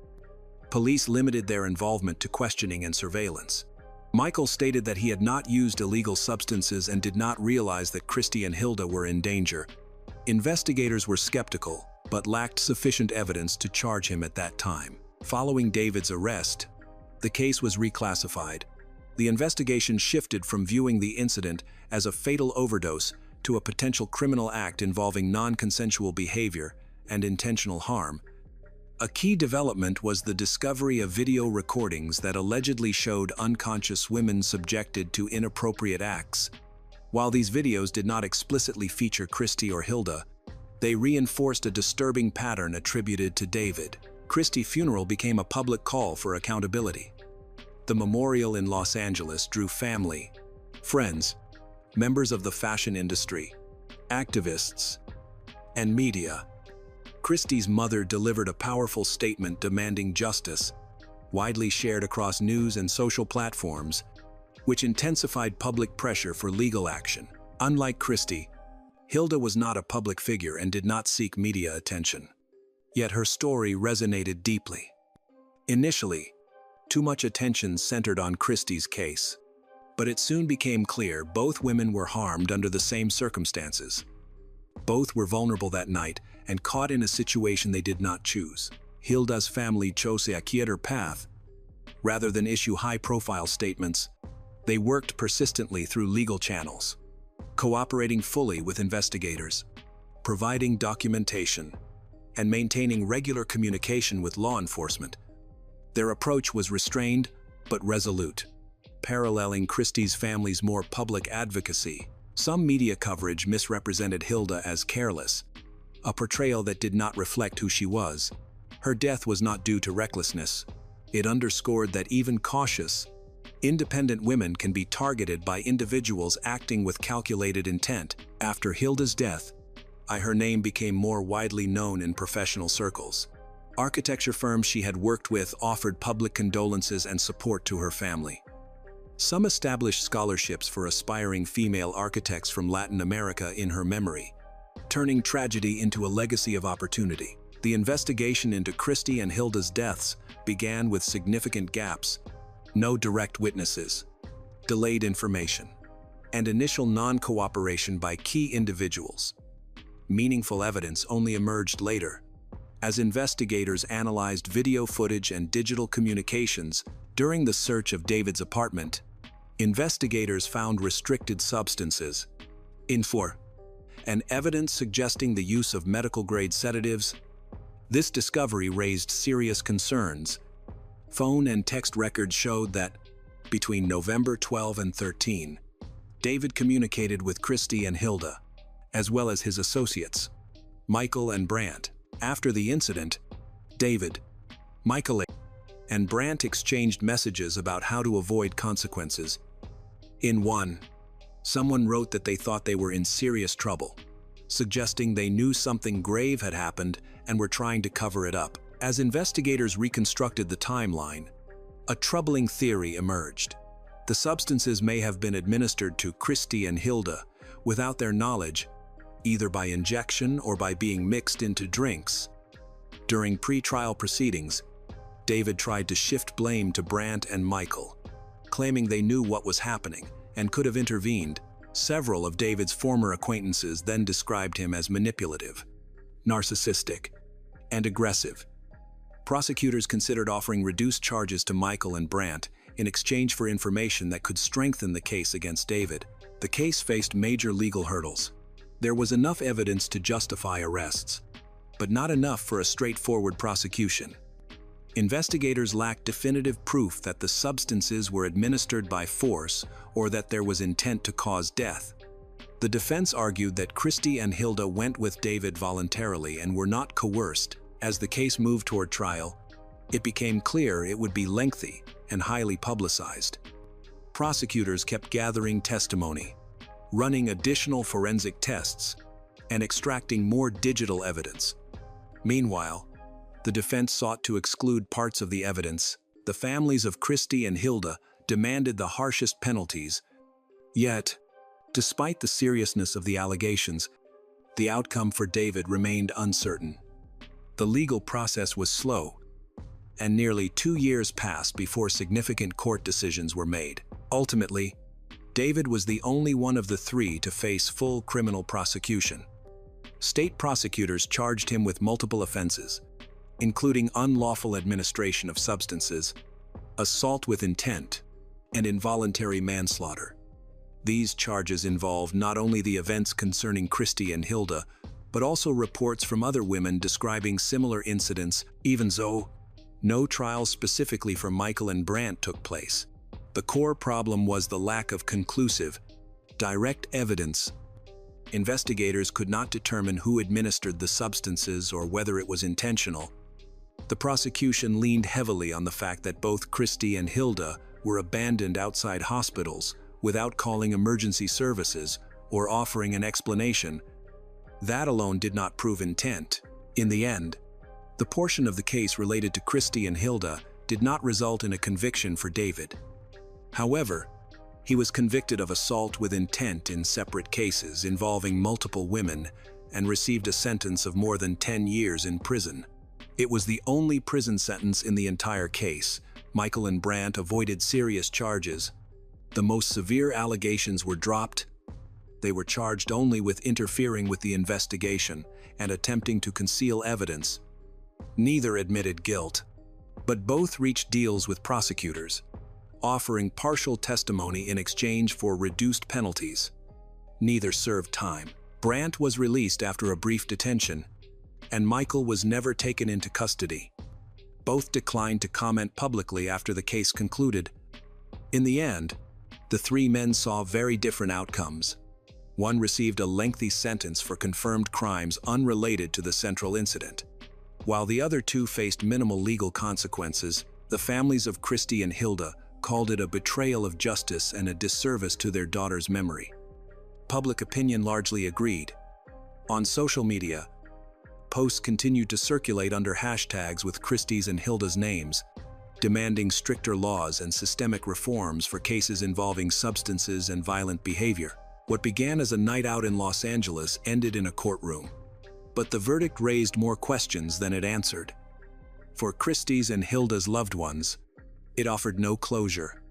Police limited their involvement to questioning and surveillance. Michael stated that he had not used illegal substances and did not realize that Christy and Hilda were in danger. Investigators were skeptical, but lacked sufficient evidence to charge him at that time. Following David's arrest, the case was reclassified. The investigation shifted from viewing the incident as a fatal overdose to a potential criminal act involving non-consensual behavior and intentional harm. A key development was the discovery of video recordings that allegedly showed unconscious women subjected to inappropriate acts. While these videos did not explicitly feature Christy or Hilda, they reinforced a disturbing pattern attributed to David. Christy's funeral became a public call for accountability. The memorial in Los Angeles drew family, friends, members of the fashion industry, activists, and media. Christy's mother delivered a powerful statement demanding justice, widely shared across news and social platforms, which intensified public pressure for legal action. Unlike Christy, Hilda was not a public figure and did not seek media attention. Yet her story resonated deeply. Initially, too much attention centered on Christy's case, but it soon became clear both women were harmed under the same circumstances. Both were vulnerable that night and caught in a situation they did not choose. Hilda's family chose a quieter path. Rather than issue high-profile statements, they worked persistently through legal channels, cooperating fully with investigators, providing documentation, and maintaining regular communication with law enforcement. Their approach was restrained but resolute, paralleling Christy's family's more public advocacy. Some media coverage misrepresented Hilda as careless, a portrayal that did not reflect who she was. Her death was not due to recklessness. It underscored that even cautious, independent women can be targeted by individuals acting with calculated intent. After Hilda's death, her name became more widely known in professional circles. Architecture firms she had worked with offered public condolences and support to her family. Some established scholarships for aspiring female architects from Latin America in her memory. turning tragedy into a legacy of opportunity. The investigation into Christy and Hilda's deaths began with significant gaps, no direct witnesses, delayed information, and initial non-cooperation by key individuals. Meaningful evidence only emerged later, as investigators analyzed video footage and digital communications during the search of David's apartment. Investigators found restricted substances, and evidence suggesting the use of medical-grade sedatives. This discovery raised serious concerns. Phone and text records showed that, between November 12 and 13, David communicated with Christy and Hilda, as well as his associates, Michael and Brandt. After the incident, David, Michael, and Brandt exchanged messages about how to avoid consequences. In one, someone wrote that they thought they were in serious trouble, suggesting they knew something grave had happened and were trying to cover it up. As investigators reconstructed the timeline, a troubling theory emerged. The substances may have been administered to Christy and Hilda without their knowledge, either by injection or by being mixed into drinks. During pre-trial proceedings, David tried to shift blame to Brandt and Michael, claiming they knew what was happening and could have intervened. Several of David's former acquaintances then described him as manipulative, narcissistic, and aggressive. Prosecutors considered offering reduced charges to Michael and Brandt in exchange for information that could strengthen the case against David. The case faced major legal hurdles. There was enough evidence to justify arrests, but not enough for a straightforward prosecution. Investigators lacked definitive proof that the substances were administered by force or that there was intent to cause death. The defense argued that Christy and Hilda went with David voluntarily and were not coerced. As the case moved toward trial, it became clear it would be lengthy and highly publicized. Prosecutors kept gathering testimony, running additional forensic tests, and extracting more digital evidence. Meanwhile, the defense sought to exclude parts of the evidence. The families of Christy and Hilda demanded the harshest penalties. Yet, despite the seriousness of the allegations, the outcome for David remained uncertain. The legal process was slow, and nearly 2 years passed before significant court decisions were made. Ultimately, David was the only one of the three to face full criminal prosecution. State prosecutors charged him with multiple offenses, including unlawful administration of substances, assault with intent, and involuntary manslaughter. These charges involved not only the events concerning Christy and Hilda, but also reports from other women describing similar incidents. Even though no trials specifically for Michael and Brandt took place, the core problem was the lack of conclusive, direct evidence. Investigators could not determine who administered the substances or whether it was intentional. The prosecution leaned heavily on the fact that both Christy and Hilda were abandoned outside hospitals without calling emergency services or offering an explanation. That alone did not prove intent. In the end, the portion of the case related to Christy and Hilda did not result in a conviction for David. However, he was convicted of assault with intent in separate cases involving multiple women and received a sentence of more than 10 years in prison. It was the only prison sentence in the entire case. Michael and Brandt avoided serious charges. The most severe allegations were dropped. They were charged only with interfering with the investigation and attempting to conceal evidence. Neither admitted guilt, but both reached deals with prosecutors, offering partial testimony in exchange for reduced penalties. Neither served time. Brandt was released after a brief detention, and Michael was never taken into custody. Both declined to comment publicly after the case concluded. In the end, the three men saw very different outcomes. One received a lengthy sentence for confirmed crimes unrelated to the central incident. While the other two faced minimal legal consequences, the families of Christy and Hilda called it a betrayal of justice and a disservice to their daughter's memory. Public opinion largely agreed. On social media, posts continued to circulate under hashtags with Christy's and Hilda's names, demanding stricter laws and systemic reforms for cases involving substances and violent behavior. What began as a night out in Los Angeles ended in a courtroom. But the verdict raised more questions than it answered. For Christie's and Hilda's loved ones, it offered no closure,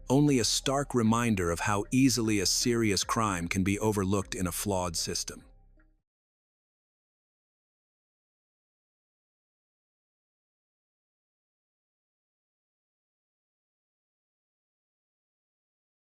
only a stark reminder of how easily a serious crime can be overlooked in a flawed system.